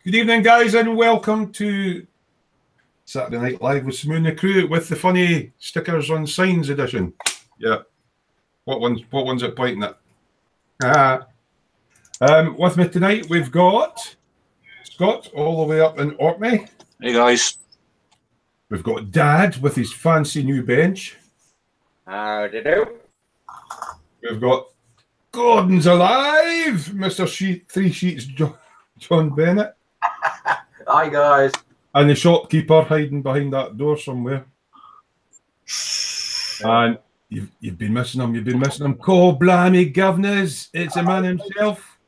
Good evening, guys, and welcome to Saturday Night Live with Smoo and the crew with the funny stickers on signs edition. Yeah. What one's it pointing at? With me tonight, we've got Scott all the way up in Orkney. Hey, guys. We've got Dad with his fancy new bench. How do you do? We've got Gordon's alive, Mr. Three Sheets John Bennett. Hi, guys. And the shopkeeper hiding behind that door somewhere. And you've been missing him. Call blimey, governors. It's a man himself.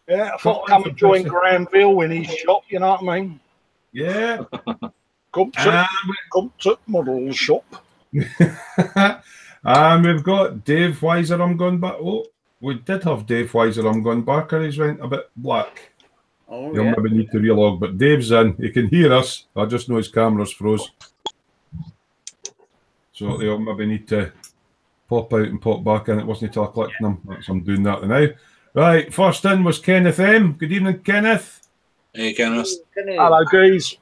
Yeah, I thought I'd come and join Granville in his shop, you know what I mean? Yeah. Come to model shop. And we've got Dave Wiser. We did have Dave Wiser. Barker. He's went a bit black. Oh, You'll yeah. maybe need to relog, but Dave's in. He can hear us. I just know his camera's froze. So they'll maybe need to pop out and pop back in. It wasn't until I clicked them. I'm doing that now. Right, first in was Kenneth M. Good evening, Kenneth. Hey, Kenneth. Hello, geez.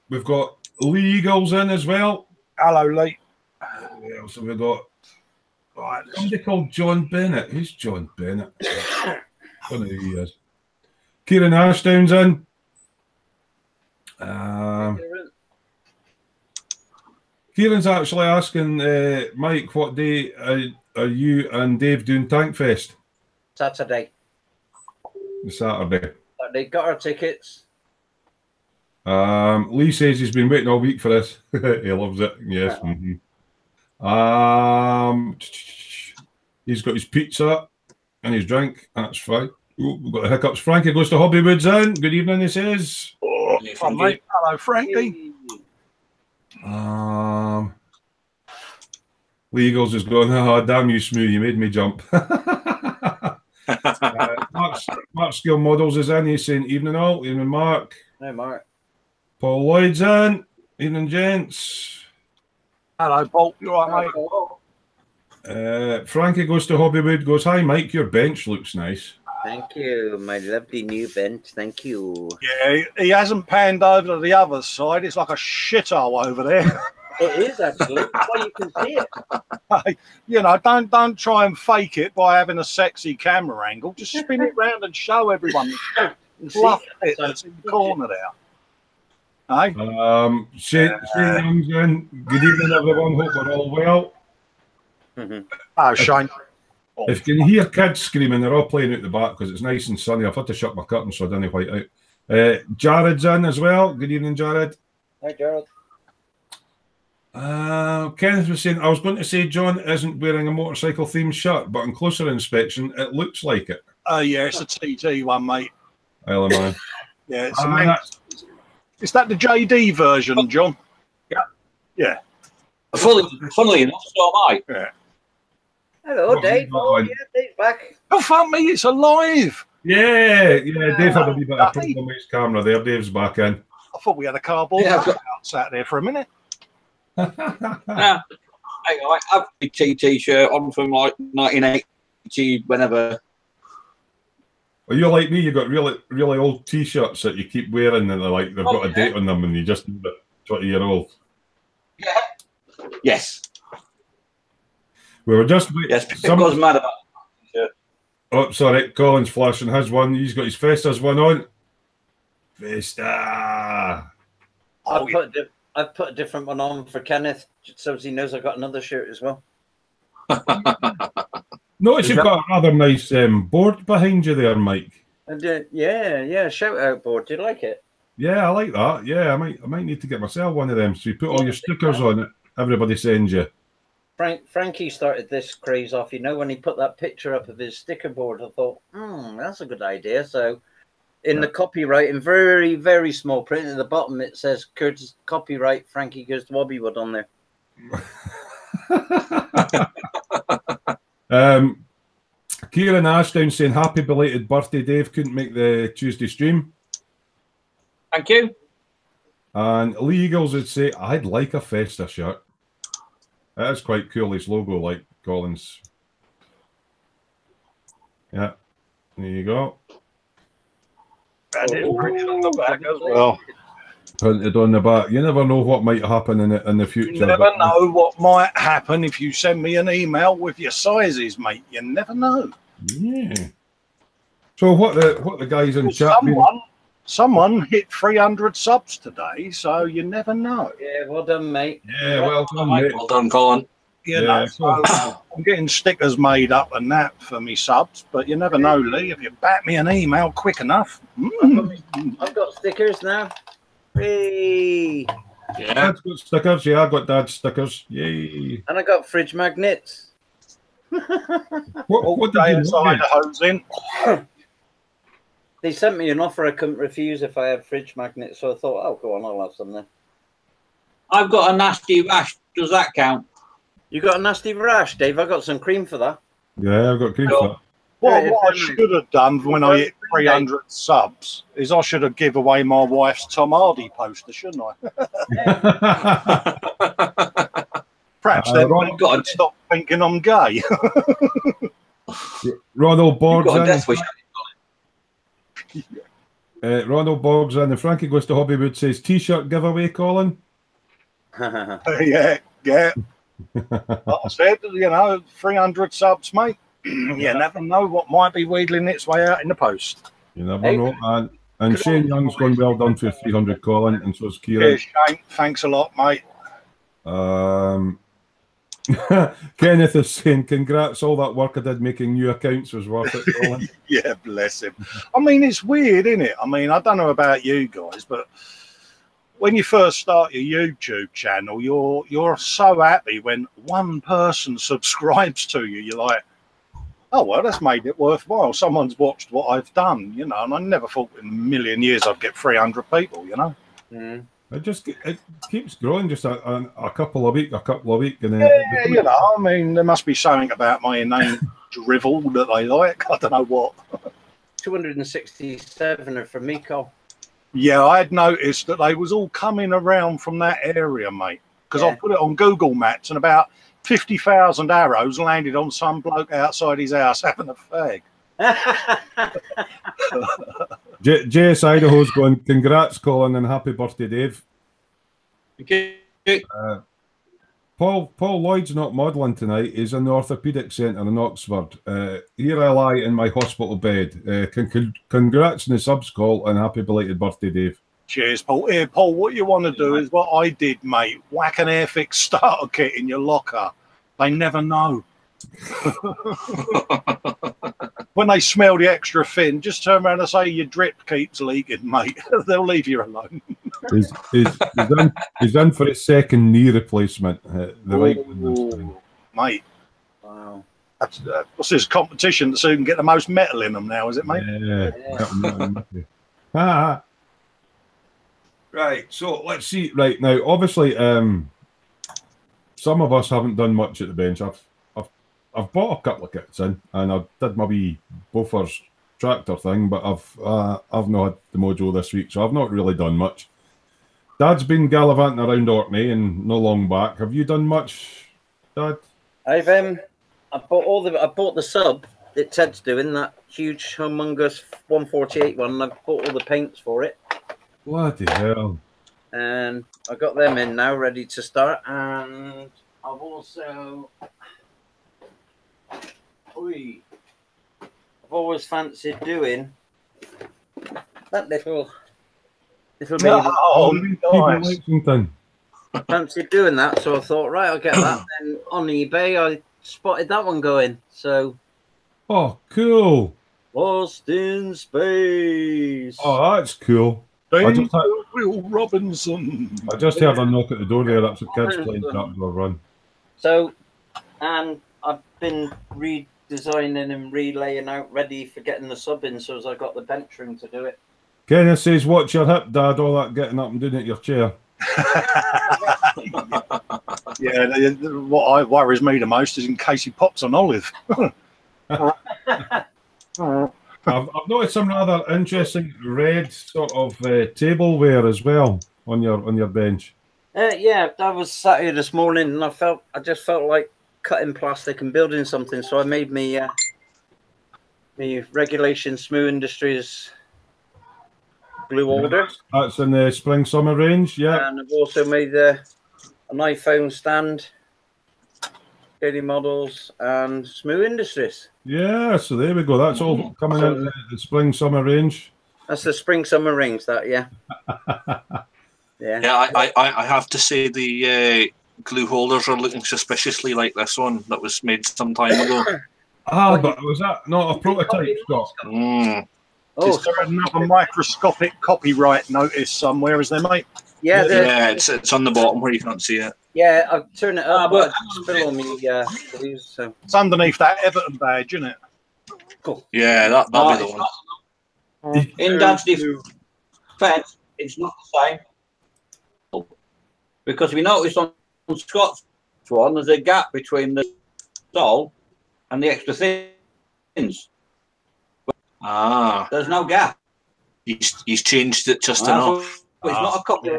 We've got Lee Eagles in as well. Hello, Lee. Who else have we got? Somebody called John Bennett. Who's John Bennett? I don't know who he is. Kieran Ashdown's in. Kieran's actually asking Mike, what day are you and Dave doing Tankfest? Saturday. Saturday. They got our tickets. Lee says he's been waiting all week for this. He loves it. Yes. He's got his pizza and his drink. That's fine. Ooh, we've got the hiccups. Frankie goes to Hobbywoods in. Good evening, he says. Hey, Hi, mate. Hello, Frankie. Lee Eagles is going, oh, damn you, Smoo, you made me jump. Mark Skill Models is in. He's saying, evening all. Evening, Mark. No, Mark. Paul Lloyd's in. Evening, gents. Hello, Paul. You all right, mate? Frankie goes to Hobbywood, goes, hi, Mike, your bench looks nice. Thank you. My lovely new bench. Thank you. Yeah, he hasn't panned over to the other side. It's like a shithole over there. It is, actually. Well, you can see it. You know, don't try and fake it by having a sexy camera angle. Just spin it round and show everyone the fluff bit that's in the corner there. Hey? Shane Young's in. Good evening, everyone. Hope we're all well. Oh, Shane. If you can hear kids screaming, they're all playing out the back because it's nice and sunny. I've had to shut my curtains so I didn't white out. Jared's in as well. Good evening, Jared. Hi, Jared. Kenneth was saying, I was going to say John isn't wearing a motorcycle themed shirt, but on closer inspection, it looks like it. Yeah, it's a TT one, mate. Isle of Man. Yeah, is that the JD version, John? Yeah. Funnily enough, so am I. Yeah. Hello, Dave. Oh, yeah, Dave's back. Oh, fuck me, it's alive. Yeah. Dave had a wee bit of problem with his camera there. Dave's back in. I thought we had a cardboard sat there for a minute. I've a TT shirt on from like 1980, whenever. Well, you're like me. You've got really old T-shirts that you keep wearing, and they've got a date on them, and you just need it 20-year-old. Yeah. Yes. We were just Someone's mad about that shirt. Oh, sorry, Colin's flashing his one. He's got his Festas one on. Festa. I've put a different one on for Kenneth, so he knows I've got another shirt as well. Notice you've got a rather nice board behind you there, Mike. And yeah, shout out board. Do you like it? Yeah, I like that. Yeah, I might need to get myself one of them. So you put all your stickers on it. Everybody sends you. Frankie started this craze off. You know, when he put that picture up of his sticker board, I thought, that's a good idea. So in the copyright, in very, very small print at the bottom, it says Curtis copyright Frankie Goes to Wobbywood on there. Kieran Ashdown saying happy belated birthday, Dave. Couldn't make the Tuesday stream. Thank you. And Lee Eagles would say, I'd like a Festa shirt. That is quite cool, his logo, like Colin's. Yeah, there you go. And it's printed on the back as well. Printed on the back. You never know what might happen in the future. You never know what might happen if you send me an email with your sizes, mate. You never know. Yeah. So what the guys in chat? Someone hit 300 subs today, so you never know. Yeah, well done, mate. Yeah, well done, mate. Well done, Colin. You know, so I'm getting stickers made up and that for me subs, but you never know, Lee. If you bat me an email quick enough. I've got stickers now. Hey. Yeah. Dad's got stickers. Yeah, I got Dad's stickers. Yay. And I got fridge magnets. What did you inside the hose in? They sent me an offer I couldn't refuse if I had fridge magnets, so I thought, oh, go on, I'll have some then. I've got a nasty rash. Does that count? You got a nasty rash, Dave? I got some cream for that. Yeah, I've got cream for that. Well, what I should have done when I hit 300 subs is I should have give away my wife's Tom Hardy poster, shouldn't I? Perhaps then I've got to stop thinking I'm gay. Ronald Boggs. You've got a death wish. Ronald Boggs and the Frankie Goes to Hobbywood says T-shirt giveaway, Colin. yeah. Like I said, 300 subs, mate. You never know what might be wheedling its way out in the post. You never know. And Shane Young's gone well done for 300, Colin, and so is Kieran. Yeah, Shane, thanks a lot, mate. Kenneth is saying, congrats, all that work I did making new accounts was worth it, Colin. Yeah, bless him. I mean, it's weird, isn't it? I mean, I don't know about you guys, but when you first start your YouTube channel, you're so happy when one person subscribes to you. You're like, oh, well, that's made it worthwhile. Someone's watched what I've done, and I never thought in a million years I'd get 300 people, Mm. It keeps growing, just a couple of week, and then yeah, I mean, there must be something about my inane drivel that they like. I don't know what. 267 are from me, Cole. Yeah, I had noticed that they was all coming around from that area, mate. Because I put it on Google Maps, and about 50,000 arrows landed on some bloke outside his house having a fag. JS Idaho's going, congrats, Colin, and happy birthday, Dave. Okay. Paul Lloyd's not modelling tonight. He's in the orthopaedic centre in Oxford. Here I lie in my hospital bed. Congrats on the subs, call, and happy belated birthday, Dave. Cheers, Paul. Here, Paul, what you want to do is what I did, mate. Whack an Airfix starter kit in your locker. They never know. When they smell the extra fin, just turn around and say your drip keeps leaking, mate. They'll leave you alone. He's in for his second knee replacement. Mate. Wow. What's this competition to see who can get the most metal in them now, is it, mate? Yeah. Right, so let's see. Right, now, obviously, some of us haven't done much at the bench. I've bought a couple of kits in, and I did my wee Bofors tractor thing, but I've not had the mojo this week, so I've not really done much. Dad's been gallivanting around Orkney and no long back. Have you done much, Dad? I bought the sub that Ted's doing, that huge humongous 148 one, and I've bought all the paints for it. Bloody hell. And I got them in now, ready to start, and I've also I've always fancied doing that little nice. fancied doing that, so I thought, right, I'll get that. And on eBay I spotted that one going, so oh, cool. Lost in Space. Oh, that's cool. Will Robinson. I just heard a knock at the door there. That's what kids playing Trapdoor Run. So, and I've been redesigning and relaying out, ready for getting the sub in, so as I got the bench room to do it. Kenneth says, watch your hip, Dad, all that getting up and doing it at your chair. Yeah, what worries me the most is in case he pops an olive. I've noticed some rather interesting red sort of tableware as well on your bench. Yeah, I was sat here this morning and I just felt like cutting plastic and building something, so I made me regulation Smoo Industries glue holder. That's in the spring summer range. Yeah. And I've also made an iPhone stand, Daily Models, and Smoo Industries. Yeah. So there we go. That's all coming in the spring summer range. That's the spring summer rings. That yeah. Yeah, I have to say the glue holders are looking suspiciously like this one that was made some time ago. But was that not a prototype, Scott? Oh, Is there another microscopic copyright notice somewhere, is there, mate? yeah, it's on the bottom where you can't see it. yeah. I'll turn it up, but spill on me. Please. So It's underneath that Everton badge, isn't it? cool. Yeah, that'll be the one. In Dad's defence, it's not the same. Because we noticed on Scott's one, there's a gap between the sole and the extra thins. There's no gap. He's changed it just enough. It's not a copy.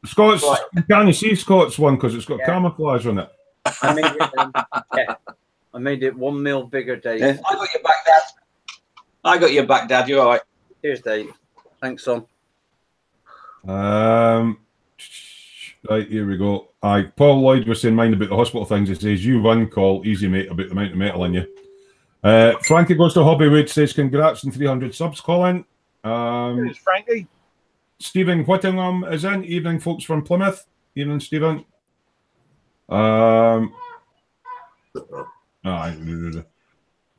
Scott's, you can't see Scott's one because it's got camouflage on it. I made it. I made it 1 mil bigger, Dave. Yeah. I got your back, Dad. I got your back, Dad. You're all right. Here's Dave. Thanks, son. Right, here we go. Paul Lloyd was saying mine about the hospital things. He says, you won, call, easy mate, about the amount of metal in you. Frankie goes to Hobbywood, says, congrats on 300 subs, Colin. Here's Frankie. Stephen Whittingham is in. Evening, folks from Plymouth. Evening, Stephen.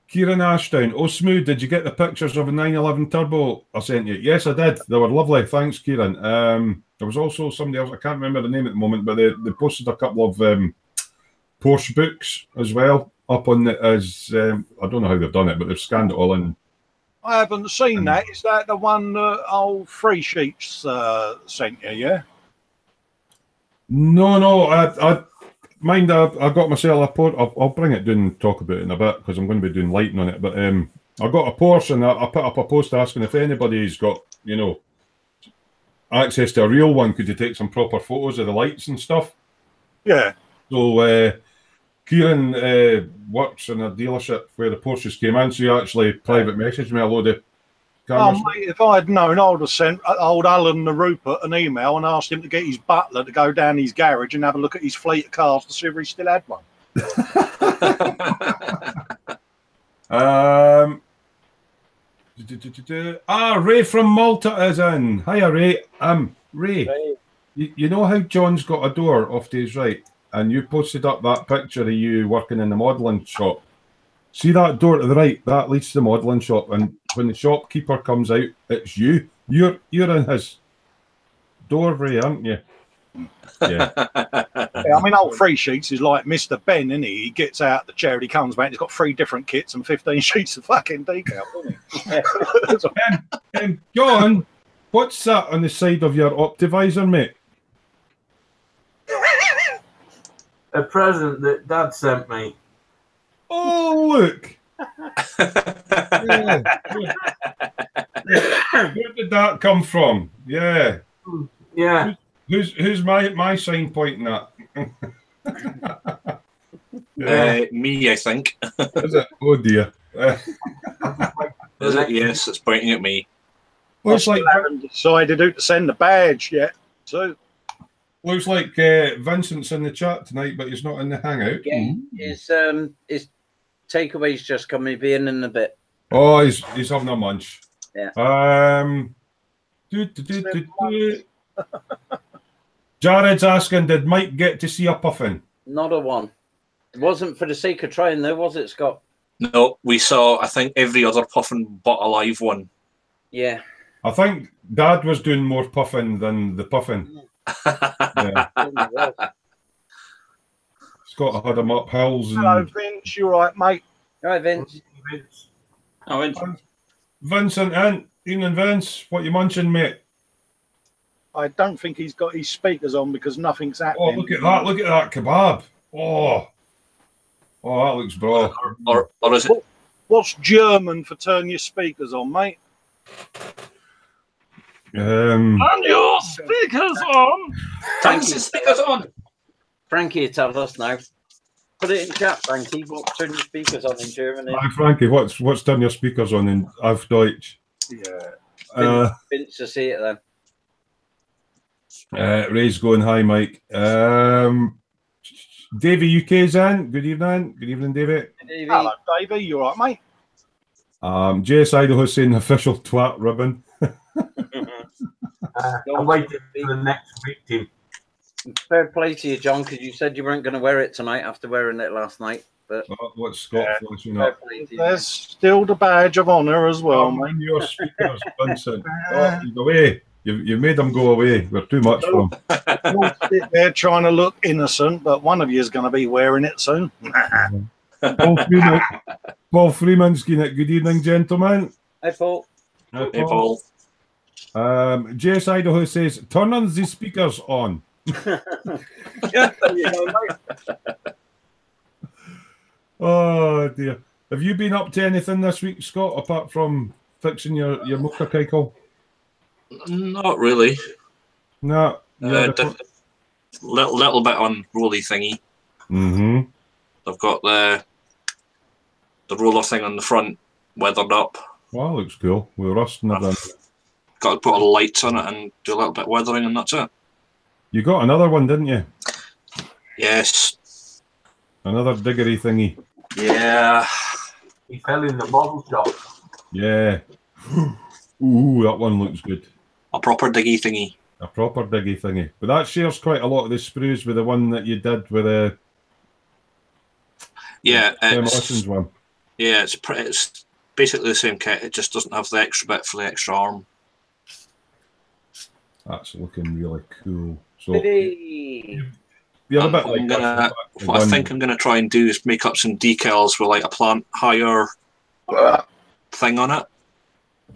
Kieran Ashdown. Oh, Smoo, did you get the pictures of a 911 Turbo I sent you? Yes, I did. They were lovely. Thanks, Kieran. There was also somebody else, I can't remember the name at the moment, but they posted a couple of Porsche books as well up on it as, I don't know how they've done it, but they've scanned it all in. I haven't seen that. Is that the one old Free Sheets sent you, yeah? No, I got myself a Porsche. I'll bring it down and talk about it in a bit because I'm going to be doing lighting on it. But I got a Porsche and I put up a post asking if anybody's got, access to a real one, could you take some proper photos of the lights and stuff? Yeah. So Kieran works in a dealership where the Porsches came in, so he actually private messaged me a load of cameras. Oh, mate, if I'd known, I would have sent old Alan the Rupert an email and asked him to get his butler to go down his garage and have a look at his fleet of cars to see if he still had one. Ray from Malta is in. Hiya, Ray. Ray, you know how John's got a door off to his right, and you posted up that picture of you working in the modelling shop. See that door to the right? That leads to the modelling shop, and when the shopkeeper comes out, it's you. You're in his door, Ray, aren't you? Yeah. Yeah, I mean, old Free Sheets is like Mr. Ben, isn't he? He gets out the chair and he comes back. He's got 3 different kits and 15 sheets of fucking decal, doesn't he? John, what's that on the side of your Optivisor, mate? A present that Dad sent me. Oh, look. Yeah. Where did that come from? Yeah. Yeah. Who's my sign pointing at? Me, I think. Is it? Oh dear. Is it? Yes, it's pointing at me. Looks like haven't decided who to send the badge yet. So looks like Vincent's in the chat tonight, but he's not in the hangout. Yeah, his takeaway's just coming in a bit. Oh, he's having a munch. Yeah. Jared's asking, did Mike get to see a puffin? Not a one. It wasn't for the sake of trying, though, was it, Scott? No, we saw, I think, every other puffin but a live one. Yeah. I think Dad was doing more puffin than the puffin. Yeah. Scott had him up hills. And... Hello, Vince. You all right, mate? All right, Vince. Oh, Vince. Vincent, and evening, Vince. What you munching, mate? I don't think he's got his speakers on because nothing's happening. Oh, look at that! Look at that kebab! Oh, that looks bra. Or is it? What's German for turn your speakers on, mate? And your speakers on. Thanks, your speakers on. Frankie, tell us now. Put it in chat, Frankie. What turn your speakers on in Germany? Hi, Frankie. What's turn your speakers on in Auf Deutsch? Yeah. Vince to see it then. Ray's going, hi, Mike. Davey UK's in. Good evening. Good evening, Davey. Hello, Davey. You all right, mate? JS Idaho saying official twat ribbon. I'm waiting for the next victim. Fair play to you, John, because you said you weren't going to wear it tonight after wearing it last night. But What's Scott flashing fair up? play to you. There's still the badge of honour as well, mate. On your speakers, Vincent. Oh, he's away. You've made him go away. We're too much for him. Don't sit there trying to look innocent, but one of you is going to be wearing it soon. Paul Freeman's getting it. Good evening, gentlemen. Hey, Paul. Hey, Paul. JS Idaho says, turn on the speakers on. Yeah, there you go, mate. Oh, dear. Have you been up to anything this week, Scott, apart from fixing your motorcycle? Not really. No. Little bit on rolly thingy. Mm-hmm. I've got the roller thing on the front weathered up. Well, looks cool. We're rusting everything. Got to put all the lights on it and do a little bit of weathering, and that's it. You got another one, didn't you? Yes. Another diggery thingy. Yeah. He fell in the bottle shop. Yeah. Ooh, that one looks good. A proper diggy thingy. A proper diggy thingy. But that shares quite a lot of the sprues with the one that you did with the demolitions one. Yeah, it's basically the same kit. It just doesn't have the extra bit for the extra arm. That's looking really cool. So Hey. you're a bit like what I think I'm gonna try and do is make up some decals with like a plant hire thing on it.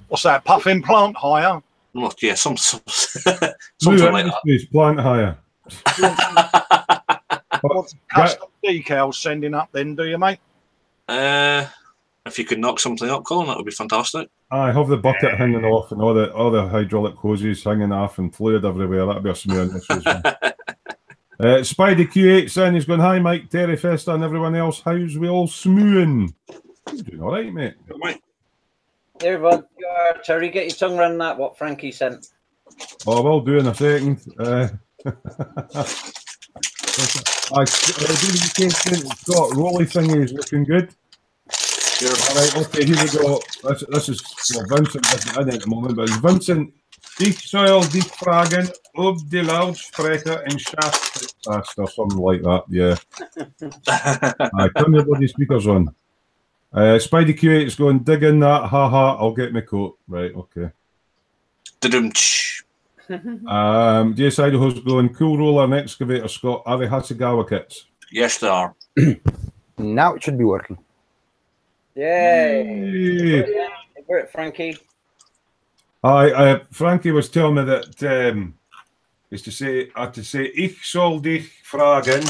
What's that? Puffin plant hire? Well, yeah, something Blue like Industries, plant hire. What's custom decals sending up then, do you, mate? that. If you could knock something up, Colin, that would be fantastic. I have the bucket hanging off and all the hydraulic hoses hanging off and fluid everywhere. That'd be a smooth issue. Spidey Q8's in. He's going, hi, Mike, Terry Festa, and everyone else. How's we all smooing? You're doing all right, mate. Here, bud. Terry, get your tongue around that, what Frankie sent. Oh, I will do in a second. Scott, rolly thingy is looking good. Sure. All right, okay, here we go. This is Vincent isn't in at the moment, but it's Vincent. Die soil, die vragen op de loudspreker en shaft. Or something like that, yeah. Turn your bloody speakers on. Spidey Q8 is going, dig in that, haha, I'll get my coat. Right, okay. JS Idaho's going, cool roller and excavator, Scott. Are they Hasegawa kits? Yes, they are. Now it should be working. Yay! We're at Frankie. Frankie was telling me that is to say, ich soll dich fragen.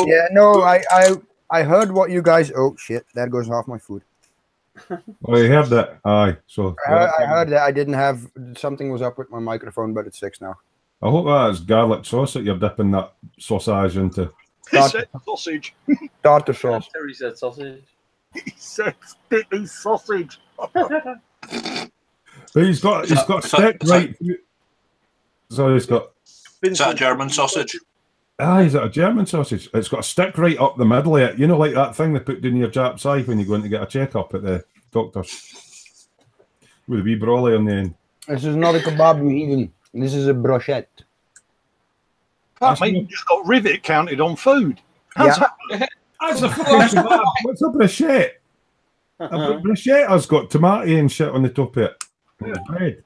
Yeah, no, I heard what you guys. Oh shit! There goes half my food. Oh, you heard that? Aye. So I heard that I didn't have something was up with my microphone, but it's fixed now. I hope that's garlic sauce that you're dipping that sausage into. He said sausage. Tartar sauce. Terry said sausage. He said sticky sausage. But he's got stick right. So he's got. Is that a German sausage? Is it a German sausage? It's got a stick right up the middle of it. You know, like that thing they put down your Jap's eye when you're going to get a checkup at the doctor's. With a wee brawley on the end. This is not a kebab, you heathen. This is a brochette. Fuck me, you just got rivet counted on food. How's that? That's a fucking kebab. What's a brochette? A brochette has got tomato and shit on the top of it. Bread.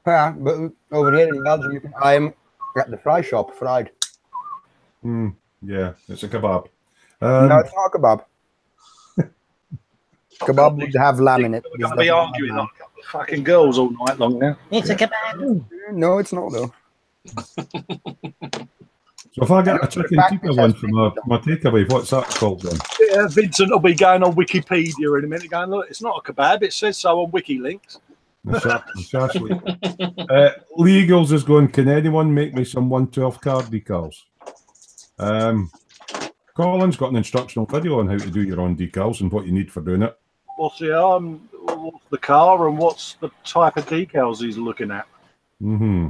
Yeah, but over here in Belgium, I am at the fry shop, fried. Yeah, it's a kebab. No, it's not a kebab. Kebab would have lamb in it. We're going to be arguing like fucking girls all night long now. It's a kebab. No, it's not though. So if I get a chicken tikka one for my takeaway, what's that called then? Yeah, Vincent will be going on Wikipedia in a minute going, look, it's not a kebab, it says so on WikiLinks. Lee Eagles is going, can anyone make me some 112 card decals? Colin's got an instructional video on how to do your own decals and what you need for doing it. what's the car and what's the type of decals he's looking at. Mm-hmm.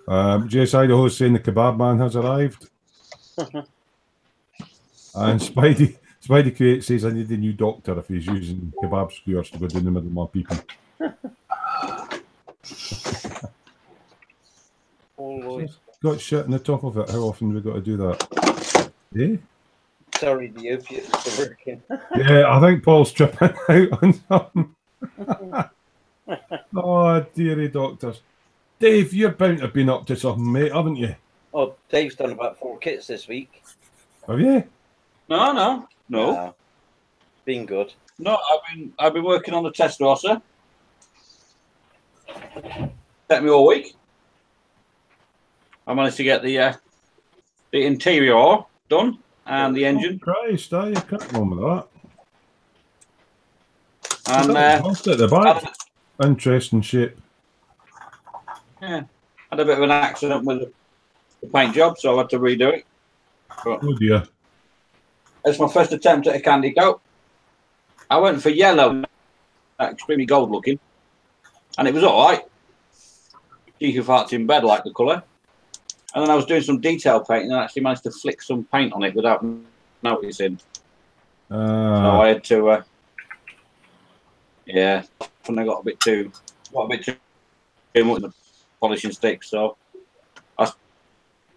Jace Idaho's saying the kebab man has arrived. And Spidey Create says I need a new doctor if he's using kebab skewers to go down the middle of my people. Got shit on the top of it. How often have we got to do that? Eh? Sorry, the opiates are working. Yeah, I think Paul's tripping out on something. Oh, dearie doctors. Dave, you're bound to have been up to something, mate, haven't you? Oh, Dave's done about 4 kits this week. Have you? No. Been good. No, I've been working on the test roster. Took me all week. I managed to get the interior done and the engine. Christ, you can't remember that. And lost at the back. Interesting shape. Yeah, had a bit of an accident with the paint job, so I had to redo it. But oh dear. it's my first attempt at a candy coat. I went for yellow, extremely gold looking, and it was all right. You farts in bed like the colour. And then I was doing some detail painting and actually managed to flick some paint on it without noticing. So I had to, yeah, and I got a bit too much in the polishing stick. So I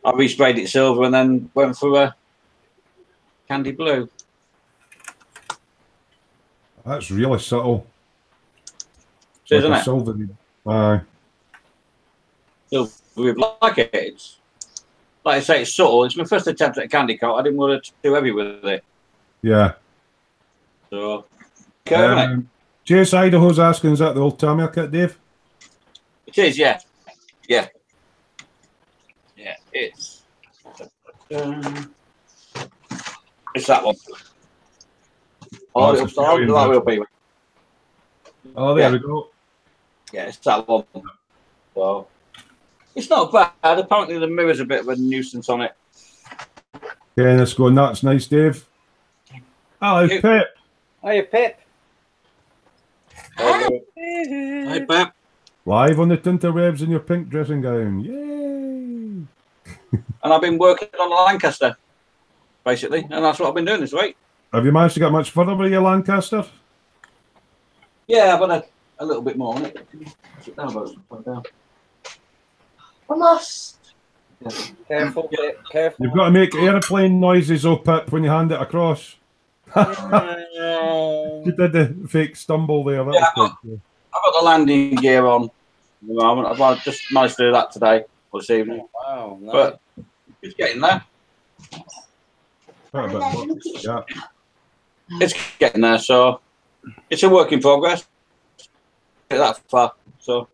resprayed it silver and then went for candy blue. That's really subtle. It's Isn't like a it? silvery. Aye. Silver with like it. It's, like I say, it's subtle. It's my first attempt at a candy coat. I didn't want it too heavy with it. Yeah. So, okay, Jace Idaho's asking, is that the old Tamiya kit, Dave? it is, yeah. Yeah. Yeah, it's that one. Oh, it's a brilliant that will be. Oh, there Yeah. we go. Yeah, it's that one. So, it's not bad. Apparently, the mirror's a bit of a nuisance on it. Kenneth's going, that's nice, Dave. Hello, You- Pip. Hiya, Pip. Hi, Pep. Live on the Tinterwebs in your pink dressing gown. Yay! And I've been working on the Lancaster, basically, and that's what I've been doing this week. Have you managed to get much further with your Lancaster? Yeah, I've had a little bit more on it. Sit down, both. Sit down. Almost. Yeah. Careful, Pip. Careful. You've got to make airplane noises, oh Pip, when you hand it across. You did the fake stumble there. That Yeah, was quite cool. I've got the landing gear on at the moment. I've just managed to do that today or this evening. Wow. Nice. But it's getting there. Quite a bit of work. Yeah. It's getting there, so it's a work in progress. Get that far. So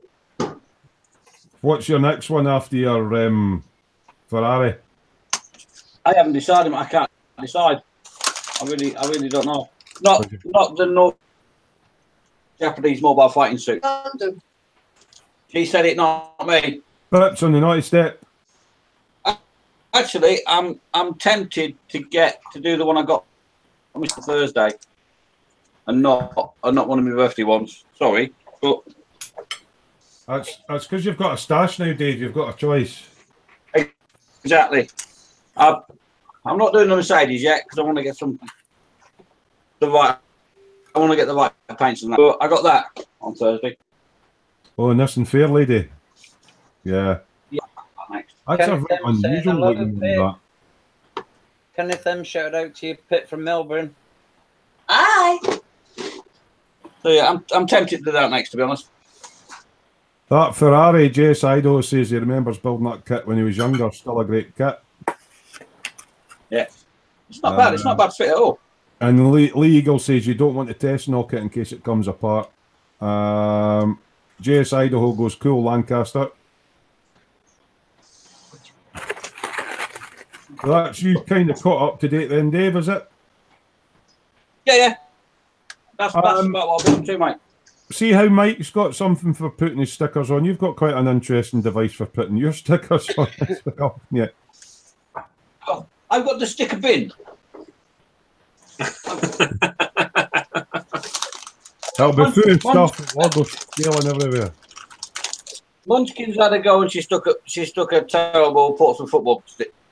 What's your next one after your Ferrari? I haven't decided. I can't decide. I really don't know. Not the Japanese mobile fighting suit. London. He said it, not me. Pips on the naughty step. Actually, I'm tempted to do the one I got on Mr. Thursday, and not one of my birthday ones. Sorry, but That's because you've got a stash now, Dave. You've got a choice. exactly. I'm not doing the Mercedes yet because I want to get I want to get the right paints and that. But I got that on Thursday. Oh, Nissan Fair Lady. Yeah. Next. That's Can a them very say unusual hello, looking Pip? one, Kenneth M, shout out to you, Pip from Melbourne. Hi. So yeah, I'm tempted to do that next. To be honest. that Ferrari, Jace Idaho says he remembers building that kit when he was younger. Still a great kit. Yeah, it's not bad. It's not bad fit at all. And Lee Eagle says you don't want to test knock it in case it comes apart. JS Idaho goes cool Lancaster. So that's you kind of caught up to date then, Dave, is it? Yeah. That's about what I've been up to, mate. See how Mike's got something for putting his stickers on. You've got quite an interesting device for putting your stickers on as well. Yeah. Oh, I've got the sticker bin. That'll be food stuff. I'll go scaling everywhere. Munchkin's had a go and she stuck a terrible Portsmouth football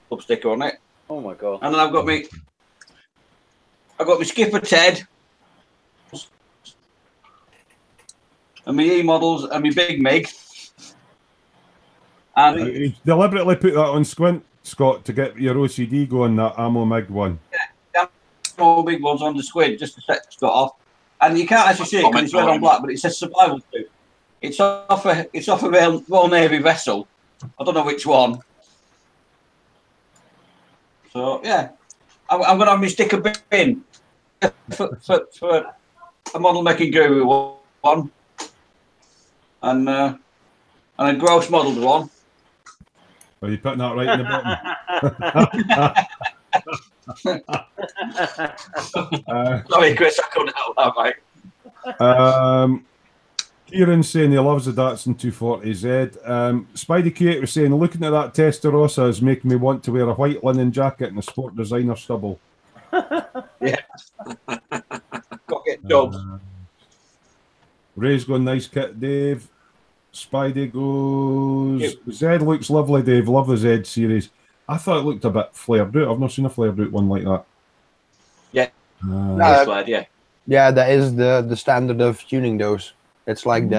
club sticker on it. Oh my god! And then I've got my skipper Ted, and my E models and my Big Mig. And You deliberately put that on Squint, Scott, to get your OCD going. That Ammo Mig one. Yeah, all big ones on the squid just to set Scott off. And you can't actually see it because it's red on black, but it says survival suit. It's off a Royal Navy vessel. I don't know which one. So yeah, I'm going to have my sticker bin for a model making guru one, and a gross modelled one. Are you putting that right in the bottom? Sorry, Chris, I couldn't help that, mate. Kieran's saying he loves the Datsun 240Z. Spidey Kate was saying, looking at that Testarossa is making me want to wear a white linen jacket and a sport designer stubble. Yeah. Got to get jobs. Ray's going, nice kit, Dave. Spidey goes, Z looks lovely, Dave. Love the Z series. I thought it looked a bit flared out. I've not seen a flared out one like that. Yeah. No, yeah. Yeah, that is the standard of tuning those. It's like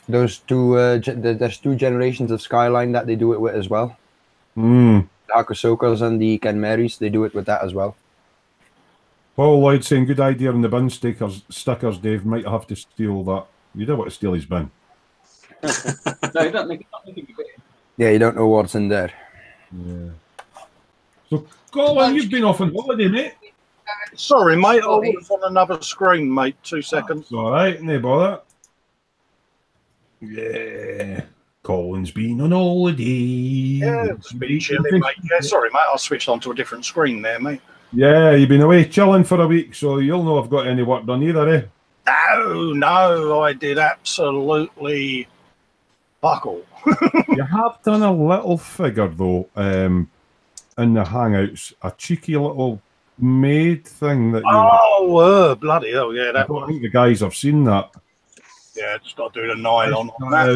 those two. There's two generations of Skyline that they do it with as well. The Akasokas and the Kenmaris, they do it with that as well. Paul Lloyd saying, good idea on the bin stickers, Dave. Might have to steal that. You don't want to steal his bin. No, you don't think you could. Yeah, you don't know what's in there. Yeah. So, Colin, you've been off on holiday, mate. Sorry, mate. I was on another screen, mate. 2 seconds. It's all right, no bother. Yeah. Colin's been on holiday. Yeah, it's been chilly, mate. Yeah, sorry, mate. I switched onto a different screen there, mate. Yeah, you've been away chilling for a week, so you'll know I've got any work done either, eh? No, I did absolutely buckle. You have done a little figure, though, in the Hangouts. A cheeky little maid thing that you... bloody hell, yeah. I don't think the guys have seen that. Yeah, just got to do the nylon on that.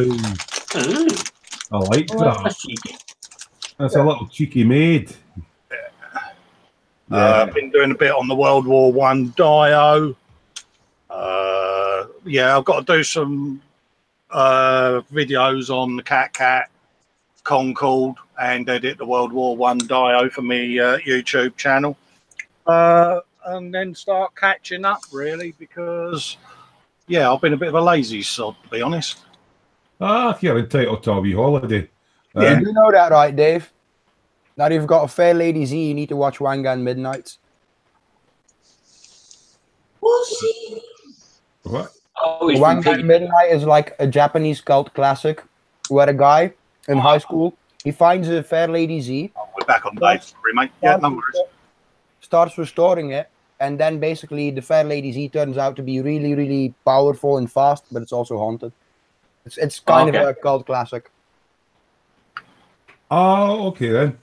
I like that. That's a little cheeky maid. I've been doing a bit on the World War One Dio. I've got to do some videos on the Cat Concord and edit the World War One Dio for me YouTube channel. And then start catching up, really, because, I've been a bit of a lazy sod, to be honest. You're entitled to a wee holiday. You do know that, right, Dave? Now you've got a Fair Lady Z, you need to watch Wangan Midnights. What? Wangan Midnight is like a Japanese cult classic where a guy in high school, he finds a Fair Lady Z. We're back on Dave's story, mate. Yeah, no worries. Starts restoring it, and then basically the Fair Lady Z turns out to be really, really powerful and fast, but it's also haunted. It's kind of a cult classic. Oh, okay then.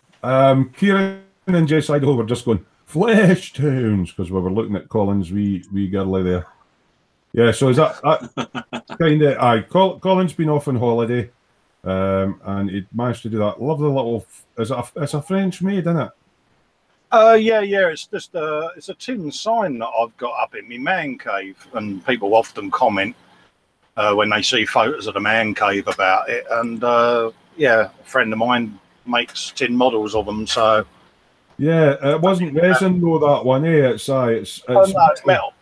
Kieran and Jess Idaho were just going Flesh Towns because we were looking at Colin's wee girly there. Yeah, so is that kind of? Colin's been off on holiday, and he managed to do that lovely little. It's a French maid, isn't it? Yeah. It's just it's a tin sign that I've got up in my man cave, and people often comment when they see photos of the man cave about it. And a friend of mine makes tin models of them. So it wasn't resin though, that one, eh? It's metal.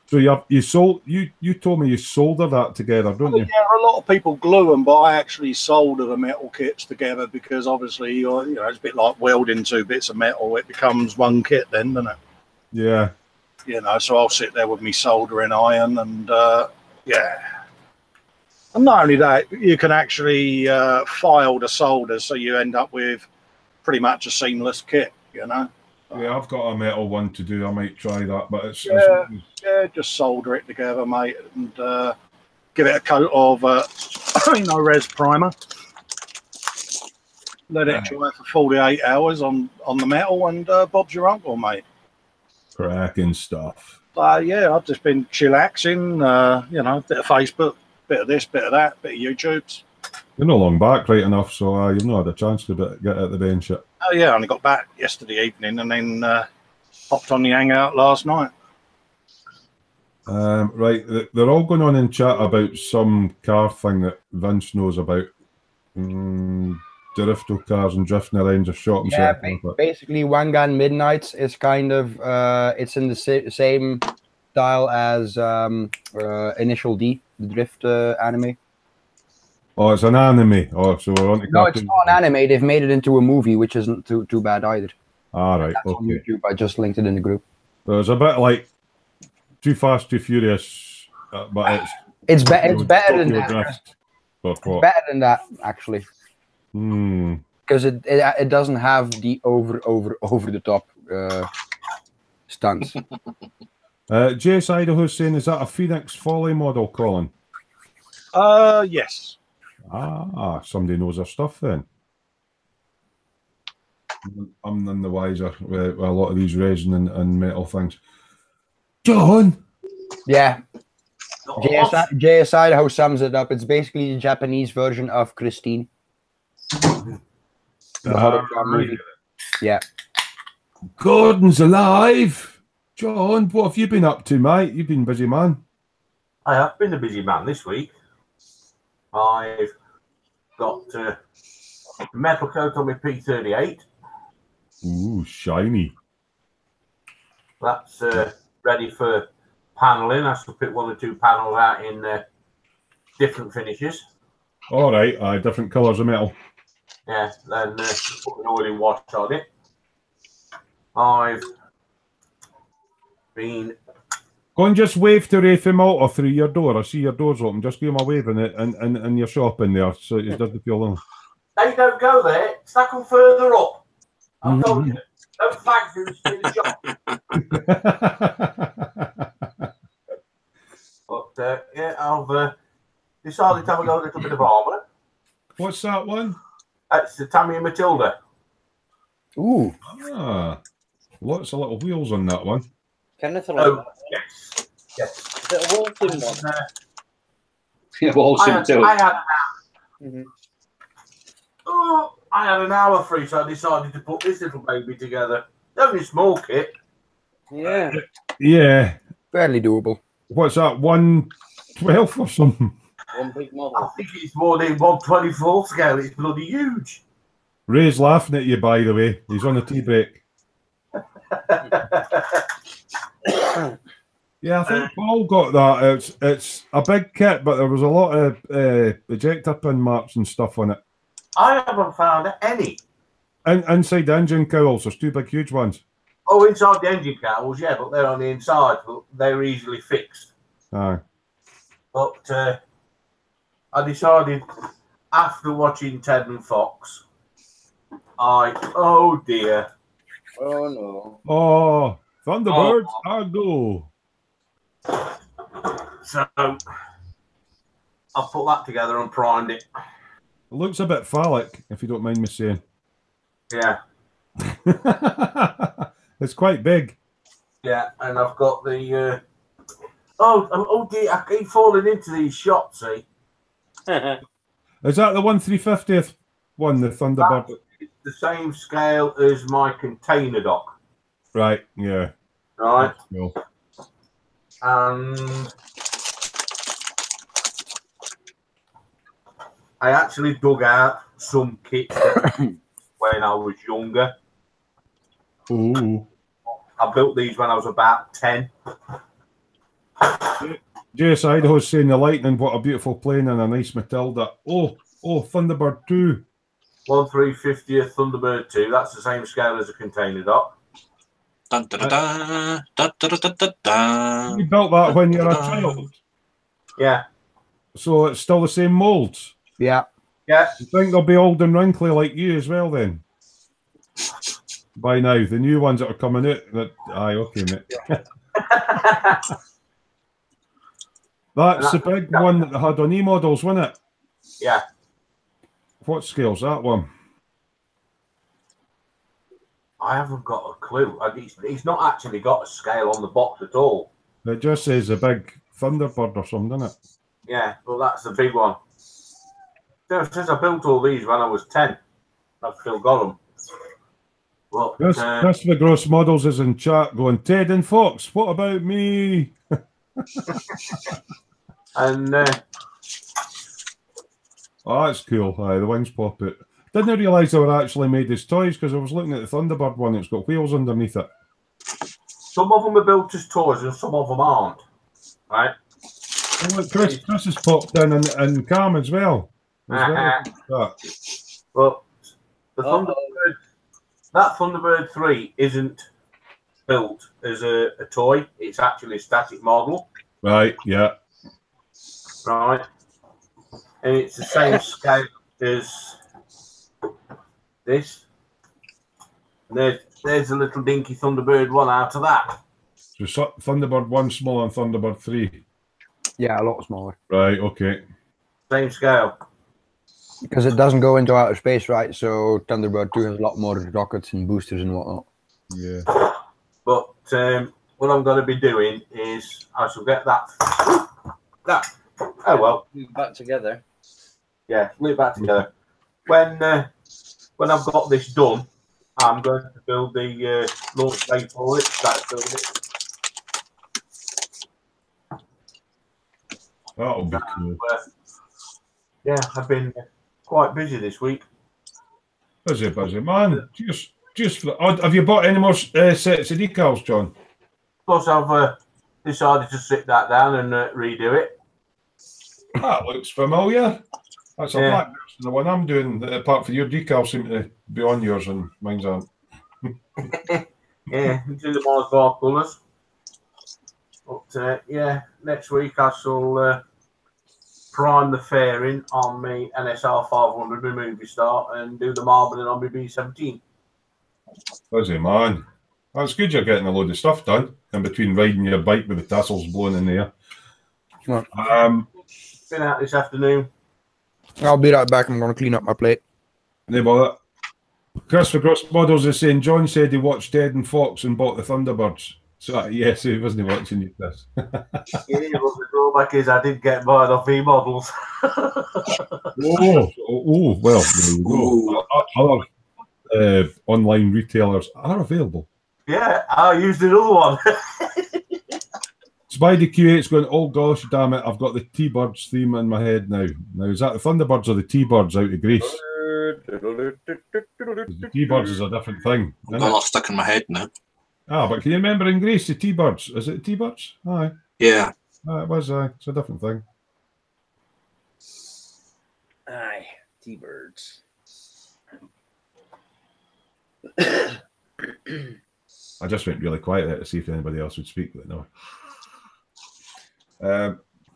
So you sold you told me you solder that together, don't you? Yeah, a lot of people glue them, but I actually solder the metal kits together because obviously it's a bit like welding two bits of metal. It becomes one kit then, doesn't it? Yeah. So I'll sit there with me soldering iron and And not only that, you can actually file the solders, so you end up with pretty much a seamless kit, Yeah, I've got a metal one to do. I might try that, but it's just solder it together, mate, and give it a coat of res primer. Let it dry for 48 hours on the metal, and Bob's your uncle, mate. Cracking stuff. Yeah, I've just been chillaxing, bit of Facebook, bit of this, bit of that, bit of YouTube's. You're no long back right enough, so you've not had a chance to get at the bench yet. Oh, yeah, I only got back yesterday evening and then hopped on the hangout last night. Right, they're all going on in chat about some car thing that Vince knows about. Drifto cars and drifting around a shopping centre. Basically, Wangan Midnights is kind of it's in the same style as Initial D, the drift anime. Oh, it's an anime. Oh, so we're on to No, it's not an anime. They've made it into a movie, which isn't too bad either. All right, That's okay. on YouTube. I just linked it in the group. So it's a bit like Too Fast, Too Furious, but it's better than that. Drift. It's better than that, actually. Because it doesn't have the over the top stunts. JS Idaho's saying, is that a Phoenix Folly model, Colin? Yes. Somebody knows their stuff then. I'm none the wiser with a lot of these resin and metal things. John! Yeah. JS Idaho sums it up. It's basically the Japanese version of Christine. The horror movie. Yeah. Gordon's alive! John, what have you been up to, mate? You've been busy, man. I have been a busy man this week. I've got metal coat on my P38. Ooh, shiny. That's ready for paneling. I shall pick 1 or 2 panels out in different finishes. All right, different colours of metal. Yeah, then put an oiling wash on it. I've been... Go and just wave to Rafe Malta through your door. I see your door's open. Just give him a wave in it and your shop in there so it doesn't feel alone. They don't go there. Stack them further up. I've told you. Don't flag who's in the shop. But yeah, I've decided to have a little bit of armour. What's that one? It's the Tammy and Matilda. Ooh. Lots of little wheels on that one. Anything like that? Yes. Yes. Is it a Walton one? Yeah, Walton too. I had an hour free, so I decided to put this little baby together. Only a small kit. Yeah. Yeah. Fairly doable. What's that, 1/12 or something? One big I model. think it's more than 1/24 scale. It's bloody huge. Ray's laughing at you, by the way. He's on a tea break. Yeah, I think Paul got that. It's a big kit, but there was a lot of ejector pin marks and stuff on it. I haven't found any. And inside the engine cowls, there's 2 big, huge ones. Oh, inside the engine cowls, yeah, but they're on the inside. But they're easily fixed. Aye. But I decided after watching Ted and Fox, oh dear. Oh no. Oh, Thunderbirds, I go. So I put that together and primed it. It looks a bit phallic, if you don't mind me saying. Yeah. It's quite big. Yeah, and I've got the oh dear, I keep falling into these shots, see. Is that the 1/350th one, the Thunderbird? It's the same scale as my container dock. Right, yeah. Right. Cool. And I actually dug out some kits when I was younger. Ooh. I built these when I was about 10. JS Idaho's saying the Lightning, what a beautiful plane and a nice Matilda. Oh, Thunderbird 2. 1/350th Thunderbird 2. That's the same scale as a container dock. Dun, da, da, da, da, da, da, da, da. You built that when you were a child. Yeah. So it's still the same moulds. Yeah. Yeah. You think they'll be old and wrinkly like you as well then? By now, the new ones that are coming out. Aye, okay, mate. That's the big one that they had on E-models, wasn't it? Yeah. What scale's that one? I haven't got a clue. It's not actually got a scale on the box at all. It just says a big Thunderbird or something, doesn't it? Yeah, well, that's the big one. So since I built all these when I was 10, I've still got them. But, Christopher Gross Models is in chat going, Ted and Fox, what about me? and oh, that's cool. Aye, the wings pop out. Didn't realise they were actually made as toys because I was looking at the Thunderbird one. It's got wheels underneath it. some of them are built as toys and some of them aren't. Right? Oh, look, Chris has popped in and Cam as well. But the Thunderbird, that Thunderbird 3 isn't built as a toy. It's actually a static model. Right, yeah. Right. And it's the same scale as this. And there's a little dinky Thunderbird one out of that. So Thunderbird 1 smaller than Thunderbird 3. Yeah, a lot smaller. Right, okay. Same scale. Because it doesn't go into outer space, right? So Thunderbird 2 has a lot more rockets and boosters and whatnot. Yeah. But what I'm going to be doing is I shall get that. Oh well. Back together. Yeah, leave it back together. When I've got this done, I'm going to build the launch bay for it. Start building it. That'll be cool. Yeah, I've been quite busy this week. Busy, man. Just have you bought any more sets of decals, John? Of course, I've decided to sit that down and redo it. That looks familiar. That's a black version of the one I'm doing. Apart from your decals seem to be on yours and mine's aren't. Yeah, do the Mars bar colours. But yeah, next week I shall prime the fairing on my NSR 500, my movie star, and do the marbling on my B17. Busy, man. That's good you're getting a load of stuff done in between riding your bike with the tassels blowing in the air. Been out this afternoon. I'll be right back. I'm going to clean up my plate. No bother. Christopher Gross Models is saying John said he watched Ted and Fox and bought the Thunderbirds. So yes, he wasn't watching you, Chris. Yeah, but the drawback is I did get mine off e-models. Well, there you go. Other online retailers are available. Yeah, I used another one. Spidey Q8's going, oh gosh, damn it, I've got the T-Birds theme in my head now. Now, is that the Thunderbirds or the T-Birds out of Greece? The T-Birds is a different thing. I've got a lot stuck in my head now. Ah, but can you remember in Greece, the T-Birds? Is it the T-Birds? Aye. Yeah. It was, it's a different thing. Aye, T-Birds. I just went really quiet there to see if anybody else would speak, but no.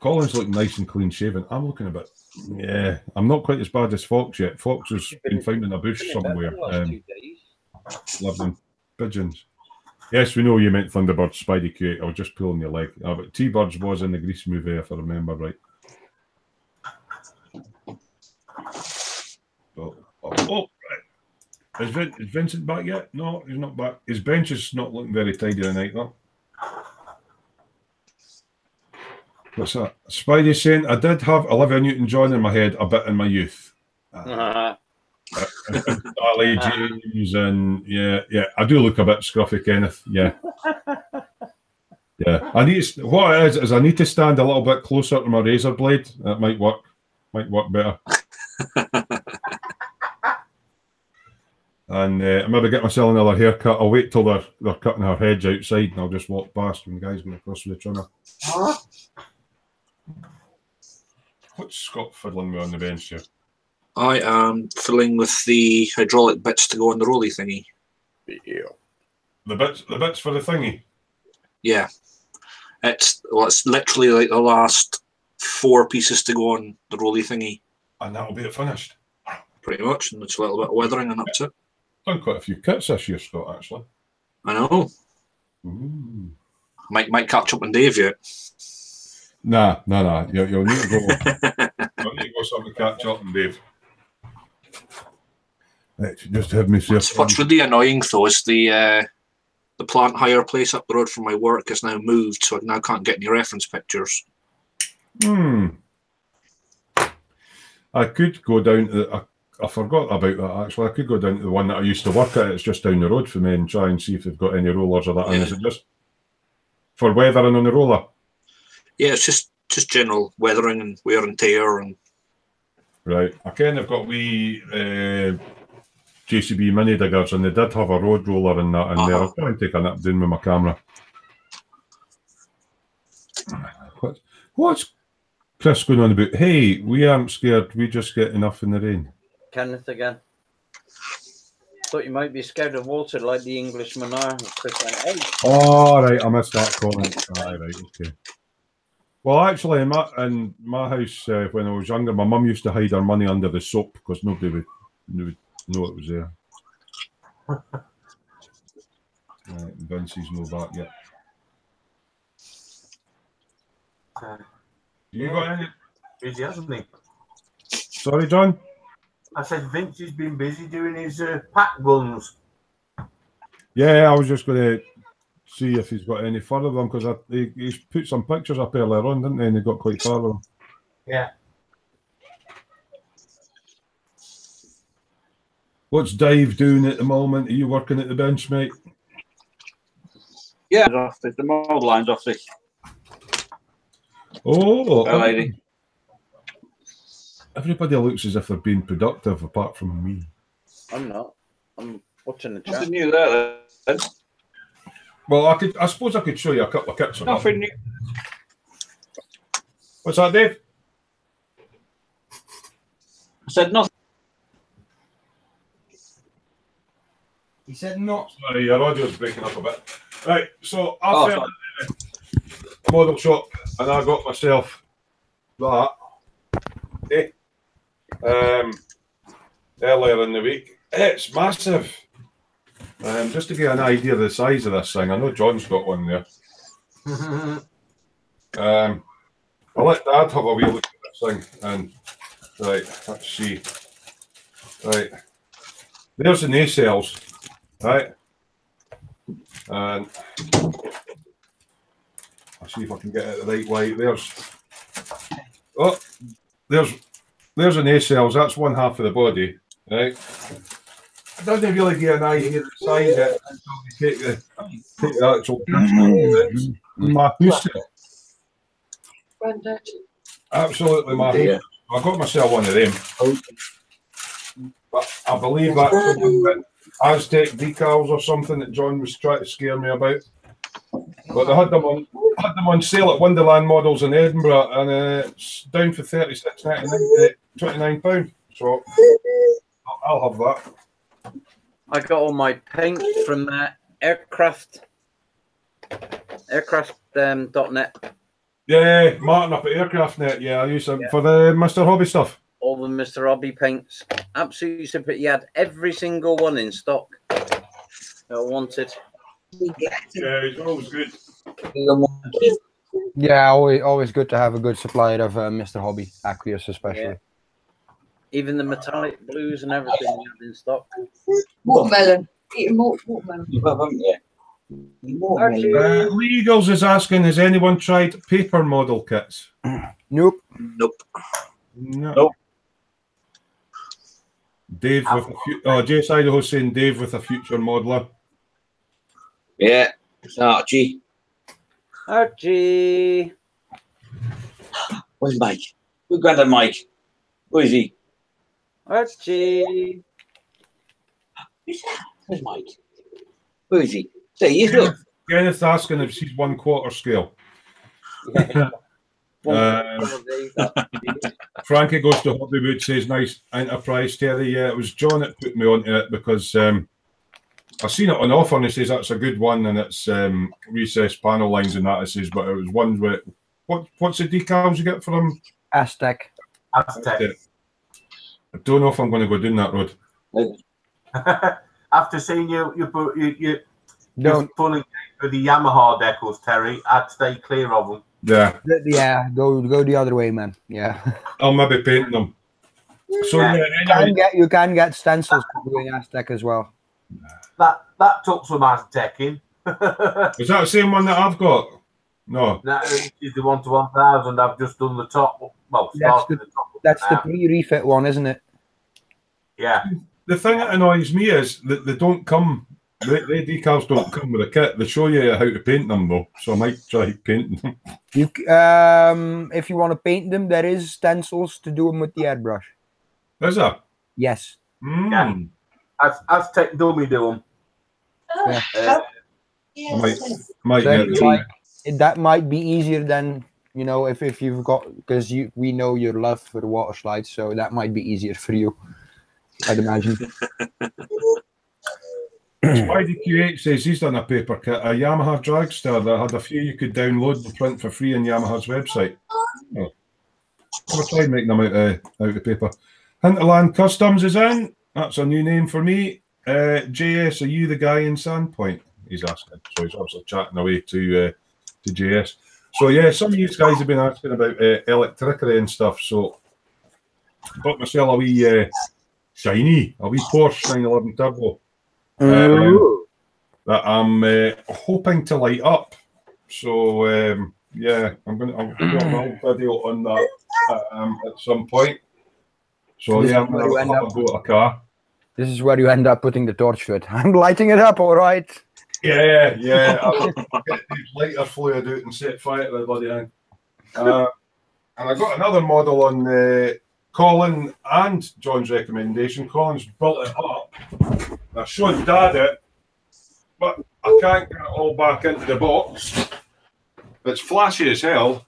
Colin's looking nice and clean shaven. I'm looking a bit. Yeah, I'm not quite as bad as Fox yet. Fox has been found in a bush somewhere. Living pigeons. Yes, we know you meant Thunderbird, Spidey Q8. I was just pulling your leg. But T-Birds was in the Grease movie, if I remember right. Right. Is Vincent back yet? No, he's not back. His bench is not looking very tidy tonight, though. What's that? Spidey's saying, I did have Olivia Newton-John in my head a bit in my youth. James and yeah, I do look a bit scruffy, Kenneth. Yeah. Yeah. What it is I need to stand a little bit closer to my razor blade. That might work. Might work better. And I maybe get myself another haircut. I'll wait till they're cutting her hedge outside and I'll just walk past when the guy's going across with the trimmer. What's Scott fiddling with on the bench here? I am fiddling with the hydraulic bits to go on the rolly thingy. Yeah. The bits for the thingy? Yeah. It's literally like the last 4 pieces to go on the rolly thingy. And that'll be it finished. Pretty much, and it's a little bit of weathering and that's it. Done quite a few kits this year, Scott, actually. I know. Ooh. Might catch up on Dave yet. Nah. You'll need to go. You'll need to go something to catch up on Dave. Right, just have me see. What's really annoying though is the the plant hire place up the road from my work is now moved, so I now can't get any reference pictures. I could go down to I forgot about that actually. I could go down to the one that I used to work at. It's just down the road for me and try and see if they've got any rollers or that. Yeah. And is it just for weathering on the roller? Yeah, it's just general weathering and wear and tear and. Right. I kind of got wee JCB mini diggers, and they did have a road roller in that in there. I'll try and take a nip down with my camera. What's Chris going on about? Hey, we aren't scared. We just get enough in the rain. Kenneth again. Thought you might be scared of water like the Englishman are. Chris went, hey. Oh, right. I missed that comment. Right. Okay. Well, actually, in my house, when I was younger, my mum used to hide her money under the soap because nobody would know it was there. Right, Vince's no back yet. You got any? Busy, hasn't he? Sorry, John? I said Vince has been busy doing his pack guns. Yeah, I was just going to see if he's got any further with them because he's put some pictures up earlier on, didn't he? And he got quite far with them. Yeah. What's Dave doing at the moment? Are you working at the bench, mate? Yeah, off the mold lines off this. Oh, Lady. Everybody looks as if they're being productive apart from me. I'm not. I'm watching the chat. Nothing new there, then. Well, I suppose I could show you a couple of kits. Nothing new. What's that, Dave? I said nothing. He said not. Sorry, your audio's breaking up a bit. Right, so I went to the model shop and I got myself that. Earlier in the week. It's massive. Just to get an idea of the size of this thing, I know John's got one there. I'll let Dad have a wee look at this thing. And right, let's see. Right, there's the nacelles, right? And I'll see if I can get it the right way. There's a nacelles. That's one half of the body, right? It doesn't really get an idea of the size of it until you take the actual my absolutely my I got myself one of them. But I believe that's the one with Aztec decals or something that John was trying to scare me about. But they had them on sale at Wonderland Models in Edinburgh, and it's down for £36.99, £29. So I'll have that. I got all my paint from aircraft.net. Yeah, Martin up at Aircraft.net. Yeah, I use them for the Mr. Hobby stuff. All the Mr. Hobby paints. Absolutely super. He had every single one in stock that I wanted. Yeah, it's always good. Yeah, always good to have a good supplier of Mr. Hobby, Aqueous especially. Yeah. Even the metallic blues and everything we had in stock. Watermelon. Eat more watermelon. Legals is asking, has anyone tried paper model kits? Nope. Nope. No. Dave with Jace Idaho saying Dave with a future modeler. Yeah, it's Archie. Archie. Where's Mike? Where's Grandad Mike? Where is he? Archie. Where's Mike? Where is he? There he is, look. Kenneth's asking if she's 1/4 scale. Frankie goes to Hollywood, says nice enterprise, Terry. Yeah, it was John that put me onto it because I seen it on offer and he says that's a good one and it's recessed panel lines and that. It says, but it was ones with what's the decals you get for them? Aztec. I don't know if I'm going to go down that road. After seeing you Don't. pulling for the Yamaha decals, Terry, I'd stay clear of them. Yeah. Yeah, go the other way, man. Yeah. I'll maybe paint them. So Yeah. anyway, You can get stencils for doing Aztec as well. That took some Aztec in. Is that the same one that I've got? No. That is the 1 to 1000. I've just done the top. Well, started the top. That's the pre-refit one, isn't it? Yeah. The thing that annoys me is that they don't come. The decals don't come with a kit. They show you how to paint them though, so I might try painting them. You, if you want to paint them, there is stencils to do them with the airbrush. Is that? Yes. Yeah. Aztec dummy do them. Yeah. I might So get that might be easier than, you know, if you've got, because we know your love for the water slides, so that might be easier for you, I'd imagine. YDQ8 says he's done a paper kit, a Yamaha dragster that had a few you could download and print for free on Yamaha's website. Oh. I'll try and make them out of paper. Hinterland Customs is in. That's a new name for me. JS, are you the guy in Sandpoint? He's asking. So he's obviously chatting away to JS. So yeah, some of you guys have been asking about electricity and stuff. So I bought myself a wee shiny, a wee Porsche 911 Turbo. That I'm hoping to light up. So yeah, I'm going to do a video on that at some point. So yeah, I'm going to have a go at a car. This is where you end up putting the torch to it. I'm lighting it up, all right. Yeah. I'll get these lighter fluid out and set fire to the bloody thing. And I got another model on Colin and John's recommendation. Colin's built it up. I showed Dad it, but I can't get it all back into the box. It's flashy as hell,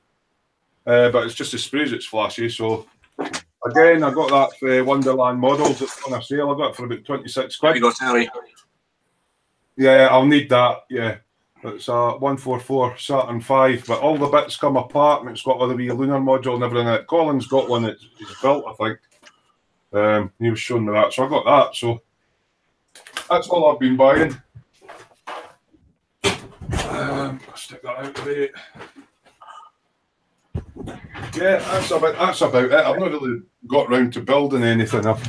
but it's just the sprays it's flashy. So again, I got that for Wonderland Models. It's on a sale. I got it for about 26 quid. You got Harry. Yeah, I'll need that. Yeah, it's a 144 Saturn 5, but all the bits come apart, and it's got all the wee lunar module and everything in it. Colin's got one that he's built, I think. He was showing me that, so I got that. So that's all I've been buying. I'll stick that out of the way. Yeah, that's about it. I've not really got round to building anything. I've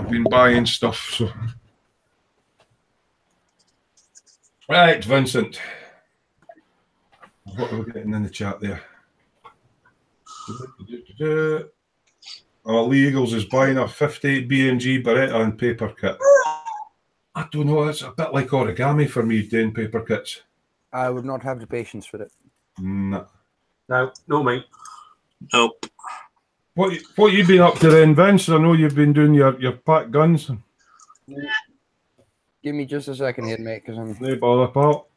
been buying stuff. So right, Vincent. What are we getting in the chat there? Lee Eagles is buying a 58 B&G Beretta and paper kit. I don't know, it's a bit like origami for me doing paper kits. I would not have the patience for it. No. No, mate. Nope. What you been up to then, Vince? I know you've been doing your pack guns. Give me just a second here, mate, because I'm... No bother, pal.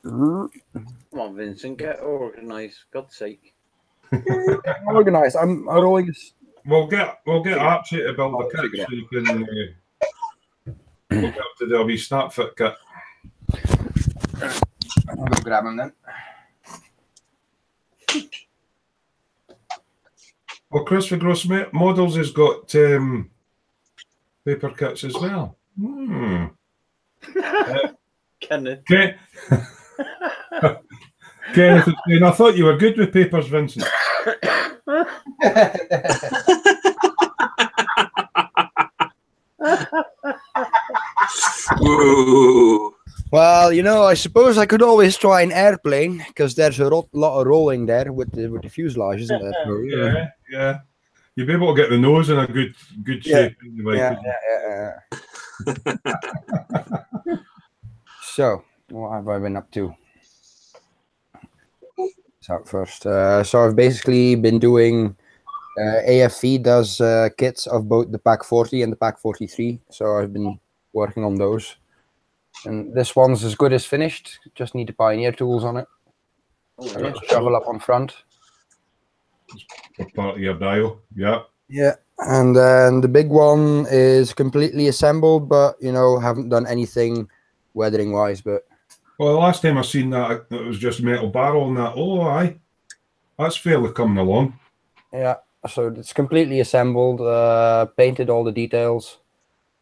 Come on, Vincent, get organised. God's sake. Organised. I'm rolling this. We'll get Archie to build a kit so you can we'll get up to the wee snap fit kit. I'll go grab him then. Well, Chris for Gross Models has got paper kits as well. Kenneth. Okay. Kenneth, I thought you were good with papers, Vincent. Well, you know, I suppose I could always try an airplane because there's a lot of rolling there with the fuselage, isn't there? So, Yeah. You'll be able to get the nose in a good shape. Anyway. Yeah. So, what have I been up to? So first, so I've basically been doing. AFV does kits of both the Pack 40 and the Pack 43, so I've been working on those. And this one's as good as finished. Just need the Pioneer tools on it. Shovel up on front. For part of your dial, yeah. Yeah, and then the big one is completely assembled, but you know, haven't done anything weathering wise. But well, the last time I seen that, it was just metal barrel and that. Oh, aye, that's fairly coming along. Yeah, so it's completely assembled, painted all the details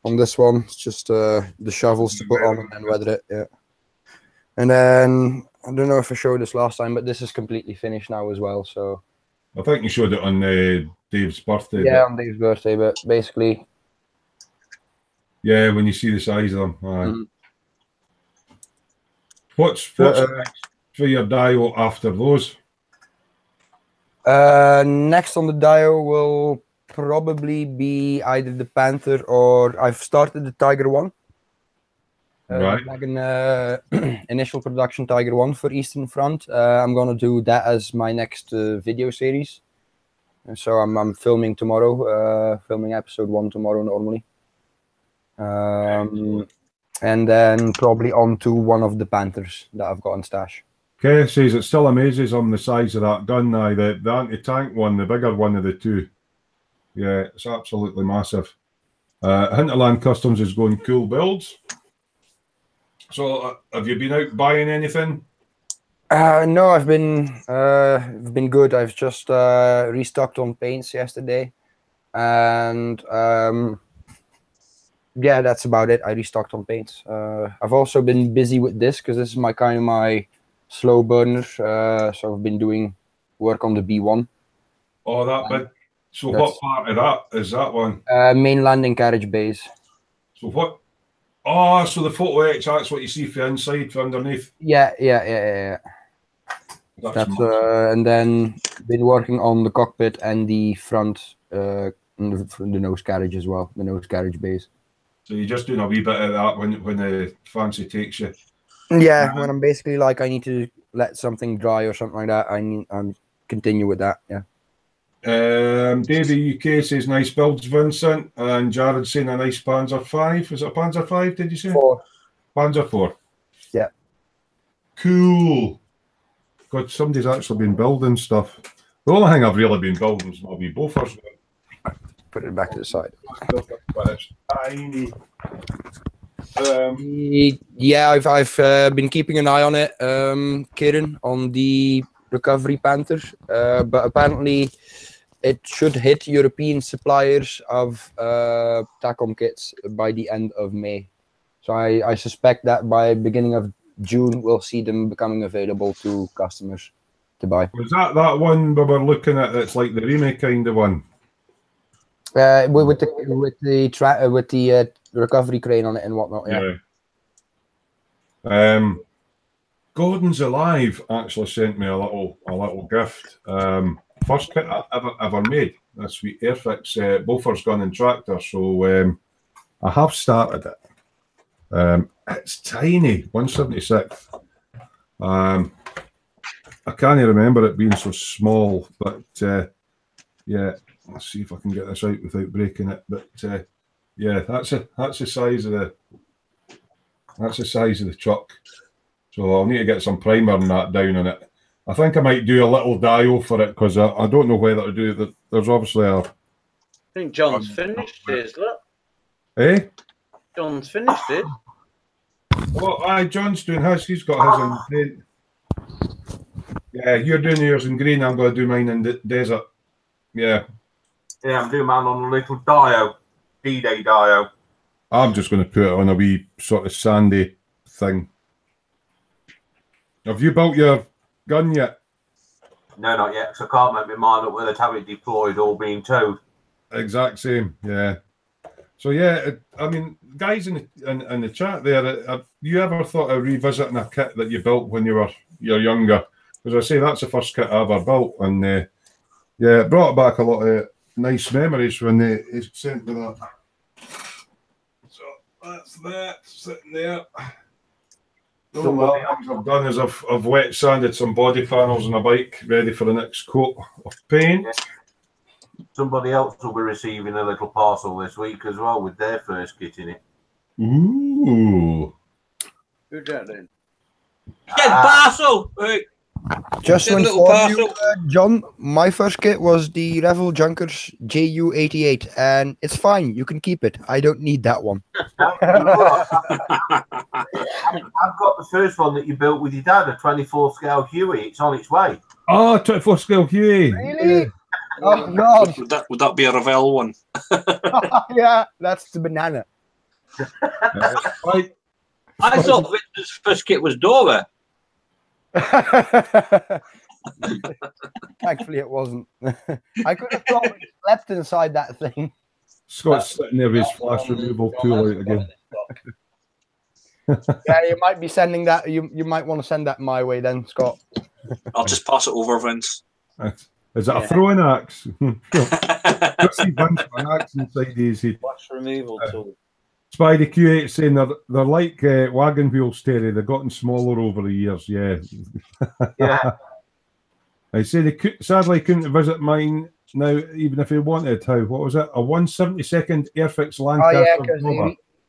on this one. It's just the shovels to put on and then weather it. Yeah, and then I don't know if I showed this last time, but this is completely finished now as well. So I think you showed it on Dave's birthday. Yeah, on Dave's birthday, but basically Yeah, when you see the size of them. Mhm. What's next for your dio after those? Next on the dio will probably be either the Panther or I've started the Tiger 1. Right. Dragon initial production Tiger 1 for Eastern Front. I'm gonna do that as my next video series. And so I'm filming tomorrow, filming episode 1 tomorrow normally. And then probably on to one of the Panthers that I've got in stash. Kay says it still amazes him the size of that gun now. The anti-tank one, the bigger one of the two. Yeah, it's absolutely massive. Hinterland Customs is going cool builds. So have you been out buying anything? No, I've been good. I've just restocked on paints yesterday, and yeah, that's about it. I restocked on paints. I've also been busy with this because this is my kind of my slow burner. So I've been doing work on the B1. Oh, that big. So what part of that is that one? Main landing carriage bays. So what? Oh, so the photo X, that's what you see from inside, from underneath. Yeah. That's And then been working on the cockpit and the front, the nose carriage as well, the nose carriage bays. So you're just doing a wee bit of that when the fancy takes you. Yeah, when I'm basically like I need to let something dry or something like that, I'm continue with that. Yeah. Davey UK says nice builds, Vincent, and Jared saying a nice Panzer 5. Is it a Panzer 5? Did you say? 4. Panzer 4. Yeah. Cool. God, somebody's actually been building stuff. The only thing I've really been building is my wee Bofors. Put it back to the side. But it's tiny. Yeah, I've been keeping an eye on it, Kieran, on the recovery Panther, but apparently it should hit European suppliers of TACOM kits by the end of May. So I suspect that by beginning of June we'll see them becoming available to customers to buy. Was that one we were looking at that's like the remake kind of one? With the recovery crane on it and whatnot. Yeah. Gordon's Alive actually sent me a little gift. First kit I ever made. A sweet Airfix Bofors gun and tractor. So I have started it. It's tiny, 176. I can't remember it being so small, but yeah. Let's see if I can get this out without breaking it. But yeah, that's the size of the truck. So I'll need to get some primer and that down on it. I think I might do a little dio for it because I don't know whether to do that. There's obviously a. I think John's finished his. Look. Eh? John's finished it. Well, aye, John's doing his. He's got his in green. Yeah, you're doing yours in green. I'm going to do mine in the desert. Yeah. Yeah, I'm doing mine on a little dio, D-Day dio. I'm just going to put it on a wee sort of sandy thing. Have you built your gun yet? No, not yet, because I can't make my mind up whether to have it deployed or being towed. Exact same, yeah. So yeah, I mean, guys in the chat there, have you ever thought of revisiting a kit that you built when you're younger? Because I say that's the first kit I ever built, and yeah, it brought back a lot of nice memories when they sent me that. So that's that sitting there. The only things I've done is I've wet sanded some body panels on a bike, ready for the next coat of paint. Yeah. Somebody else will be receiving a little parcel this week as well with their first kit in it. Ooh. Who's that then? Get parcel! Hey. Just to Get a little inform you, parcel. John, my first kit was the Revel Junkers JU88, and it's fine. You can keep it. I don't need that one. I've got the first one that you built with your dad, a 24 scale Huey. It's on its way. Oh, 24 scale Huey. Really? Oh, God. Would that be a Ravel one? Yeah, that's the banana. Right. I thought Victor's first kit was Dora. Thankfully, it wasn't. I could have probably slept inside that thing. Scott's sitting there with his flash removal tool out again. Yeah, you might be sending that. You might want to send that my way then, Scott. I'll just pass it over, Vince. Is that a throwing axe? Let's see Vince with an axe inside his head. Flash removal tool. Spidey Q8 saying they're like wagon wheels, Terry. They've gotten smaller over the years. Yeah. Yeah. I say they sadly couldn't visit mine now, even if they wanted. How? What was it? A 1/72 Airfix Lancaster. Oh yeah, because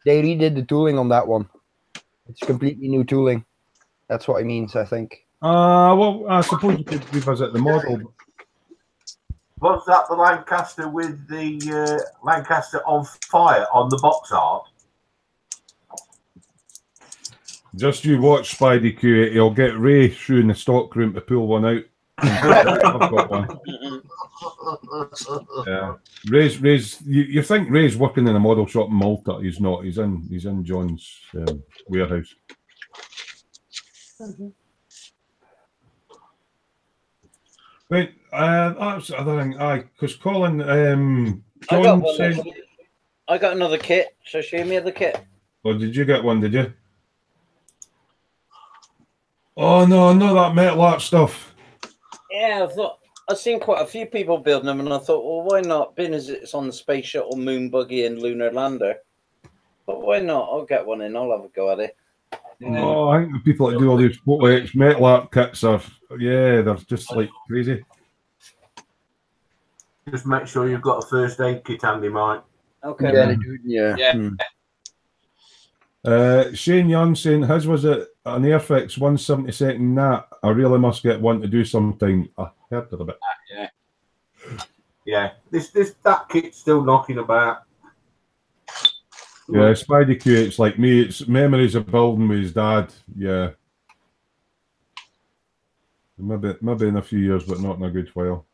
they redid the tooling on that one. It's completely new tooling. That's what it means, I think. Well, I suppose you could revisit the model. Was that the Lancaster with the Lancaster on fire on the box art? Just you watch Spidey Q8. He'll get Ray through in the stock room to pull one out. I've got one. Yeah, Ray's. You think Ray's working in a model shop in Malta? He's not. He's in John's warehouse. Wait, that's the other thing. Because Colin, John said, I got another kit. So show me the kit. Oh, did you get one? Did you? Oh no, not that metal art stuff. Yeah, I've seen quite a few people building them, and I thought, well, why not? Being as it's on the space shuttle, moon buggy, and lunar lander, but why not? I'll get one in. I'll have a go at it. Oh, I think the people that do all these metal art kits are, they're just like crazy. Just make sure you've got a first aid kit handy, Mike. Okay. Yeah. Shane Young saying his was an Airfix 1/72 Nat. I really must get one to do sometime. I heard it a bit. Yeah. That kit's still knocking about. Yeah, Spidey Q8's like me. It's memories of building with his dad. Yeah. Maybe in a few years, but not in a good while.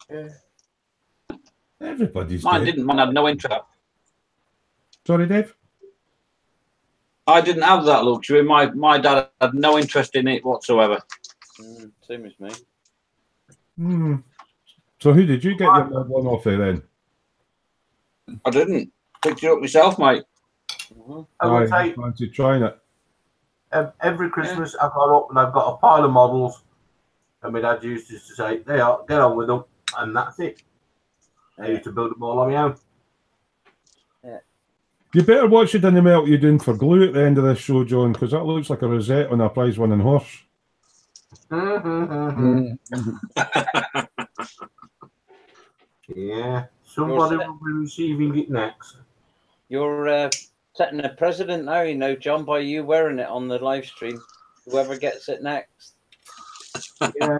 Yeah. Everybody's Mine dead. didn't. Mine had no interest. Sorry, Dave? I didn't have that luxury. My dad had no interest in it whatsoever. Same as me. So who did you get your mod one off of then? I didn't. Picked it up myself, mate. I will say, fancy trying it. every Christmas I've got up and I've got a pile of models, and my dad used to say, "They are, get on with them," and that's it. I used to build them all on my own. Yeah. You better watch it in the melt you're doing for glue at the end of this show, John, because that looks like a rosette on a prize-winning horse. Yeah, somebody will be receiving it next. You're setting a precedent now, you know, John, by you wearing it on the live stream. Whoever gets it next. Yeah.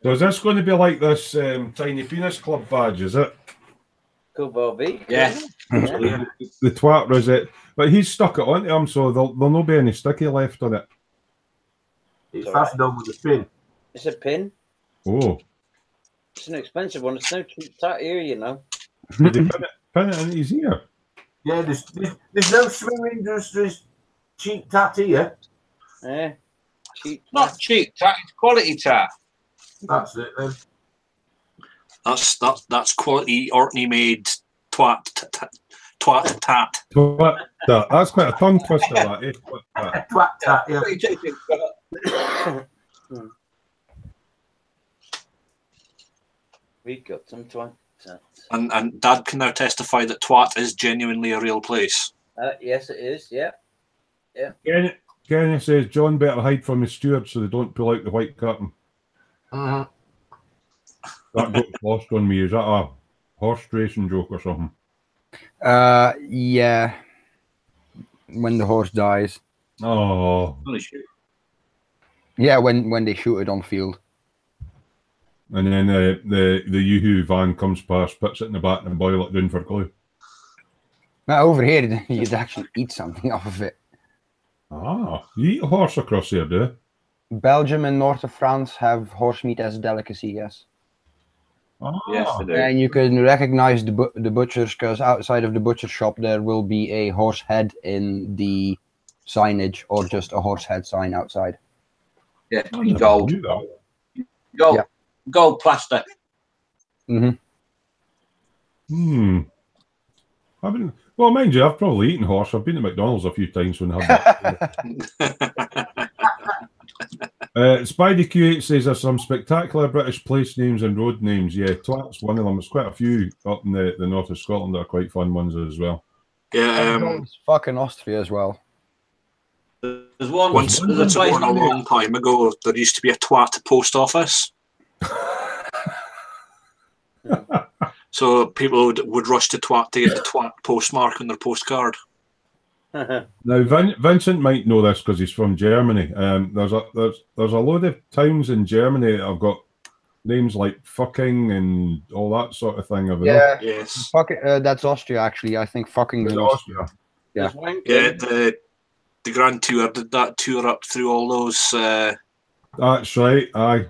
So is this going to be like this Tiny Penis Club badge, is it? Could well be. Yeah. Yeah. The twat rosette. But he's stuck it onto him, so there'll not be any sticky left on it. It's fastened on with a pin. It's a pin. Oh. It's an expensive one. It's no cheap tat here, you know. Did he pin it in his ear? Yeah, there's no Swim Industries cheap tat here. Yeah. Cheap. Not cheap tat, it's quality tat. That's it then. That's quality Orkney made twat tat. Twat tat. That's quite a tongue twister, that, eh? Twat tat, yeah. We got some twat tat. And Dad can now testify that twat is genuinely a real place. Yes, it is. Yeah. Yeah. Kenny says John better hide from his steward so they don't pull out the white curtain. That got lost on me. Is that a horse racing joke or something? Yeah. When the horse dies. Oh. Yeah, when they shoot it on field. And then the Yoo-hoo van comes past, puts it in the back and boil it down for glue. Now over here, you'd actually eat something off of it. Ah, you eat a horse across there, do you? Belgium and north of France have horse meat as a delicacy, yes. Ah. Yes, they do. And you can recognize the butchers because outside of the butcher shop there will be a horse head in the signage or just a horse head sign outside. Yeah, gold. Yeah. Gold plaster. Well, mind you, I've probably eaten horse. I've been to McDonald's a few times when I had that. Spidey Q8 says there's some spectacular British place names and road names. Yeah, Twat's one of them. There's quite a few up in the north of Scotland that are quite fun ones as well. Yeah, fucking Austria as well. There's one. Once There's a place a long time ago, there used to be a twat post office. So people would rush to twat to get the twat postmark on their postcard. Now, Vincent might know this because he's from Germany. There's a load of towns in Germany that have got names like fucking and all that sort of thing. Yeah, yes. That's Austria, actually. I think fucking is Austria. Yeah, the Grand Tour did that tour up through all those. That's right. Aye.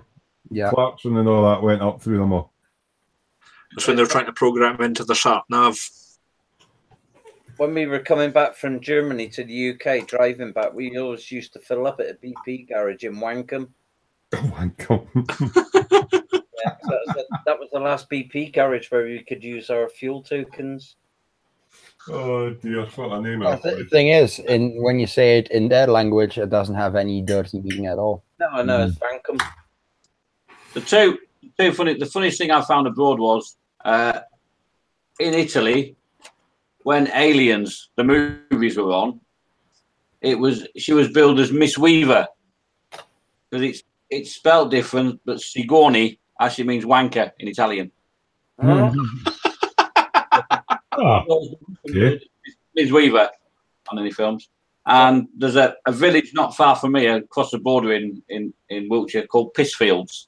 Yeah. Clarkson and all that went up through them all. That's when they're trying to program into the sat nav. When we were coming back from Germany to the UK, driving back, we always used to fill up at a BP garage in Wankham. Wankham. Yeah, that was the last BP garage where we could use our fuel tokens. Oh dear, what a name! The thing is, when you say it in their language, it doesn't have any dirty meaning at all. No, it's Wankham. The funniest thing I found abroad was in Italy when Aliens, the movies were on. She was billed as Miss Weaver because it's spelled different, but Sigoni actually means wanker in Italian. Miss Weaver on any films. And there's a village not far from me across the border in Wiltshire called Pissfields.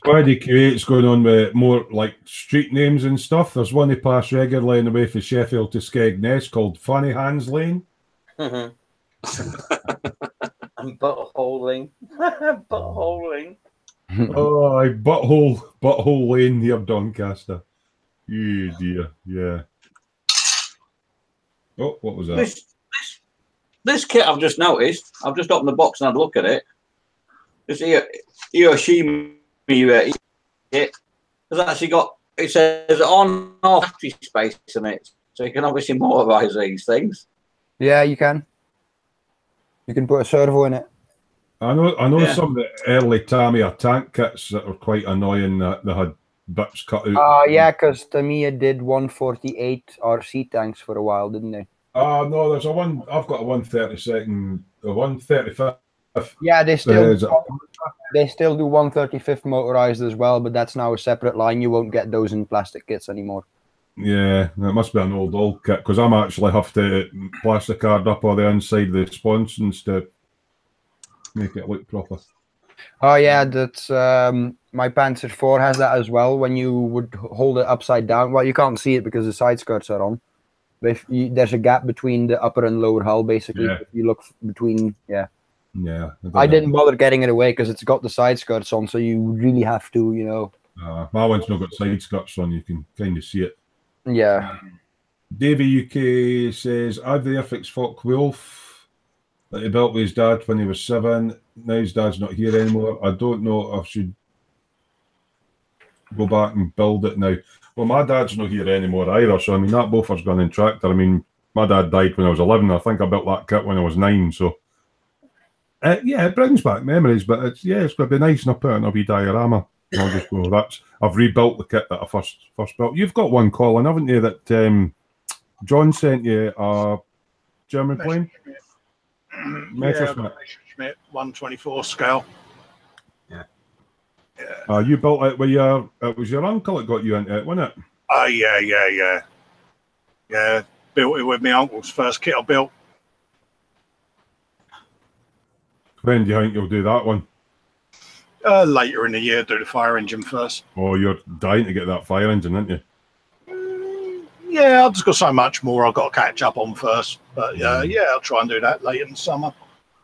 Spidey Q8's going on with more like street names and stuff. There's one they pass regularly on the way from Sheffield to Skegness called Funny Hands Lane. And buttholing. Buttholing. Oh, butthole lane near Doncaster. Oh dear, yeah. Oh, what was that? This kit I've just noticed. I've just opened the box and had a look at it. This Hiroshima kit has actually got, it says on off battery space in it, so you can obviously motorise these things. Yeah, you can. You can put a servo in it. I know some of the early Tamiya tank kits that were quite annoying that they had bits cut out. Yeah, because Tamiya did 148 RC tanks for a while, didn't they? No, there's a one. I've got a 132nd, a 135th. Yeah, they still do 135th motorized as well, but that's now a separate line. You won't get those in plastic kits anymore. Yeah, it must be an old kit because I'm actually have to plastic card up all the inside of the sponsons to make it look proper. Oh yeah, that's my Panzer IV has that as well. When you would hold it upside down, well, you can't see it because the side skirts are on. But there's a gap between the upper and lower hull, basically. Yeah. If you look between, yeah. Yeah. I didn't bother getting it away because it's got the side skirts on, so you really have to, you know. My one's not got side skirts on. You can kind of see it. Yeah. Davey UK says, I've the Airfix Focke Wolf that he built with his dad when he was 7. Now his dad's not here anymore. I don't know if I should go back and build it now. Well, my dad's not here anymore either, so I mean, that bofer's gone in tractor. I mean, my dad died when I was 11. I think I built that kit when I was 9, so... yeah, it brings back memories, but it's going to be nice and I'll put it in a wee diorama. I'll just go, I've rebuilt the kit that I first built. You've got one, Colin, haven't you, that John sent you a German plane? Messerschmitt 124 scale. Yeah. You built it with it was your uncle that got you into it, wasn't it? Oh, yeah. Built it with my uncle's first kit I built. When do you think you'll do that one? Later in the year, do the fire engine first. Oh, you're dying to get that fire engine, aren't you? Yeah, I've just got so much more I've got to catch up on first. But yeah, I'll try and do that late in the summer.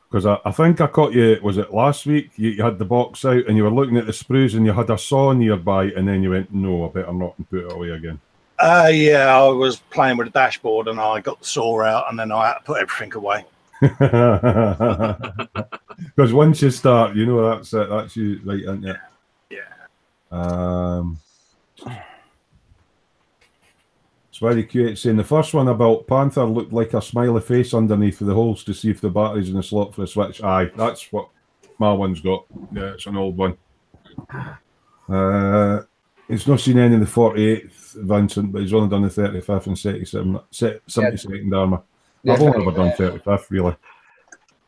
Because I think I caught you, was it last week? You had the box out and you were looking at the sprues and you had a saw nearby and then you went, no, I better not and put it away again. Yeah, I was playing with the dashboard and I got the saw out and then I had to put everything away. Because once you start, you know that's it. That's you, right, isn't it? Yeah. Spidey Q8 saying the first one I built, Panther, looked like a smiley face underneath the holes to see if the battery's in the slot for the switch. Aye, that's what my one's got. Yeah, it's an old one. He's not seen any of the 48th Vincent, but he's only done the 35th and 72nd armour. I've only ever done 35th, really.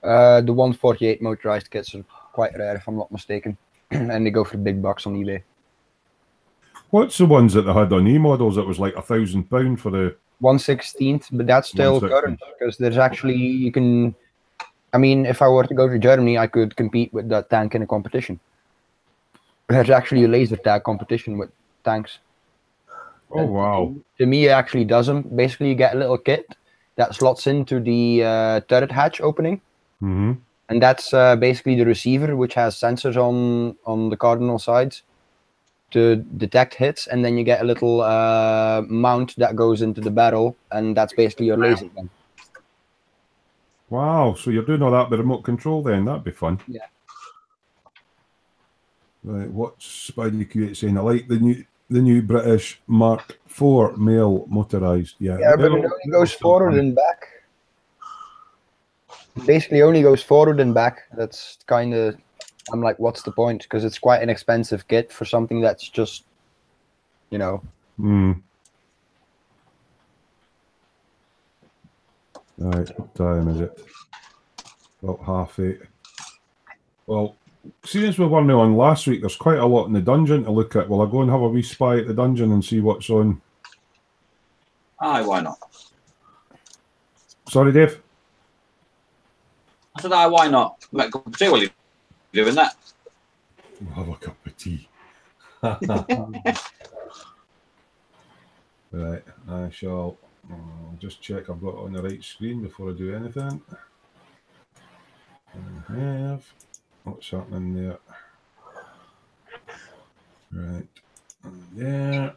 The 148 motorized kits are quite rare, if I'm not mistaken, and they go for big bucks on eBay. What's the ones that they had on e-models? It was like £1,000 for the 1/16th, but that's still 1/16. current because there's actually you can. I mean, if I were to go to Germany, I could compete with that tank in a competition. There's actually a laser tag competition with tanks. Oh wow! To me, it actually doesn't. Basically, you get a little kit that slots into the turret hatch opening, Mm-hmm. and that's basically the receiver, which has sensors on the cardinal sides to detect hits, and then you get a little mount that goes into the barrel, and that's basically your laser gun. Wow! So you're doing all that with remote control then? That'd be fun. Yeah. Right, what's Spidey Q8 saying? I like the new British Mark IV male motorised. Yeah, But it only goes forward and back. Basically, only goes forward and back. That's kind of. I'm like, what's the point? Because it's quite an expensive kit for something that's just, you know. Mm. Right, what time is it? About 8:30. Well, since we weren't on last week, there's quite a lot in the dungeon to look at. Will I go and have a wee spy at the dungeon and see what's on? Aye, why not? Sorry, Dave? I said, aye, why not? Make a cup of tea while you're doing that. We'll have a cup of tea. Right, I shall just check I've got it on the right screen before I do anything. I have. What's happening there? Right, there.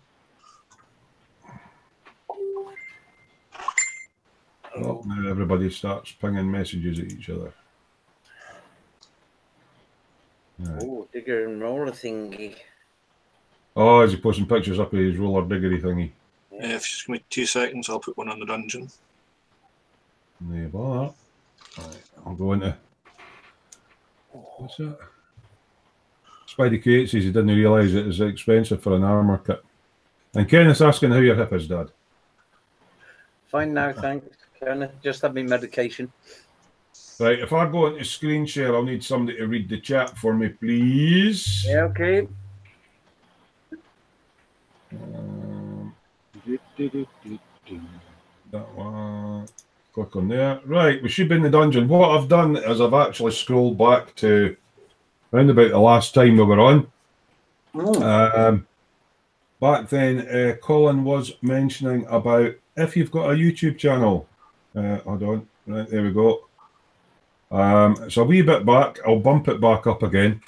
Oh, now everybody starts pinging messages at each other. Right. Oh, digger and roller thingy. Oh, is he posting pictures up of his roller diggery thingy? If you just give me 2 seconds, I'll put one on the dungeon. There you are. Right, I'll go into. What's that? Spidey Q8 says he didn't realise it was expensive for an armour kit. And Kenneth's asking how your hip is, Dad. Fine now, thanks. Just had me medication. Right, if I go into screen share, I'll need somebody to read the chat for me, please. Yeah, okay. That one. Click on there. Right, we should be in the dungeon. What I've done is I've actually scrolled back to around about the last time we were on. Back then, Colin was mentioning about if you've got a YouTube channel. Hold on. Right, there we go. It's a wee bit back. I'll bump it back up again.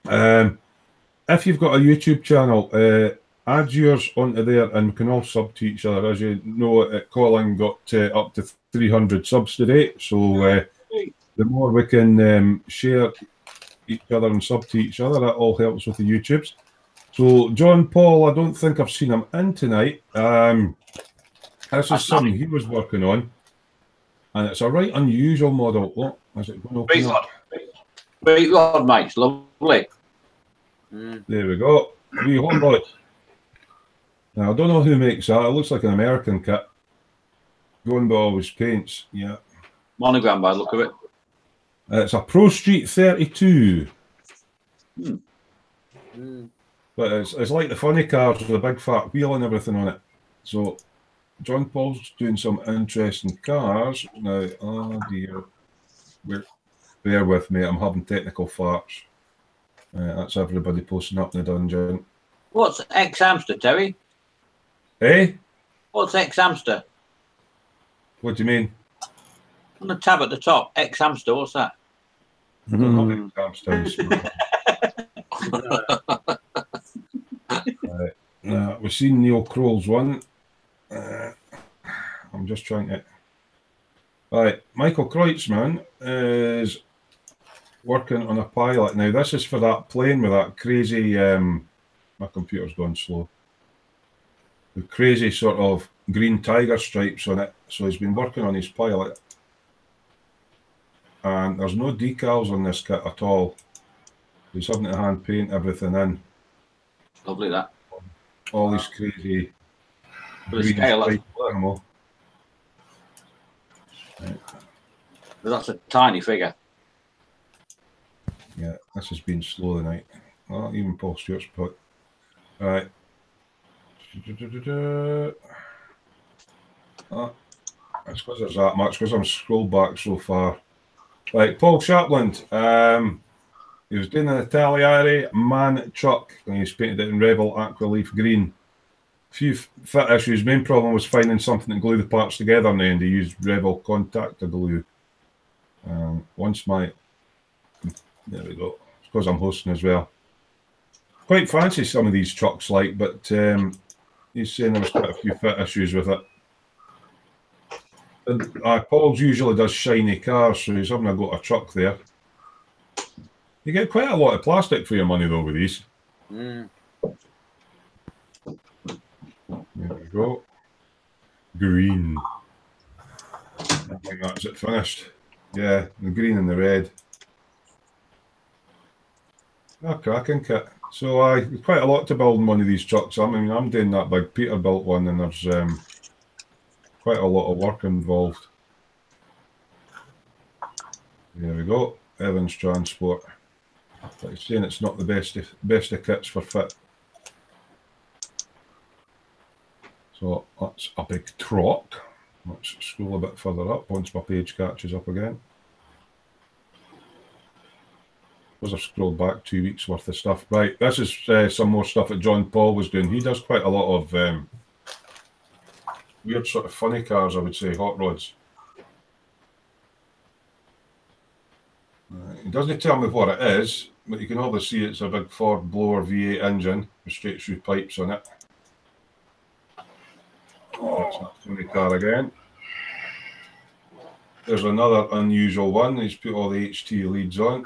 If you've got a YouTube channel, add yours onto there and we can all sub to each other. As you know, Colin got up to 300 subs today. So the more we can share each other and sub to each other, that all helps with the YouTubes. So John Paul, I don't think I've seen him in tonight. This is something he was working on. And it's a right unusual model. Oh, is it going to open up? Great rod, mate. It's lovely. There we go. We hold on. Now, I don't know who makes that. It looks like an American kit. Going by always paints. Yeah. Monogram by the look of it. It's a Pro Street 32. But it's like the funny cars with a big fat wheel and everything on it. So John Paul's doing some interesting cars. Now, oh dear. Bear with me, I'm having technical farts. That's everybody posting up in the dungeon. What's ex-hamster, Terry? Eh? What's ex-hamster? What do you mean? On the tab at the top, ex-hamster, what's that? I don't know any hamsters. We've seen Neil Kroll's one. I'm just trying to. Right, Michael Kreutzmann is working on a pilot now. This is for that plane with that crazy My computer's gone slow. With crazy sort of green tiger stripes on it. So he's been working on his pilot. And there's no decals on this kit at all. He's having to hand paint everything in. Lovely that. All these crazy For the green scale, stripes animal. that's a tiny figure. Yeah, this has been slow tonight. Oh, even Paul Stewart's put. Right. Oh, it's because there's that much, because I'm scrolled back so far. Right, Paul Shapland. He was doing an Italiari man truck, and he's painted it in Rebel Aqualeaf Green. Few fit issues. Main problem was finding something to glue the parts together, and then he used Rebel contactor glue. Once my... There we go. It's because I'm hosting as well. Quite fancy some of these trucks, like, but he's saying there was quite a few fit issues with it. And Paul's usually does shiny cars, so he's having a go at a truck there. You get quite a lot of plastic for your money, though, with these. Mm. There we go. Green. I think that's it finished. Yeah, the green and the red. A cracking kit. So quite a lot to build in one of these trucks. I mean, I'm doing that big Peterbilt one, and there's quite a lot of work involved. There we go. Evans Transport. But he's saying it's not the best of kits for fit. So that's a big truck. Let's scroll a bit further up once my page catches up again. I've scrolled back 2 weeks worth of stuff. Right, this is some more stuff that John Paul was doing. He does quite a lot of weird sort of funny cars, I would say, hot rods. He doesn't tell me what it is, but you can obviously see it's a big Ford blower V8 engine with straight through pipes on it. That's that funny car again. There's another unusual one. He's put all the HT leads on.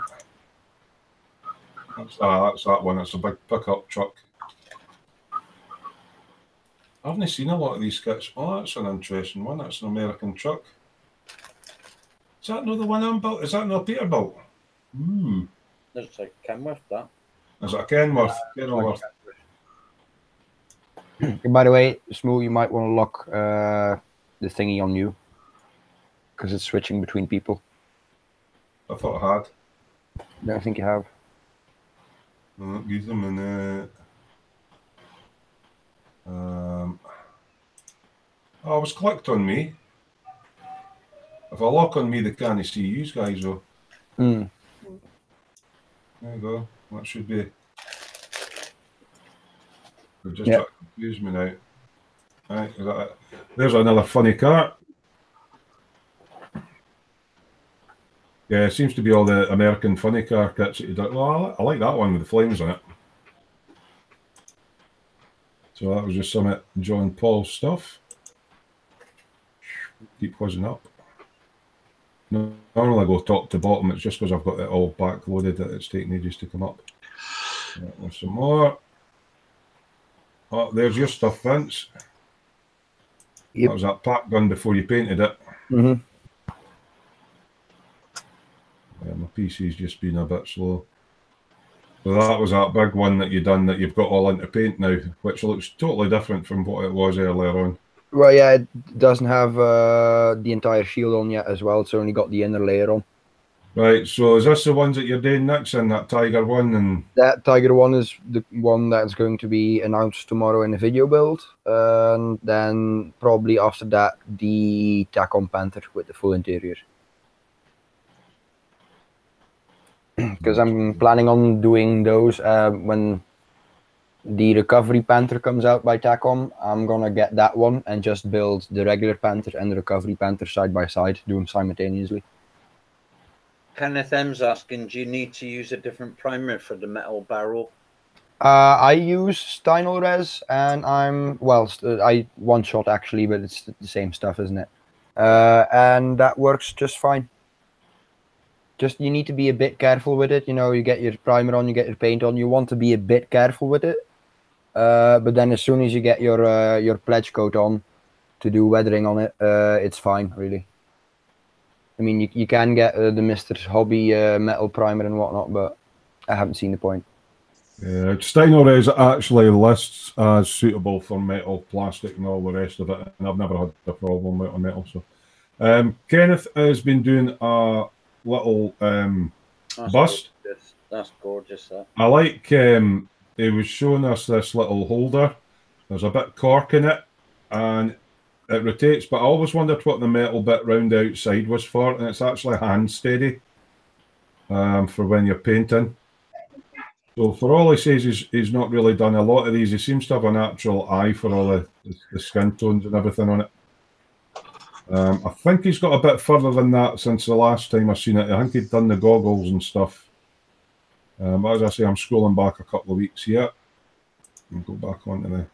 That's that one. It's a big pickup truck. I haven't seen a lot of these kits. Oh, that's an interesting one. That's an American truck. Is that not the one I'm built? Is that not Peterbilt? There's a Kenworth, that. Is it a Kenworth? Kenworth. By the way, Smoo, you might want to lock the thingy on you, because it's switching between people. I thought I had. No, I think you have. Give them a minute. Oh, it was clicked on me. If I lock on me, they can't see you guys, though. There you go. That should be. They're just trying to confuse me now. Right, is that it? There's another funny car. Yeah, it seems to be all the American funny car kits that you do. Well, I like that one with the flames on it. So that was just some John Paul stuff. Keep whizzing up. No, normally I go top to bottom. It's just because I've got it all backloaded that it's taking ages to come up. Right, there's some more. Oh, there's your stuff, Vince. That was that pack gun before you painted it. Yeah, my PC's just been a bit slow. So that was that big one that you done that you've got all into paint now, which looks totally different from what it was earlier on. Well, yeah, it doesn't have the entire shield on yet as well. It's only got the inner layer on. Right, so is this the ones that you're doing next in that Tiger one? And that Tiger one is the one that's going to be announced tomorrow in a video build. And then probably after that, the Tacom Panther with the full interior. Because I'm planning on doing those when the Recovery Panther comes out by Tacom. I'm gonna get that one and just build the regular Panther and the Recovery Panther side by side, do them simultaneously. Kenneth M's asking, do you need to use a different primer for the metal barrel? I use Steinel Res, and I one shot actually, but it's the same stuff, isn't it? And that works just fine. Just you need to be a bit careful with it. You know, you get your primer on, you get your paint on. You want to be a bit careful with it, But then as soon as you get your pledge coat on to do weathering on it, it's fine, really. I mean, you can get the Mr. Hobby metal primer and whatnot, but I haven't seen the point. Yeah, Steiner is actually lists as suitable for metal, plastic, and all the rest of it, and I've never had a problem with metal. So, Kenneth has been doing a little bust. Gorgeous. That's gorgeous. That. I like. He was showing us this little holder. There's a bit of cork in it, and it rotates. But I always wondered what the metal bit round the outside was for, and it's actually hand steady for when you're painting. So for all he says, he's not really done a lot of these. He seems to have a natural eye for all the skin tones and everything on it. I think he's got a bit further than that since the last time I've seen it. I think he'd done the goggles and stuff. But as I say, I'm scrolling back a couple of weeks here. I'll go back onto the...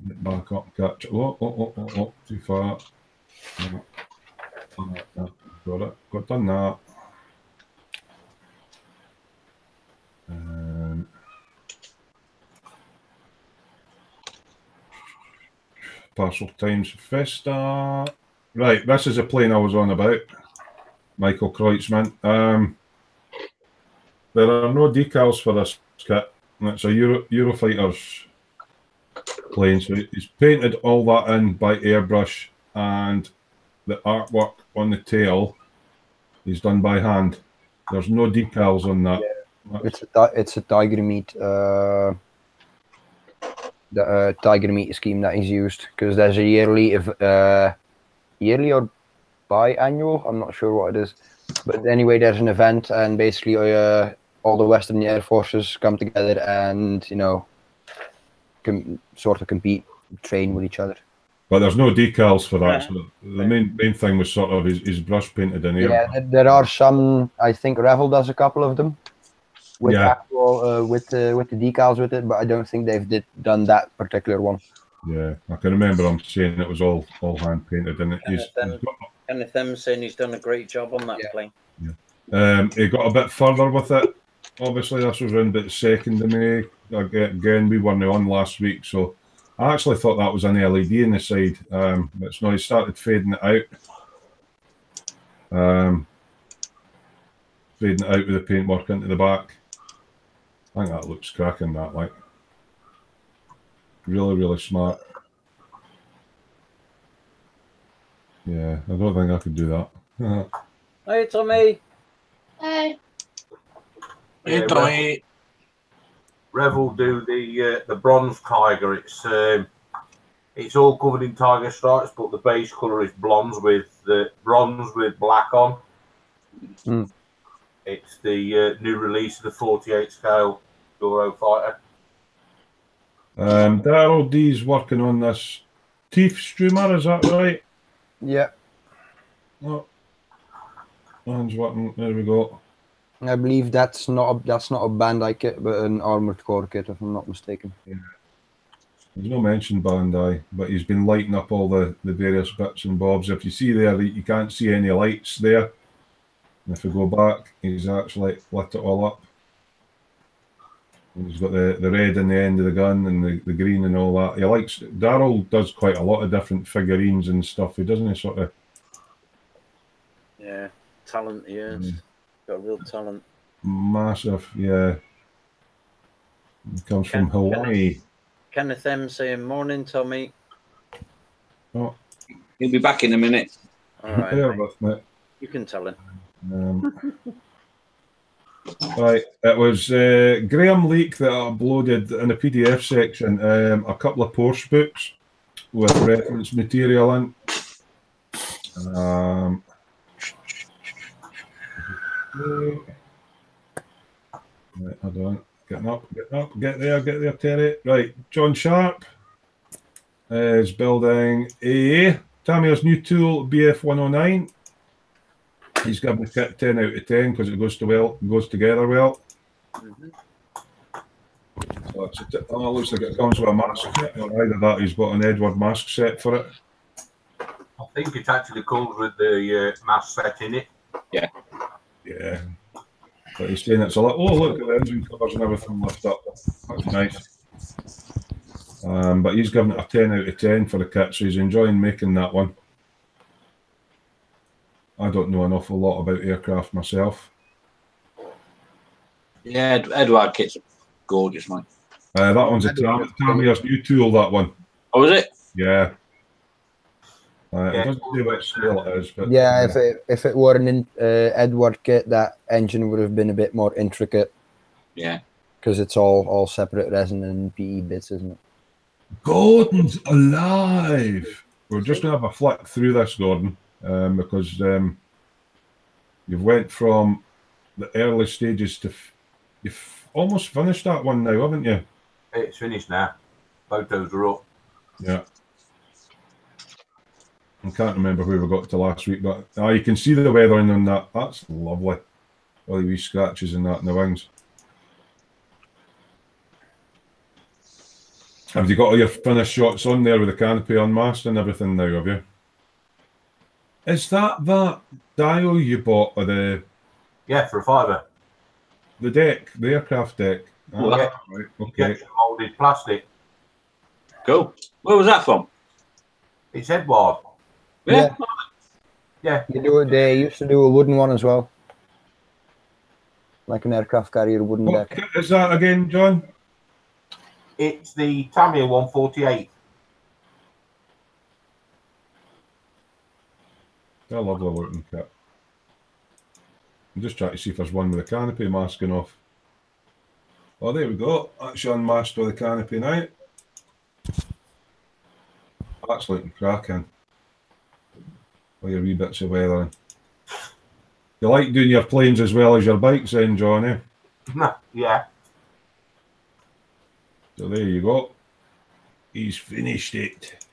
Get back up, catch it. Oh, too far. Got it. Got done that. Partial times Festa. Right, this is a plane I was on about. Michael Kreutzmann. There are no decals for this kit. It's a Eurofighter's plane. So he's painted all that in by airbrush, and the artwork on the tail is done by hand. There's no decals on that. Yeah. It's a Tiger Meat the Tiger Meat scheme that he's used, because there's a yearly or biannual, I'm not sure what it is, but anyway, there's an event, and basically all the Western Air Forces come together and, you know, sort of compete, train with each other. But there's no decals for that. So the main thing was sort of his brush painted in here. Yeah, there are some. I think Revel does a couple of them with actual with the decals with it, but I don't think they've done that particular one. Yeah, I can remember him saying it was all hand painted, and Kenneth M saying he's done a great job on that plane. Yeah. He got a bit further with it. Obviously, this was around about the 2nd of May. Again, we weren't on last week, so I actually thought that was an LED in the side. But it's not. He started fading it out. Fading it out with the paintwork into the back. I think that looks cracking, that, like. Really, really smart. Yeah, I don't think I could do that. Hey, Tommy. Hey. Hey, Tommy. Revel do the bronze tiger. It's all covered in tiger stripes, but the base colour is bronze with black on. Mm. It's the new release of the 48 scale Eurofighter. Daryl D's working on this teeth streamer, is that right? Yeah. Oh. Hands working. There we go. I believe that's not a Bandai kit, but an Armored Core kit, if I'm not mistaken. Yeah. There's no mention Bandai, but he's been lighting up all the various bits and bobs. If you see there, you can't see any lights there. And if we go back, he's actually lit it all up. And he's got the red in the end of the gun and the green and all that. Daryl does quite a lot of different figurines and stuff. He doesn't sort of... Yeah, talent he is. Got real talent. Massive, yeah. He comes from Hawaii. Kenneth M saying, morning, Tommy. Oh. He'll be back in a minute. All right, mate. You can tell him. Right, it was Graham Leake that uploaded in the PDF section a couple of Porsche books with reference material in. Right, hold on. Getting up, get there, Terry. Right, John Sharp is building a Tamir's new tool, BF109. He's given the kit 10 out of 10 because it goes together well. So it looks like it comes with a mask set, or either that he's got an Edward mask set for it. I think it actually comes with the mask set in it. Yeah. Yeah. But he's saying it's a lot. Oh, look at the engine covers and everything lift up. That's nice. But he's giving it a 10 out of 10 for the kit, so he's enjoying making that one. I don't know an awful lot about aircraft myself. Yeah, Edward kit's gorgeous, mate. That one's a Tamier's new tool, that one. Oh, is it? Yeah. It doesn't say what scale it is, but Yeah, if it were an Edward kit, that engine would have been a bit more intricate. Yeah. Because it's all separate resin and PE bits, isn't it? Gordon's alive. We're just going to have a flick through this, Gordon, because you've went from the early stages to you've almost finished that one now, haven't you? It's finished now. Photos are up. Yeah. I can't remember where we got to last week, but you can see the weathering on that. That's lovely. All the wee scratches and that in the wings. Have you got all your finished shots on there with the canopy unmasked and everything now, have you? Is that dial you bought, or the... Yeah, for a fiver. The deck, the aircraft deck? Oh, yeah. Right, okay. Moulded plastic. Cool. Where was that from? It's Edward. Yeah. Yeah. They used to do a wooden one as well. Like an aircraft carrier wooden What deck. kit is that again, John? It's the Tamiya 148. I love the looking kit. I'm just trying to see if there's one with the canopy masking off. Oh, there we go. That's unmasked with the canopy now. That's looking cracking. All your wee bits of weathering. You like doing your planes as well as your bikes then, Johnny? Yeah. So there you go. He's finished it.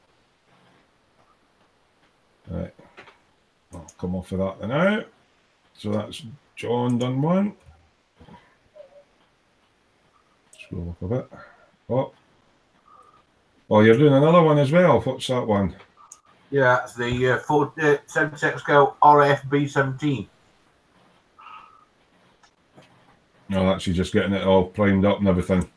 Right. I'll come off of that now. So that's John done one. Scroll up a bit. Oh, you're doing another one as well. What's that one? Yeah, it's the 76 scale RF B17. No, actually just getting it all primed up and everything.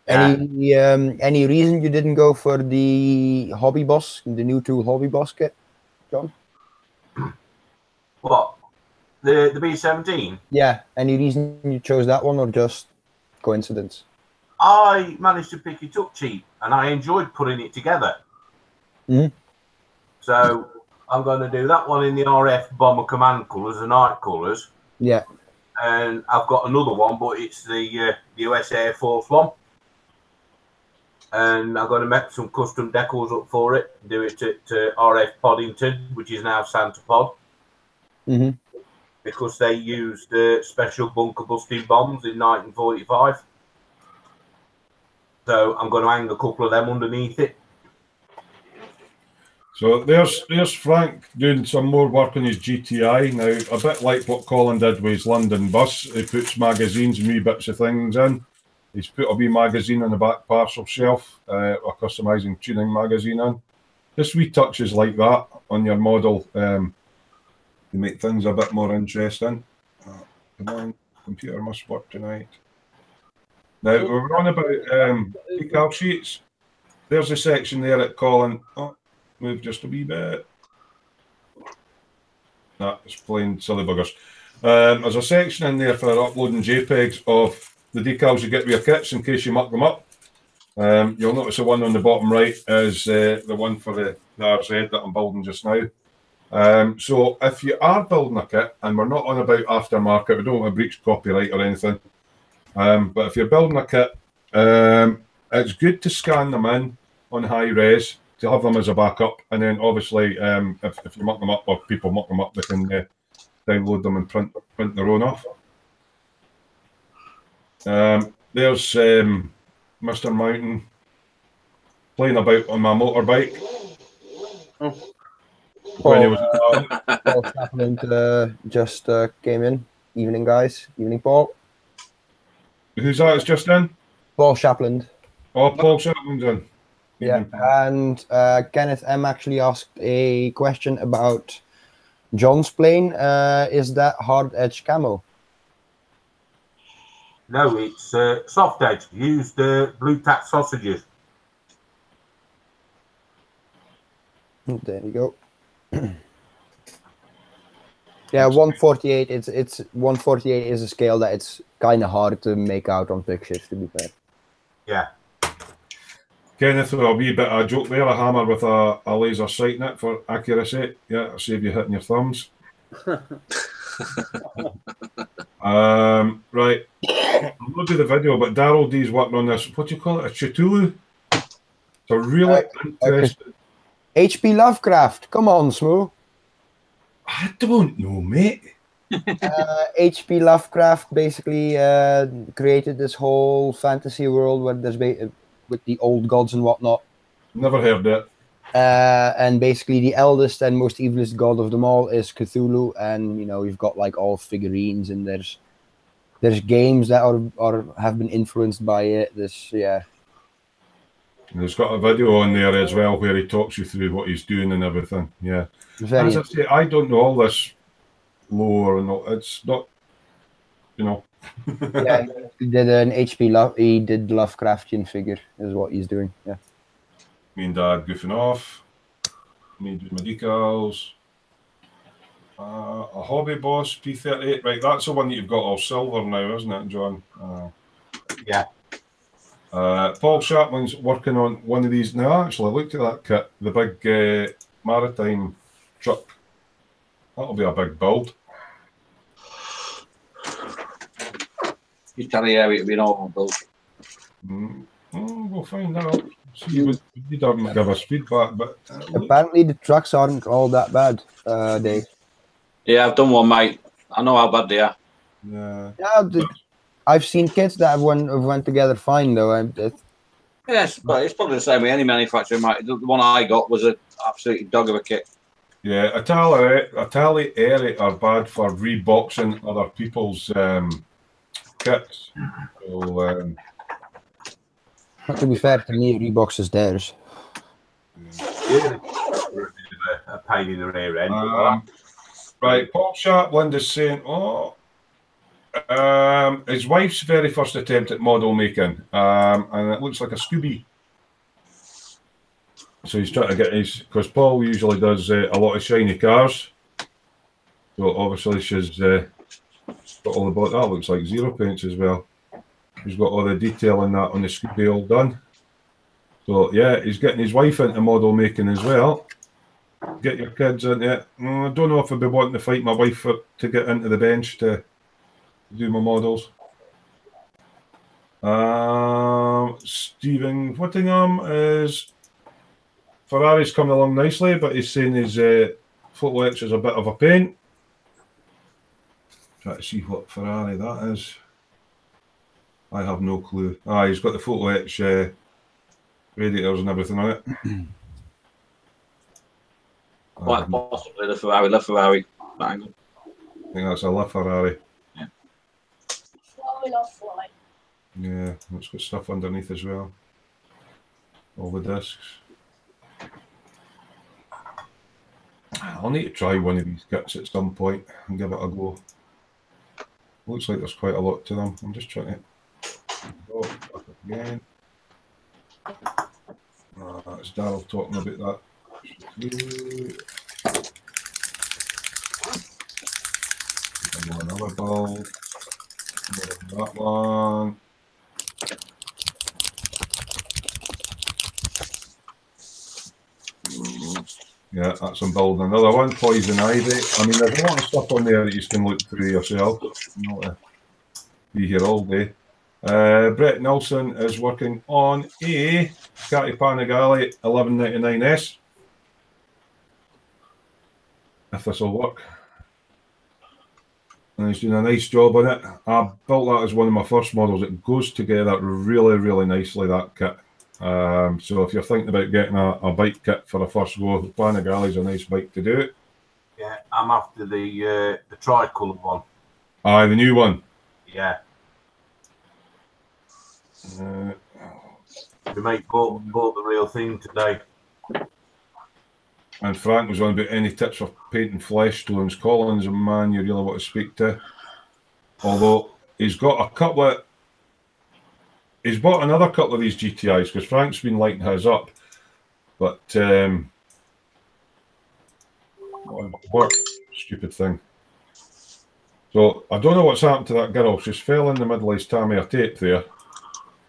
Any reason you didn't go for the Hobby Boss, the new tool Hobby Boss kit, John? What? The B17? Yeah. Any reason you chose that one, or just coincidence? I managed to pick it up cheap, and I enjoyed putting it together. Mm-hmm. So I'm going to do that one in the RF Bomber Command colours, the night colours. Yeah. And I've got another one, but it's the US Air Force one. And I'm going to make some custom decals up for it. Do it at RF Poddington, which is now Santa Pod. Mm-hmm. Because they used special bunker busting bombs in 1945. So I'm going to hang a couple of them underneath it. So there's Frank doing some more work on his GTI now, a bit like what Colin did with his London bus. He puts magazines and wee bits of things in. He's put a wee magazine on the back parcel shelf, a customising tuning magazine in. Just wee touches like that on your model, to make things a bit more interesting. Come on, computer must work tonight. Now, we're on about decal sheets. There's a section there at Colin. Oh, move just a wee bit. That's plain silly buggers. There's a section in there for uploading JPEGs of the decals you get with your kits in case you muck them up. You'll notice the one on the bottom right is the one for the RZ that I'm building just now. So if you are building a kit, and we're not on about aftermarket, we don't want to breach copyright or anything, but if you're building a kit, it's good to scan them in on high res to have them as a backup, and then obviously if you muck them up or people muck them up, they can download them and print their own off. There's Mr. Mountain playing about on my motorbike. When he was Paul Chaplin just came in. Evening, guys. Evening, Paul. Who's that? It's just in? Paul Chaplin. Oh, Paul Chaplin's in. Yeah, and Kenneth M actually asked a question about John's plane. Is that hard edge camo? No, it's soft edge. Used blue tack sausages. There you go. Yeah, 148. It's 148 is a scale that it's kind of hard to make out on pictures. To be fair. Yeah. Kenneth, a wee bit of a joke there. A hammer with a laser sight in it for accuracy. Yeah, it'll save you hitting your thumbs. Right. I'm going to do the video, but Daryl D's working on this. What do you call it? A Cthulhu? It's a really interesting. H.P. Lovecraft. Come on, Smoo. I don't know, mate. H.P. Lovecraft basically created this whole fantasy world where there's with the old gods and whatnot. Never heard that. And basically the eldest and most evilest god of them all is Cthulhu, and you know, you've got like all figurines, and there's games that are have been influenced by it. Yeah. And there's got a video on there as well where he talks you through what he's doing and everything. Yeah. As I say, I don't know all this lore and all. It's not, you know. Yeah, he did an he did Lovecraftian figure is what he's doing. Yeah. Me and Dad goofing off. Me doing my decals. A Hobby Boss P38. Right, that's the one that you've got all silver now, isn't it, John? Yeah. Paul Chapman's working on one of these. Now, actually, I looked at that kit, the big maritime truck. That'll be a big build. You tell you how it'll be an normal build. We'll find out. See, we didn't give us feedback, but apparently the trucks aren't all that bad, Dave. Yeah, I've done one, mate. I know how bad they are. Yeah. I've seen kits that have went together fine though. Yes, but it's probably the same with any manufacturer, mate. The one I got was an absolute dog of a kit. Yeah, Itali are bad for reboxing other people's kits. So, to be fair to me, Reeboks is theirs. Yeah. A pain in the rear end. Right, Paul Sharpland is saying, his wife's very first attempt at model making, and it looks like a Scooby. So he's trying to get his, because Paul usually does a lot of shiny cars. So obviously she's got all the body. That looks like zero paints as well. He's got all the detail in that on the Scooby all done. So yeah, he's getting his wife into model making as well. Get your kids into it. I don't know if I'd be wanting to fight my wife to get into the bench to do my models. Stephen Whittingham is Ferrari's coming along nicely, but he's saying his foot is a bit of a pain. Try to see what Ferrari that is. I have no clue. He's got the photo etch radiators and everything on it. Quite possibly the Ferrari. I think that's a LaFerrari. Yeah. Yeah, it's got stuff underneath as well. All the discs. I'll need to try one of these kits at some point and give it a go. Looks like there's quite a lot to them. I'm just trying to go back again. That's Daryl talking about that. Another bulb. That one. Yeah, that's some building. Another one, Poison Ivy. I mean, there's a lot of stuff on there that you can look through yourself. Not be here all day. Brett Nelson is working on a Catty Panigale 1199S. If this will work. And he's doing a nice job on it. I built that as one of my first models. It goes together really, really nicely, that kit. So if you're thinking about getting a bike kit for a first go, the Panigale is a nice bike to do it. Yeah, I'm after the tricolour one. The new one. Yeah. The mate bought the real thing today. And Frank was on about any tips for painting flesh stones. Colin's a man you really want to speak to. Although he's got a couple of he's bought another couple of these GTIs because Frank's been lighting his up. But what stupid thing. So I don't know what's happened to that girl. She's fell in the middle of his Tamiya tape there.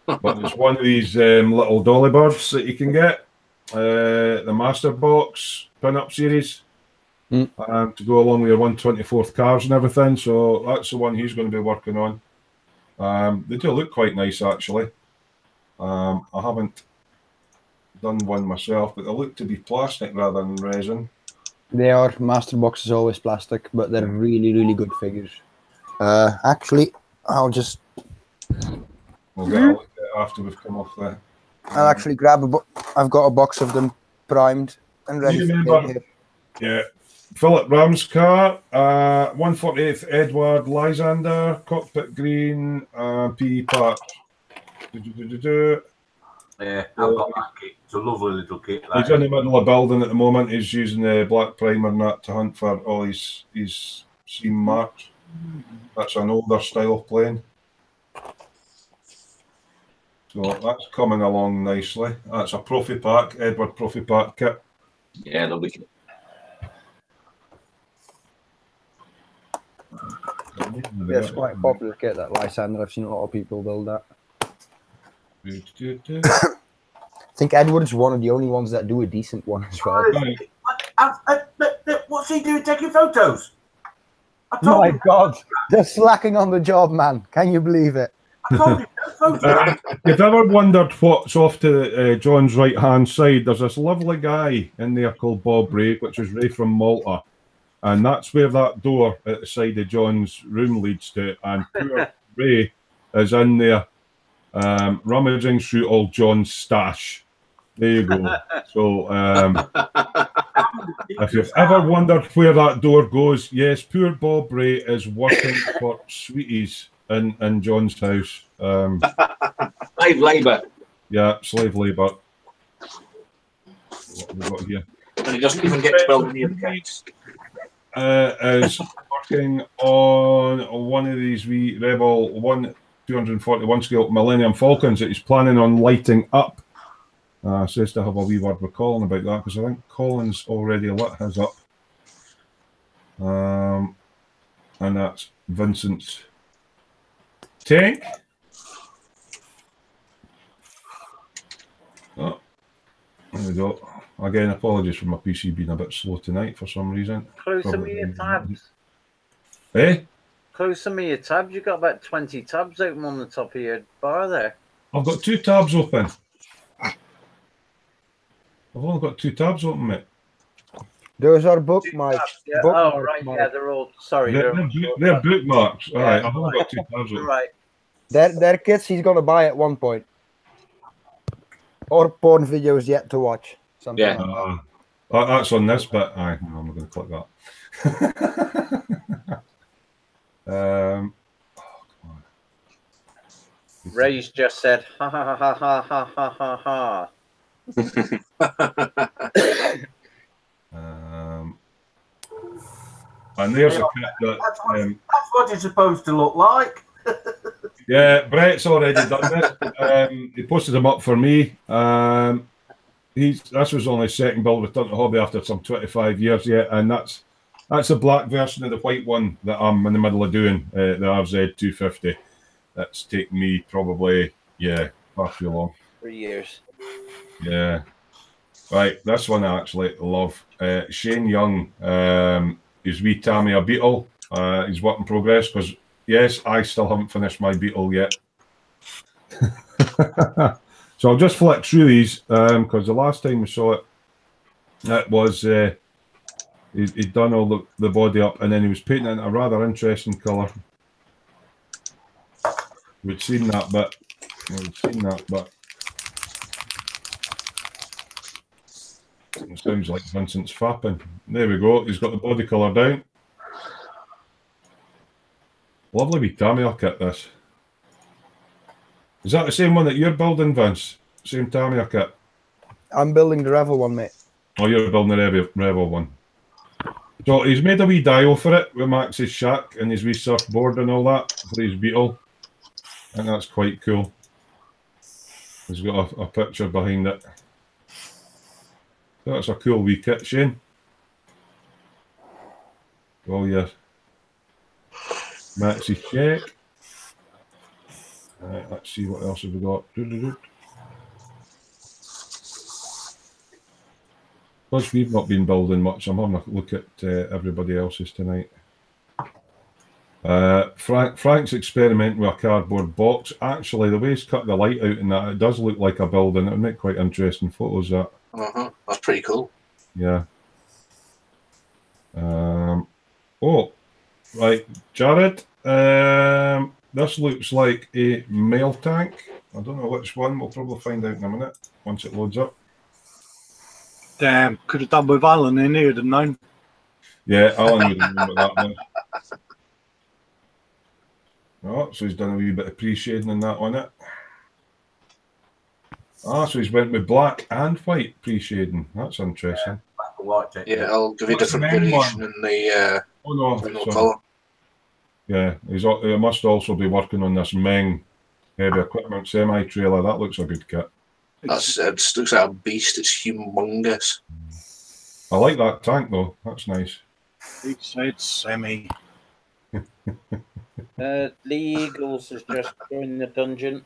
But it's one of these little dolly birds that you can get. The Master Box pin-up series. To go along with your 124th cars and everything. So that's the one he's going to be working on. They do look quite nice, actually. I haven't done one myself, but they look to be plastic rather than resin. They are. Master Box is always plastic, but they're really, really good figures. Actually, I'll just... We'll get a look at it after we've come off there. I'll actually grab a I've got a box of them primed and ready for paint here. Yeah. Philip Ramscar, 148th Edward Lysander, cockpit green, PE part. Yeah, I've got that kit. It's a lovely little kit. He's in the middle of building at the moment. He's using the black primer and that to hunt for all his seam marks. That's an older style of plane. So that's coming along nicely. That's a Profi Pack, Edward Profi Pack kit. Yeah, lovely kit. Yeah, it's quite a popular kit, that Lysander. I've seen a lot of people build that. I think Edward's one of the only ones that do a decent one as well. What's he doing taking photos? I told My him. God, they're slacking on the job, man. Can you believe it? I told him no photos. You've ever wondered what's off to John's right-hand side? There's this lovely guy in there called Bob Ray, which is Ray from Malta. And that's where that door at the side of John's room leads to. And poor Ray is in there rummaging through all John's stash. There you go. So if you've ever wondered where that door goes, yes, poor Bob Ray is working for sweeties in John's house. Slave labour. Yeah, slave labour. What have we got here? And he doesn't even get to build any of the kits. Is working on one of these wee Rebel 241 scale Millennium Falcons that he's planning on lighting up. Says to have a wee word with Colin about that because I think Colin's already lit his up. And that's Vincent's tank. Oh, there we go. Again, apologies for my PC being a bit slow tonight for some reason. Close some of your tabs. Eh? Close some of your tabs. You've got about 20 tabs open on the top of your bar there. I've got 2 tabs open. I've only got 2 tabs open, mate. Those are bookmarks. Yeah. Bookmarks, Oh, right. Mike. Yeah, they're all... Sorry. They're bookmarks. All right, I've only got 2 tabs open. Right. They're kits he's going to buy at one point. Or porn videos yet to watch. Something Yeah. like That's on this bit. Aye, no, I'm not going to click that. Oh, come on. Ray's just said, ha ha ha ha ha ha ha ha. And there's a kit that. That's what it's supposed to look like. Yeah, Brett's already done this. He posted them up for me. This was only his second build with Turn to Hobby after some 25 years yet, and that's a black version of the white one that I'm in the middle of doing, the RZ 250. That's taken me probably, far too long. 3 years. Yeah. Right, this one I actually love. Shane Young, his wee Tamiya Beetle. He's work in progress because, yes, I still haven't finished my Beetle yet. So I'll just flick through these because the last time we saw it, it was he'd done all the body up and then he was painting it in a rather interesting colour. We'd seen that bit. It sounds like Vincent's fapping. There we go. He's got the body colour down. Lovely wee Tamiya kit, this. Is that the same one that you're building, Vince? Same Tamiya kit? I'm building the Revel one, mate. Oh, you're building the Revel one. So he's made a wee dial for it with Max's shack and his wee surfboard and all that for his Beetle. I think that's quite cool. He's got a picture behind it. That's a cool wee kit, Shane. Oh, yeah. Maxi check. Let's see what else have we got. Because we've not been building much, I'm having a look at everybody else's tonight. Frank's experimenting with a cardboard box. Actually, the way he's cut the light out in that, it does look like a building. It would make quite interesting photos, that. That's pretty cool. Yeah. Oh, right, Jared. This looks like a mail tank. I don't know which one. We'll probably find out in a minute once it loads up. Damn, could have done with Alan in here, didn't I? Yeah, Alan would remember that one. Oh, so he's done a wee bit of pre-shading in that on it. Ah, so he's went with black and white pre-shading. That's interesting. Black and white. Yeah, I'll give you a What's different the main variation one? in the Oh no, final sorry. colour. Yeah, he must also be working on this Meng heavy equipment semi-trailer. That looks a good kit. It looks like a beast. It's humongous. I like that tank though. That's nice. He said semi. Lee Eagles has just joined the dungeon.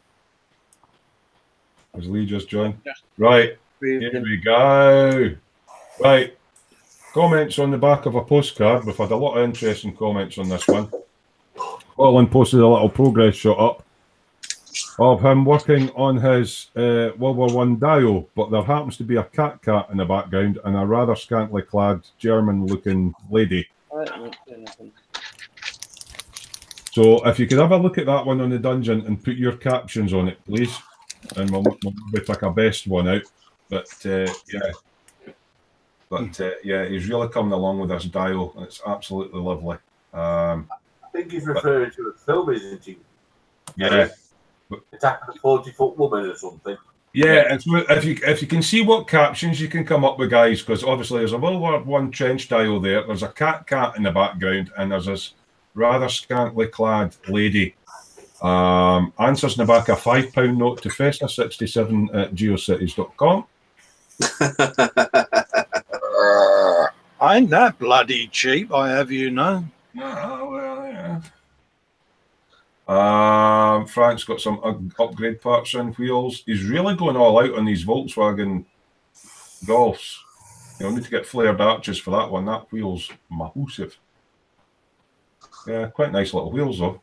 Has Lee just joined? Just Right, proved here him. we go. Right, comments on the back of a postcard. We've had a lot of interesting comments on this one. Colin posted a little progress shot up of him working on his World War I dial, but there happens to be a cat in the background and a rather scantily clad German-looking lady. So if you could have a look at that one on the dungeon and put your captions on it, please, and we'll pick a best one out. But yeah, he's really coming along with this dial, and it's absolutely lovely. I think he's referring to a film, isn't he? Yeah. Attack of the 40-foot woman or something. Yeah, and so if you can see what captions you can come up with, guys, because obviously there's a World War I trench dial there. There's a cat in the background, and there's this rather scantily clad lady. Answers in the back, a £5 note to Festa67@geocities.com. I ain't that bloody cheap, I have you know. Oh, well, yeah. Frank's got some upgrade parts and wheels. He's really going all out on these Volkswagen Golfs. You'll need to get flared arches for that one. That wheel's massive. Yeah, quite nice little wheels though.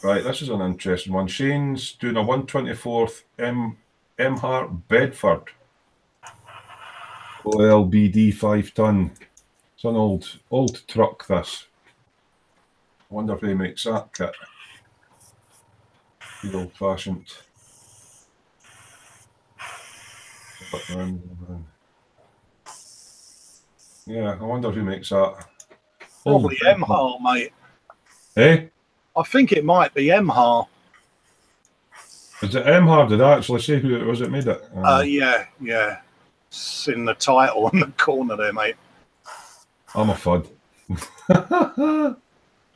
Right, this is an interesting one. Shane's doing a 124th Mhart Bedford OLBD 5 ton. It's an old truck, this. I wonder if he makes that kit. Good old fashioned. Yeah, I wonder who makes that. Probably Mhart, mate. Eh? I think it might be Mhart. Is it Mhart? Did I actually say who it was that made it? Yeah. It's in the title on the corner there, mate. I'm a fud.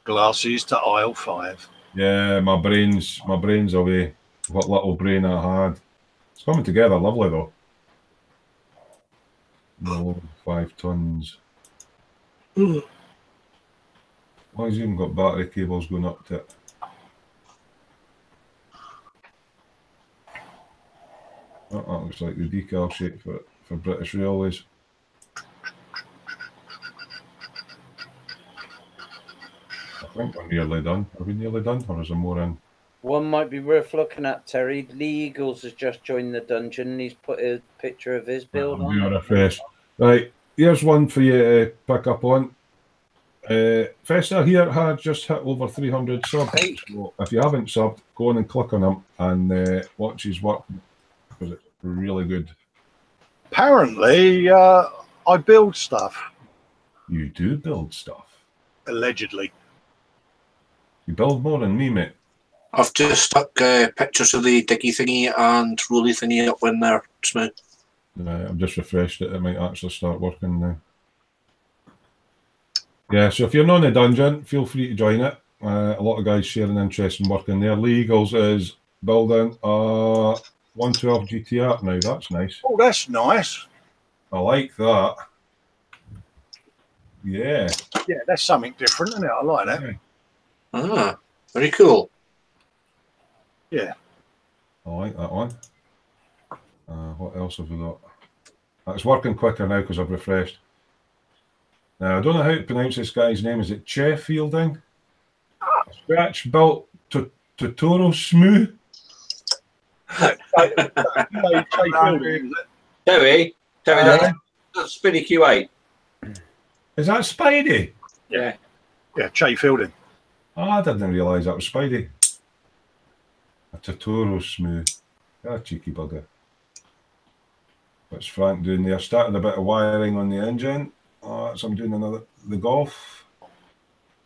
Glasses to aisle 5. Yeah, my brain's away. What little brain I had. It's coming together lovely though. No, 5 tons. Why has he even got battery cables going up to it? That looks like the decal shape for British Railways. I think we're nearly done. Are we nearly done, or is there more in? One might be worth looking at, Terry. Lee Eagles has just joined the dungeon and he's put a picture of his build I'll on. do a refresh. Right, here's one for you to pick up on. Festa here had just hit over 300 subs. So if you haven't subbed, go on and click on him and watch his work because it's really good. Apparently, I build stuff. You do build stuff. Allegedly. You build more than me, mate. I've just stuck pictures of the diggy thingy and rolly thingy up in there, Smoo. I've just refreshed it. It might actually start working now. Yeah, so if you're not in a dungeon, feel free to join it. A lot of guys sharing interest in working there. Lee Eagles is building a 112 GTR now. That's nice. Oh, that's nice. I like that. Yeah. Yeah, that's something different, isn't it? I like that. Yeah. Ah, very cool. Yeah. I like that one. What else have we got? It's working quicker now because I've refreshed. Now, I don't know how to pronounce this guy's name. Is it Sheffielding? Scratch built Totoro Smoo? Terry, that's Spinny Q8. Is that Spidey? Yeah. Yeah, Che Fielding. Oh, I didn't realise that was Spidey. A Totoro Smoo. Ah, cheeky bugger. What's Frank doing there? Starting a bit of wiring on the engine. Oh, so I'm doing the Golf.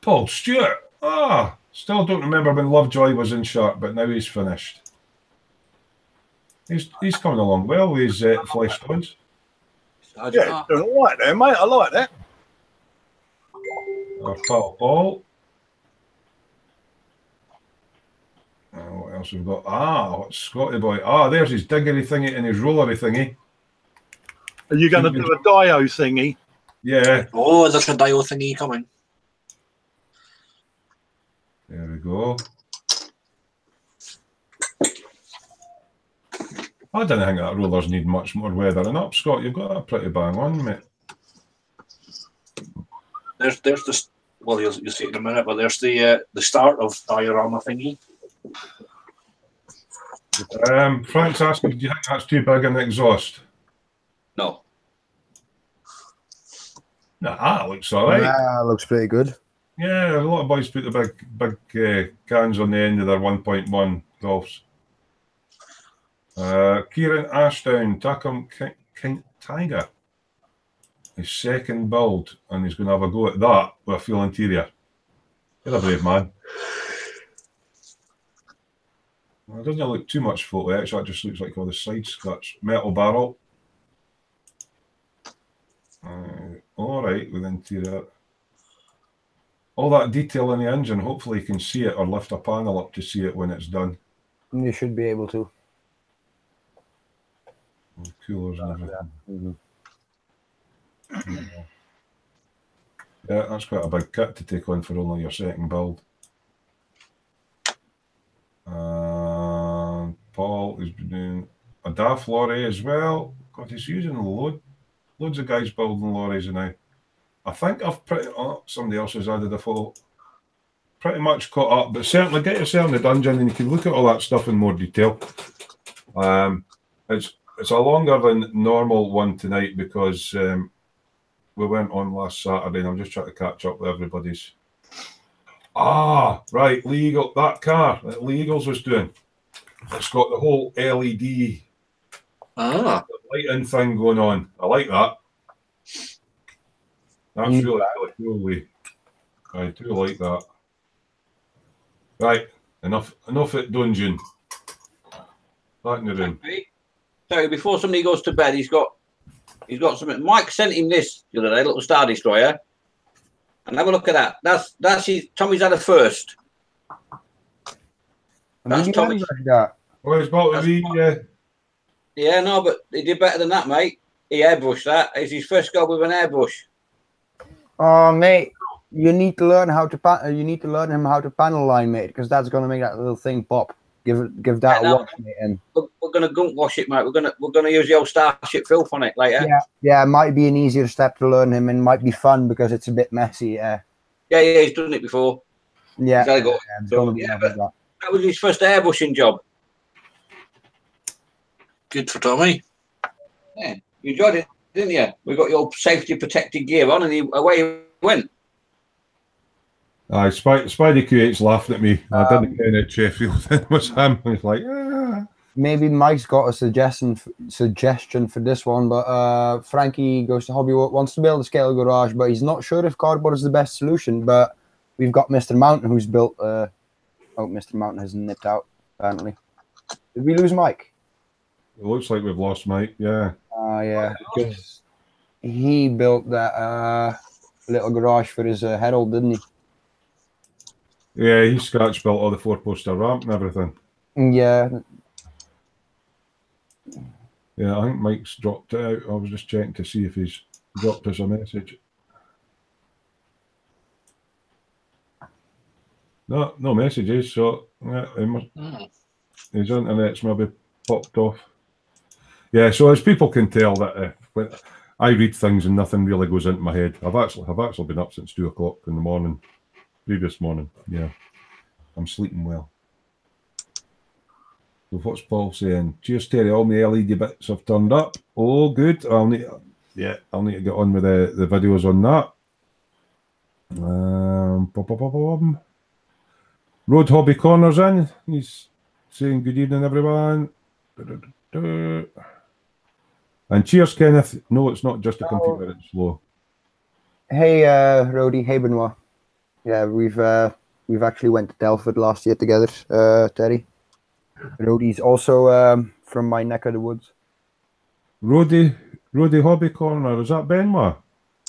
Paul Stewart. Ah, still don't remember when Lovejoy was in sharp, but now he's finished. He's coming along well with his flesh tones. Yeah, doing all right there, mate. I like that. Our pal Paul. What else have we got? What's Scotty boy? There's his diggery thingy and his rollery thingy. Are you going to do a Dio thingy? Yeah. Oh, there's a Dio thingy coming. There we go. I don't think that rollers need much more weathering up, Scott. You've got that pretty bang on, mate. There's this. Well, you'll see it in a minute, but there's the start of diorama thingy. Frank's asking, do you think that's too big an exhaust? No. Nah, that looks all right. Nah, looks pretty good. Yeah, a lot of boys put the big cans on the end of their 1.1 Golfs. Kieran Ashdown, Takum King Tiger. His second build, and he's going to have a go at that with a full interior. You're a brave man. Well, it doesn't look too much photo etch, that just looks like all the side skirts. Metal barrel. All right, with interior. All that detail in the engine, hopefully you can see it or lift a panel up to see it when it's done. You should be able to. And coolers and everything. Yeah, that's quite a big kit to take on for only your second build. Paul is doing a DAF lorry as well. God, he's using loads of guys building lorries now. I think I've somebody else has added a photo. Pretty much caught up, but certainly get yourself in the dungeon and you can look at all that stuff in more detail. It's a longer than normal one tonight because we went on last Saturday and I'm just trying to catch up with everybody's. Right, Legal, that car that Lee Eagles was doing. It's got the whole LED lighting thing going on. I like that. That's really cool, Lee. I do like that. Right, enough at dungeon. Back in the room. So before somebody goes to bed, he's got something. Mike sent him this the other day, little Star Destroyer. And have a look at that. That's his. Tommy's had a first. That's Tommy's. Oh, it's about to be. Yeah, no, but he did better than that, mate. He airbrushed that. It's his first go with an airbrush. Oh, mate, you need to learn how to you need to learn him how to panel line, mate, because that's gonna make that little thing pop. Give that a wash, mate. And we're gonna gunk wash it, mate. We're gonna use the old Starship filth on it later. Yeah, it might be an easier step to learn him, and might be fun because it's a bit messy. Yeah, he's done it before. Yeah, that was his first airbrushing job. Good for Tommy. Yeah, you enjoyed it, didn't you? We got your safety protected gear on, and away he went. Spidey Q8's laughing at me. I didn't get it, Sheffield. It was him. He's like, Maybe Mike's got a suggestion for this one, but Frankie Goes to Hobby wants to build a scale garage, but he's not sure if cardboard is the best solution. But we've got Mr. Mountain who's built. Mr. Mountain has nipped out apparently. Did we lose Mike? It looks like we've lost Mike. Yeah. Yeah, because he built that little garage for his Herald, didn't he? Yeah, he scratch built all the 4-poster ramp and everything. Yeah. Yeah, I think Mike's dropped it out. I was just checking to see if he's dropped us a message. No messages, so yeah, his internet's maybe popped off. Yeah, so as people can tell that when I read things and nothing really goes into my head. I've actually been up since 2 o'clock in the morning, previous morning. Yeah, I'm sleeping well. So what's Paul saying? Cheers, Terry. All my LED bits have turned up. Oh, good. I'll need to get on with the videos on that. Road Hobby Corner's in. He's saying good evening, everyone. And cheers, Kenneth. No, it's not just a computer, it's slow. Hey, Rhodey. Hey, Benoit. Yeah, we've actually went to Telford last year together, Terry. Rhodey's also from my neck of the woods. Roddy Hobby Corner, is that Benoit?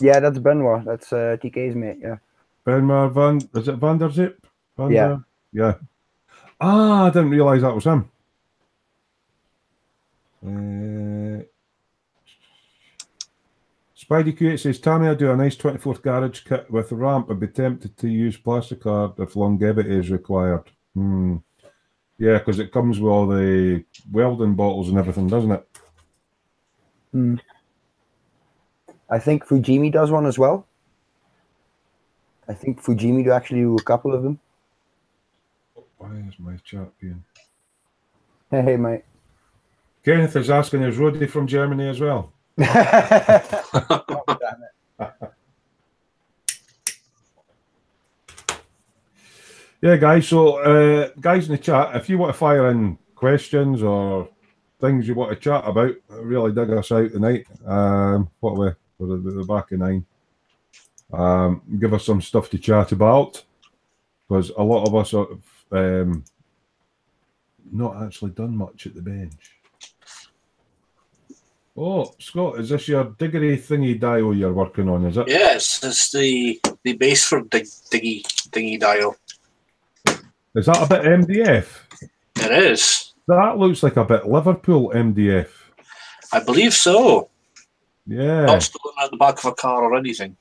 Yeah, that's Benoit. That's TK's mate, yeah. Benoit is it Van der Zip? Yeah. Yeah. Ah, I didn't realise that was him. Spidey Q8 says, Tammy, I do a nice 24th garage kit with a ramp. I'd be tempted to use plasticard if longevity is required. Yeah, because it comes with all the welding bottles and everything, doesn't it? I think Fujimi does one as well. I think Fujimi do actually do a couple of them. Why is my chat being... Hey, mate. Kenneth is asking, is Roddy from Germany as well? Oh, damn it. Yeah, guys. So, guys in the chat, if you want to fire in questions or things you want to chat about, really dig us out tonight. We're back in 9. Give us some stuff to chat about, because a lot of us have not actually done much at the bench. Oh, Scott, is this your diggery thingy dial you're working on, is it? Yes, it's the base for dingy dial. Is that a bit MDF? It is. That looks like a bit Liverpool MDF. I believe so. Yeah. Not stolen out the back of a car or anything.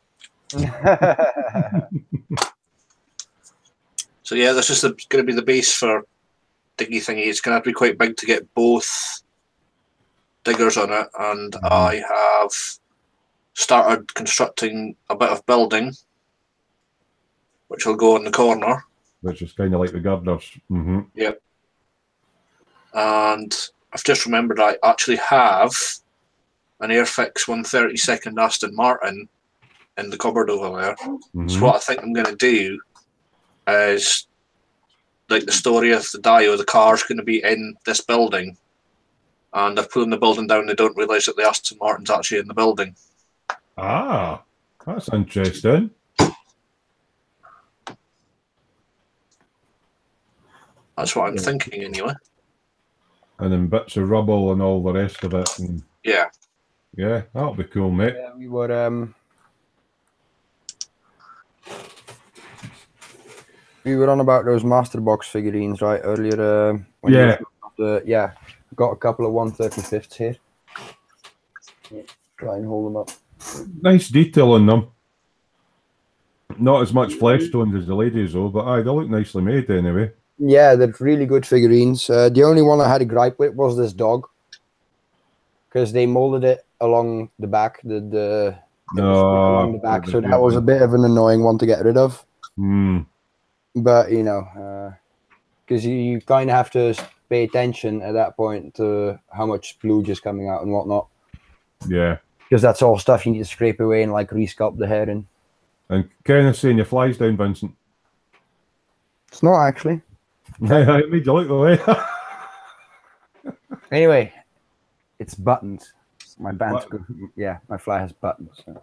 So yeah, this is going to be the base for diggy thingy. It's going to have to be quite big to get both diggers on it, and I have started constructing a bit of building, which will go in the corner. Which is kind of like the girders. Yep. And I've just remembered I actually have an Airfix 132nd Aston Martin in the cupboard over there. So what I think I'm going to do is, like the story of the Dio, the car's going to be in this building, and they're pulling the building down. They don't realise that the Aston Martin's actually in the building. Ah, that's interesting. That's what I'm thinking, anyway. And then bits of rubble and all the rest of it. And yeah, that'll be cool, mate. Yeah, we were on about those Master Box figurines, right, earlier. Got a couple of 135s here. Yeah, try and hold them up. Nice detail on them. Not as much flesh tones as the ladies, though, but they look nicely made anyway. Yeah, they're really good figurines. The only one I had a gripe with was this dog, because they molded it along the back, along the back, so that was a bit of an annoying one to get rid of. But you know, because you kind of have to pay attention at that point to how much splooge is coming out and whatnot. Yeah, because that's all stuff you need to scrape away and like resculpt the hair in. And Kenneth's saying your fly's down, Vincent. It's not actually. I made you look the way. Anyway, it's buttons. My band's good. Yeah, my fly has buttons. So.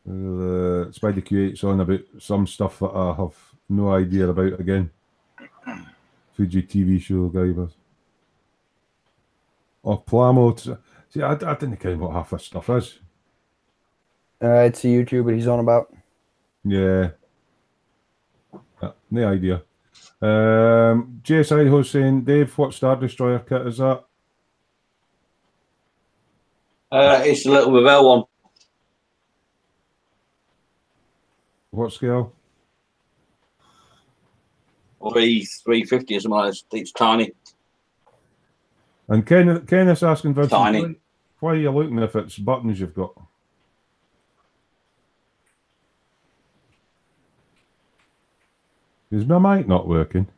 Spidey Q8's on about some stuff that I have no idea about again. Fuji TV show guy. Oh, Plamo. See, I didn't care what half this stuff is. It's a YouTuber he's on about. Yeah. No idea. JS Idaho saying, Dave, what Star Destroyer kit is that? It's the little Ravel one. What scale? 350 or something like that. It's tiny. And Kenneth's asking Vincent, Tiny. why are you looking if it's buttons you've got? Is my mic not working?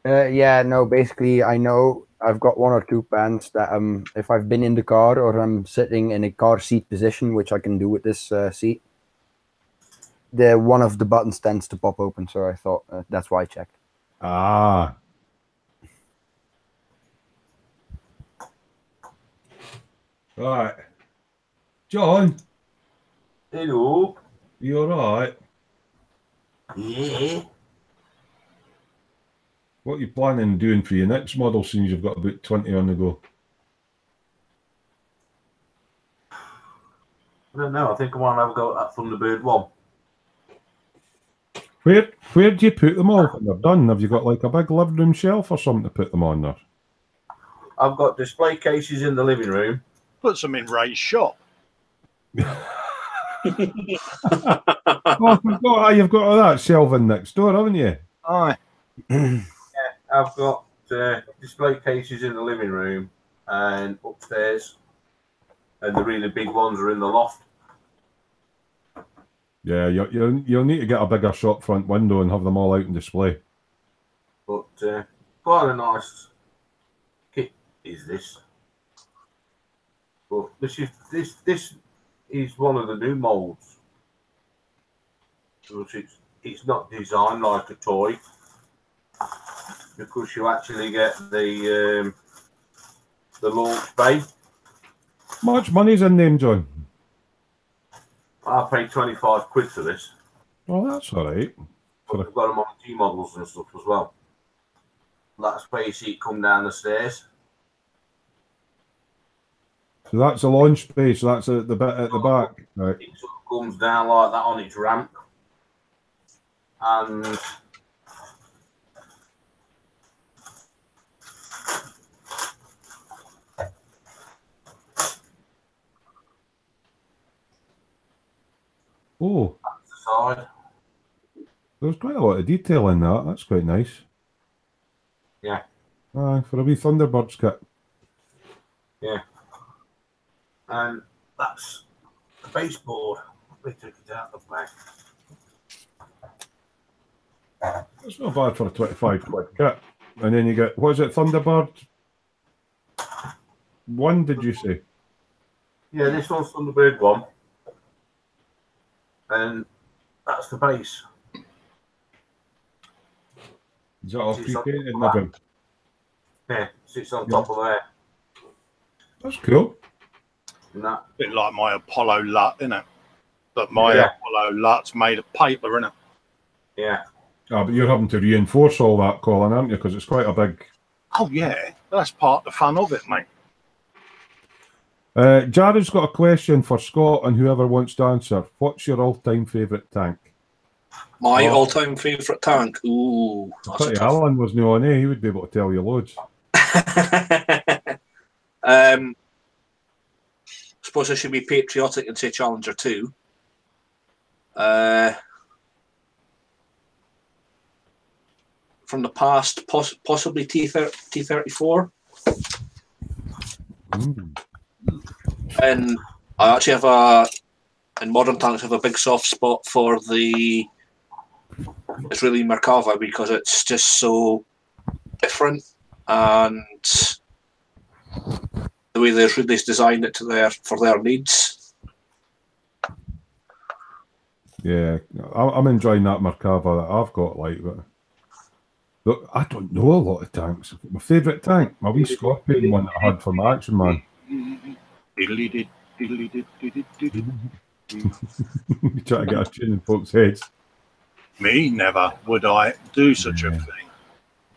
Yeah, no, basically, I know I've got one or two pants that if I've been in the car or I'm sitting in a car seat position, which I can do with this seat, one of the buttons tends to pop open, so I thought that's why I checked. Ah. Right. John, Hello. you alright? Yeah. What are you planning on doing for your next model since you've got about 20 on the go? I don't know. I think I want to have a go at that Thunderbird one. Where do you put them all when they're done? Have you got like a big living room shelf or something to put them on there? I've got display cases in the living room. Put some in Ray's shop. Oh, you've got all that shelving next door, haven't you? Aye. I've got display cases in the living room and upstairs, and the really big ones are in the loft. Yeah, you'll need to get a bigger shop front window and have them all out in display. But quite a nice kit is this. But this is one of the new molds. It's not designed like a toy, because you actually get the launch bay. How much money's in them, John? I paid 25 quid for this. Well, that's all right. But I've got them on G models and stuff as well. That's where you see it come down the stairs. So that's a launch space. So that's the bit at the back, right? It sort of comes down like that on its ramp, and Oh, that's the side. there's quite a lot of detail in that. That's quite nice. Yeah. For a wee Thunderbirds kit. Yeah. And that's the baseboard. We took it out of the back. That's not bad for a 25 quid kit. And then you get, what is it, Thunderbird? One, did you say? Yeah, this one's Thunderbird one. And that's the base. Is that all Sits on pre-painted top of and everything? Yeah, sits on top of there. That's cool. And that, Bit like my Apollo LUT, isn't it? But my Yeah. Apollo LUT's made of paper, isn't it? yeah. Ah, but you're having to reinforce all that, Colin, aren't you? Because it's quite a big... Oh, yeah. That's part of the fun of it, mate. Jared's got a question for Scott and whoever wants to answer. What's your all-time favourite tank? My all-time favourite tank. Ooh, I that's a thought tough Alan was new on, he would be able to tell you loads. I suppose I should be patriotic and say Challenger 2. From the past, possibly T-34. And I actually have in modern tanks, have a big soft spot for the Israeli Merkava because it's just so different, and the way the Israelis designed it for their needs. Yeah, I'm enjoying that Merkava that I've got, but look, I don't know a lot of tanks. My favourite tank, my wee Scorpion one that I had for my Action Man. Diddly-did, diddly-did, diddly-did. You try to get a tune in folks' heads. Me, never would I do such a thing.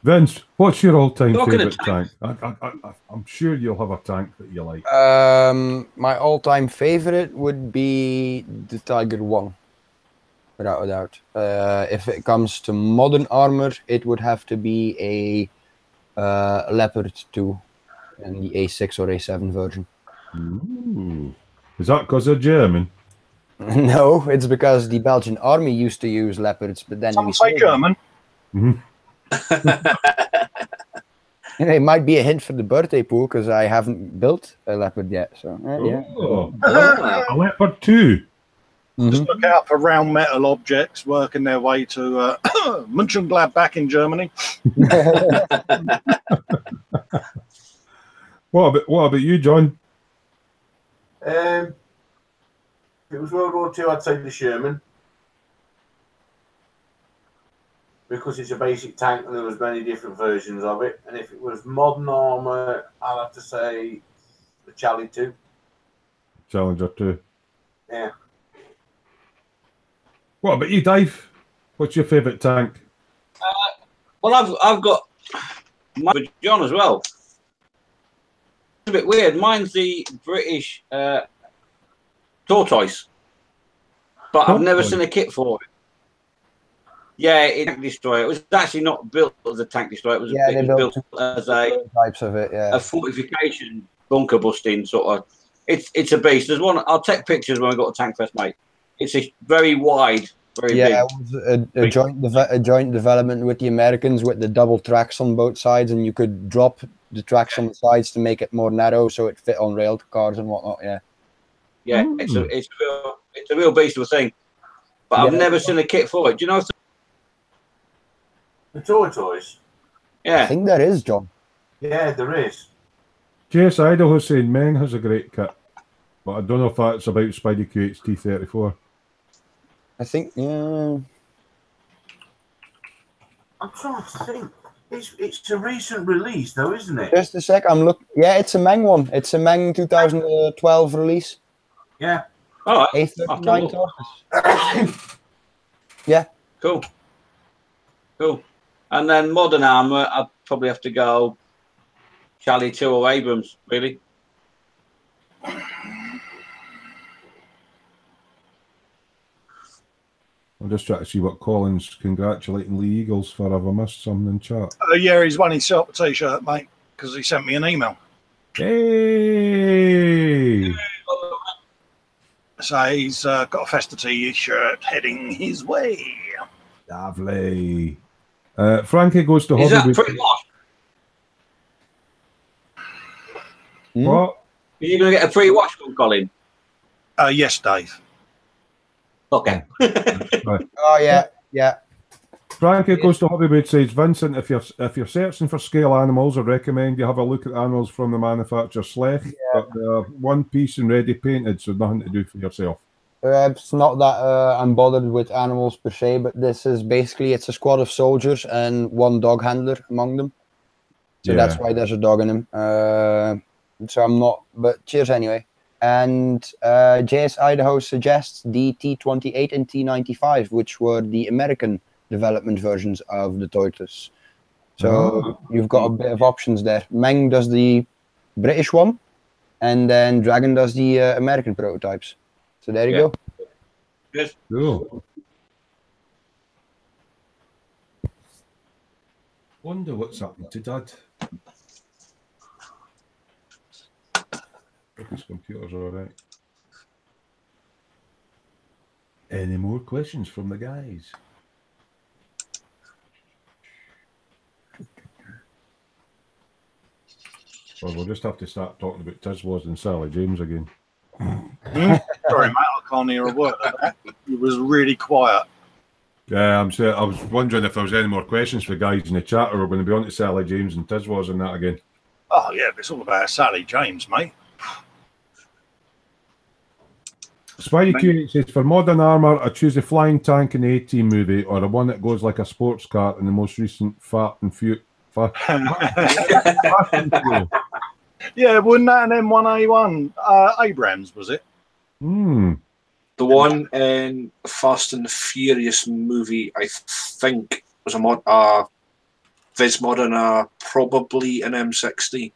Vince, what's your all-time Talking of favourite tank? I'm sure you'll have a tank that you like. My all-time favorite would be the Tiger 1, without a doubt. If it comes to modern armor, it would have to be a Leopard 2 in the A6 or A7 version. Ooh. Is that because they're German? No, it's because the Belgian army used to use Leopards, but then Some we say sold German. Mhm. them. It might be a hint for the birthday pool because I haven't built a Leopard yet. So yeah. Oh, Ah. a Leopard 2. Just look out for round metal objects working their way to Mönchengladbach in Germany. What about you, John? If it was World War II, I'd say the Sherman. Because it's a basic tank and there was many different versions of it. And if it was modern armour, I'd have to say the Charlie 2. Challenger 2. Yeah. What about you, Dave? What's your favourite tank? Well, I've got mine for John as well. It's a bit weird. Mine's the British tortoise, but I've never seen a kit for it. Yeah, it's a tank destroyer. It was actually not built as a tank destroyer. It was, built as a types of it. Yeah, a fortification bunker busting sort of. It's a beast. There's one. I'll take pictures when I got a tank fest, mate. It's a very wide, very big. Yeah, it was a joint development with the Americans with the double tracks on both sides, and you could drop the tracks on the sides to make it more narrow so it fit on rail cars and whatnot. Yeah. Yeah, it's a real beast of a thing. But I've never seen a kit for it. Do you know if The tortoise? I yeah. think there is, John. Yeah, there is. J.S. Idaho saying Meng has a great kit, but I don't know if that's about Spidey QHT34. I think, yeah. I'm trying to think. It's a recent release, though, isn't it? Just a sec, I'm looking. Yeah, it's a Meng one. It's a Meng 2012 release. Yeah. All right. A39 tortoise. Yeah. Cool. And then modern armour, I'd probably have to go Charlie 2 or Abrams, really. I'm just trying to see what Colin's congratulating Lee Eagles for. Have I missed something in chat? Yeah, he's won his silk t-shirt, mate, because he sent me an email. Hey! So he's got a Festa t-shirt heading his way. Lovely. Frankie goes to Is that Hollywood. pre-wash? What? Are you going to get a pre-wash from Colin? Yes, Dave. Okay. Right. Oh, yeah. Frankie goes to Hollywood says, Vincent, if you're searching for scale animals, I recommend you have a look at animals from the manufacturer Slech. But they're one piece and ready painted, so nothing to do for yourself. It's not that I'm bothered with animals per se, but this is basically, it's a squad of soldiers and one dog handler among them. So that's why there's a dog in him. So I'm not, but cheers anyway. And JS Idaho suggests the T28 and T95, which were the American development versions of the tortoise. So you've got a bit of options there. Meng does the British one, and then Dragon does the American prototypes. So there you go. Yes. Cool. Wonder what's happened to Dad. Hope his computer's all right. Any more questions from the guys? Well, we'll just have to start talking about Tiswas and Sally James again. Sorry, mate, I can't hear a word of that. It was really quiet. Yeah, I was wondering if there was any more questions for guys in the chat, or we're going to be on to Sally James and Tiswas and that again. Oh, yeah, it's all about Sally James, mate. Spidey Q says, for modern armour, I choose a flying tank in the A-Team movie, or a one that goes like a sports car in the most recent Fast and Furious. Yeah, wasn't that an M1A1 Abrams, was it? Hmm. The one in Fast and the Furious movie, I think, was a Vismod and probably an M60.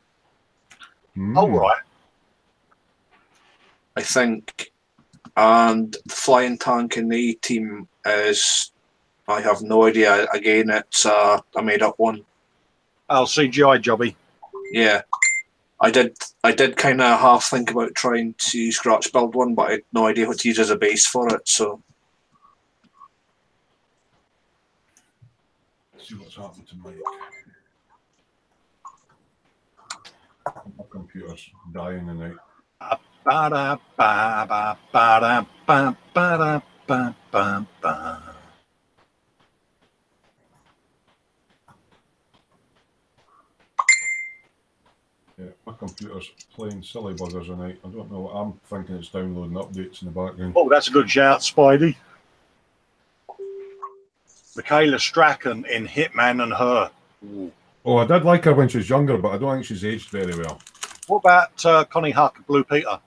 All right. I think. And the flying tank in the team is, I have no idea. Again, it's a made up one. Oh, CGI jobby. Yeah. I did kind of half think about trying to scratch build one, but I had no idea what to use as a base for it, so. Let's see what's happened to Mike. My computer's dying tonight. Yeah, my computer's playing silly buggers tonight. I don't know. I'm thinking it's downloading updates in the background. Oh, that's a good shout, Spidey. Michaela Strachan in Hitman and Her. Ooh. Oh, I did like her when she was younger, but I don't think she's aged very well. What about Connie Huck, Blue Peter?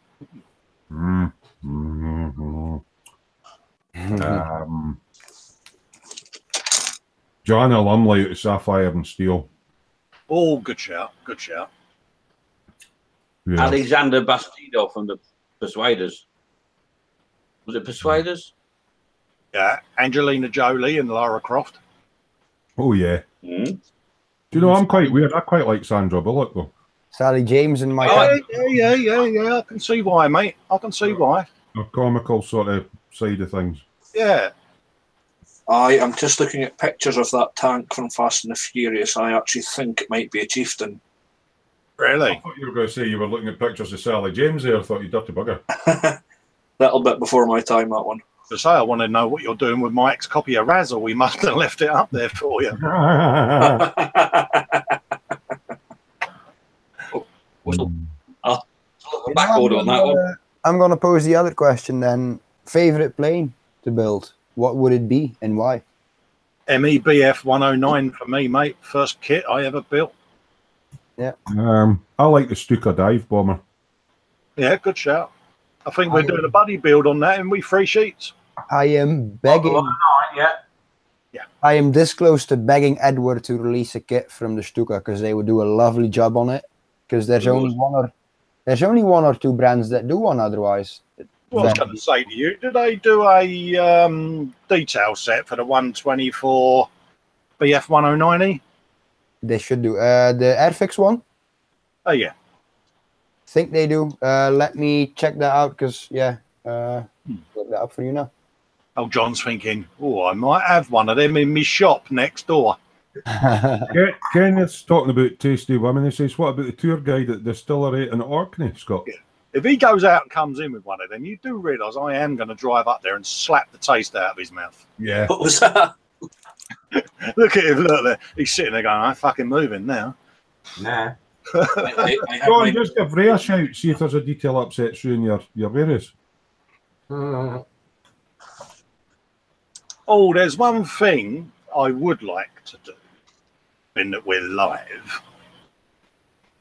Joanna Lumley out of Sapphire and Steel. Oh, good shout. Good shout. Yeah. Alexander Bastido from the Persuaders. Was it Persuaders? Yeah, Angelina Jolie and Lara Croft. Oh, yeah. Mm. Do you know, I'm quite weird. I quite like Sandra Bullock, though. Sally James and Mike. Yeah. I can see why, mate. I can see why. A comical sort of side of things. Yeah. I'm just looking at pictures of that tank from Fast and the Furious. I actually think it might be a chieftain. Really? I thought you were going to say you were looking at pictures of Sally James there. I thought you dirty bugger. Little bit before my time, that one. To say, I want to know what you're doing with Mike's copy of Razzle. We must have left it up there for you. Backward on that one. I'm going to pose the other question then. Favorite plane to build? What would it be and why? MEBF 109 for me, mate. First kit I ever built. Yeah. I like the Stuka dive bomber. Yeah, good shout. I think we're doing a buddy build on that, and we 3 sheets. I am begging. Yeah. I am this close to begging Edward to release a kit from the Stuka because they would do a lovely job on it. Because there's only one or two brands that do one otherwise. Well, I was going to say to you, did they do a detail set for the 124 BF 109E? They should do the Airfix one. Oh yeah, Think they do. Let me check that out because look that up for you now. Oh, John's thinking, oh, I might have one of them in my shop next door. Kenneth's talking about tasty women. He says, what about the tour guide at Distillery in Orkney, Scott? Yeah. If he goes out and comes in with one of them, you do realise I am going to drive up there and slap the taste out of his mouth. Yeah. What was that? Look at him, look there. He's sitting there going, I'm fucking moving now. Nah. I have Go my- on, just give Ray a shout, see if there's a detail upset you in your various. Oh, there's one thing I would like to do, in that we're live.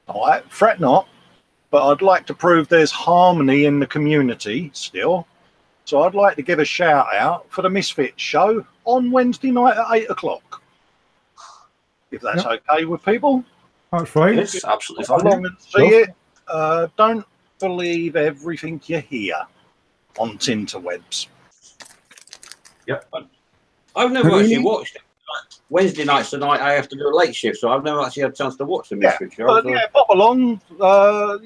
All right, fret not, but I'd like to prove there's harmony in the community still. So I'd like to give a shout out for the Misfits show on Wednesday night at 8 o'clock. If that's okay with people. That's fine. It's absolutely Come fine. along and see it. Don't believe everything you hear on Tinterwebs. Yep. I've never actually watched it. Wednesday nights tonight I have to do a late shift, so I've never actually had a chance to watch the Misfits show. But So. yeah, pop along.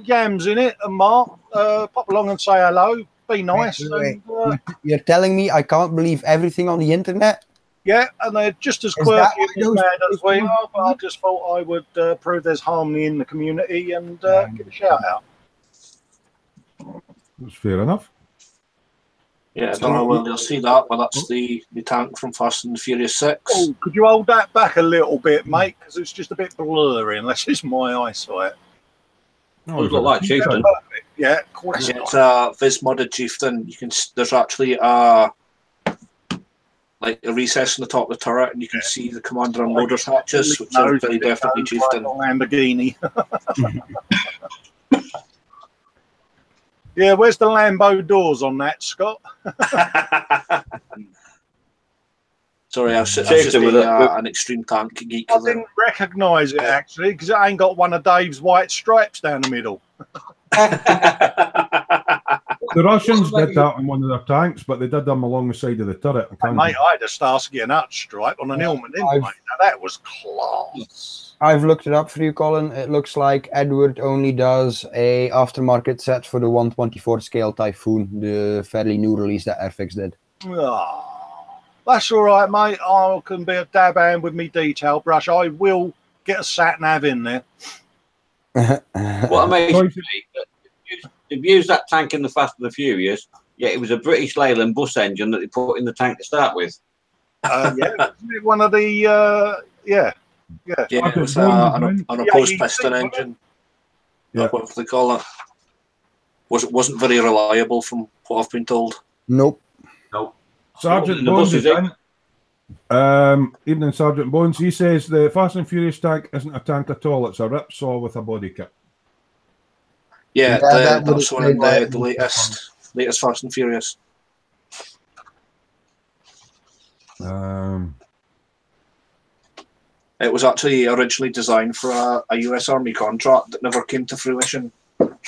Yam's in it and Mark. Pop along and say hello. Be nice. Wait. And, You're telling me I can't believe everything on the internet? yeah, and they're just as Is that quirky why and as those mad as we people- are. But I just thought I would prove there's harmony in the community and give a shout out. That's fair enough. Yeah, I don't know whether you'll see that, but that's the tank from Fast and the Furious 6. Oh, could you hold that back a little bit, mate? Because it's just a bit blurry, unless it's my eyesight. Those look like chieftain. Perfect. Yeah, of course. Yeah, it's a Viz-modded chieftain. You can there's actually a recess in the top of the turret, and you can see the commander and loaders hatches, which are very definitely chieftain. Lamborghini. Yeah, where's the Lambo doors on that, Scott? Sorry, I was just Chased him being with it. an extreme tank geek. I didn't recognise it actually because it ain't got one of Dave's white stripes down the middle. The Russians did that on one of their tanks, but they did them along the side of the turret. Mate, I had a Starsky and Hutch stripe on an helmet, didn't I? Now, that was class. I've looked it up for you, Colin. It looks like Edward only does a aftermarket set for the 124 scale Typhoon, the fairly new release that Airfix did. Oh, that's all right, mate. I can be a dab hand with me detail brush. I will get a sat nav in there. What amazes me, they've used that tank in the Fast and the Furious, yet it was a British Leyland bus engine that they put in the tank to start with. Yeah, isn't it one of the yeah. It was on a post piston engine. Yeah. What do they call it? Wasn't very reliable from what I've been told. Nope. Sergeant Bones is in. Evening, Sergeant Bones. He says the Fast and Furious tank isn't a tank at all. It's a ripsaw with a body kit. Yeah, that that's one in would've the latest Fast and Furious. It was actually originally designed for a US Army contract that never came to fruition.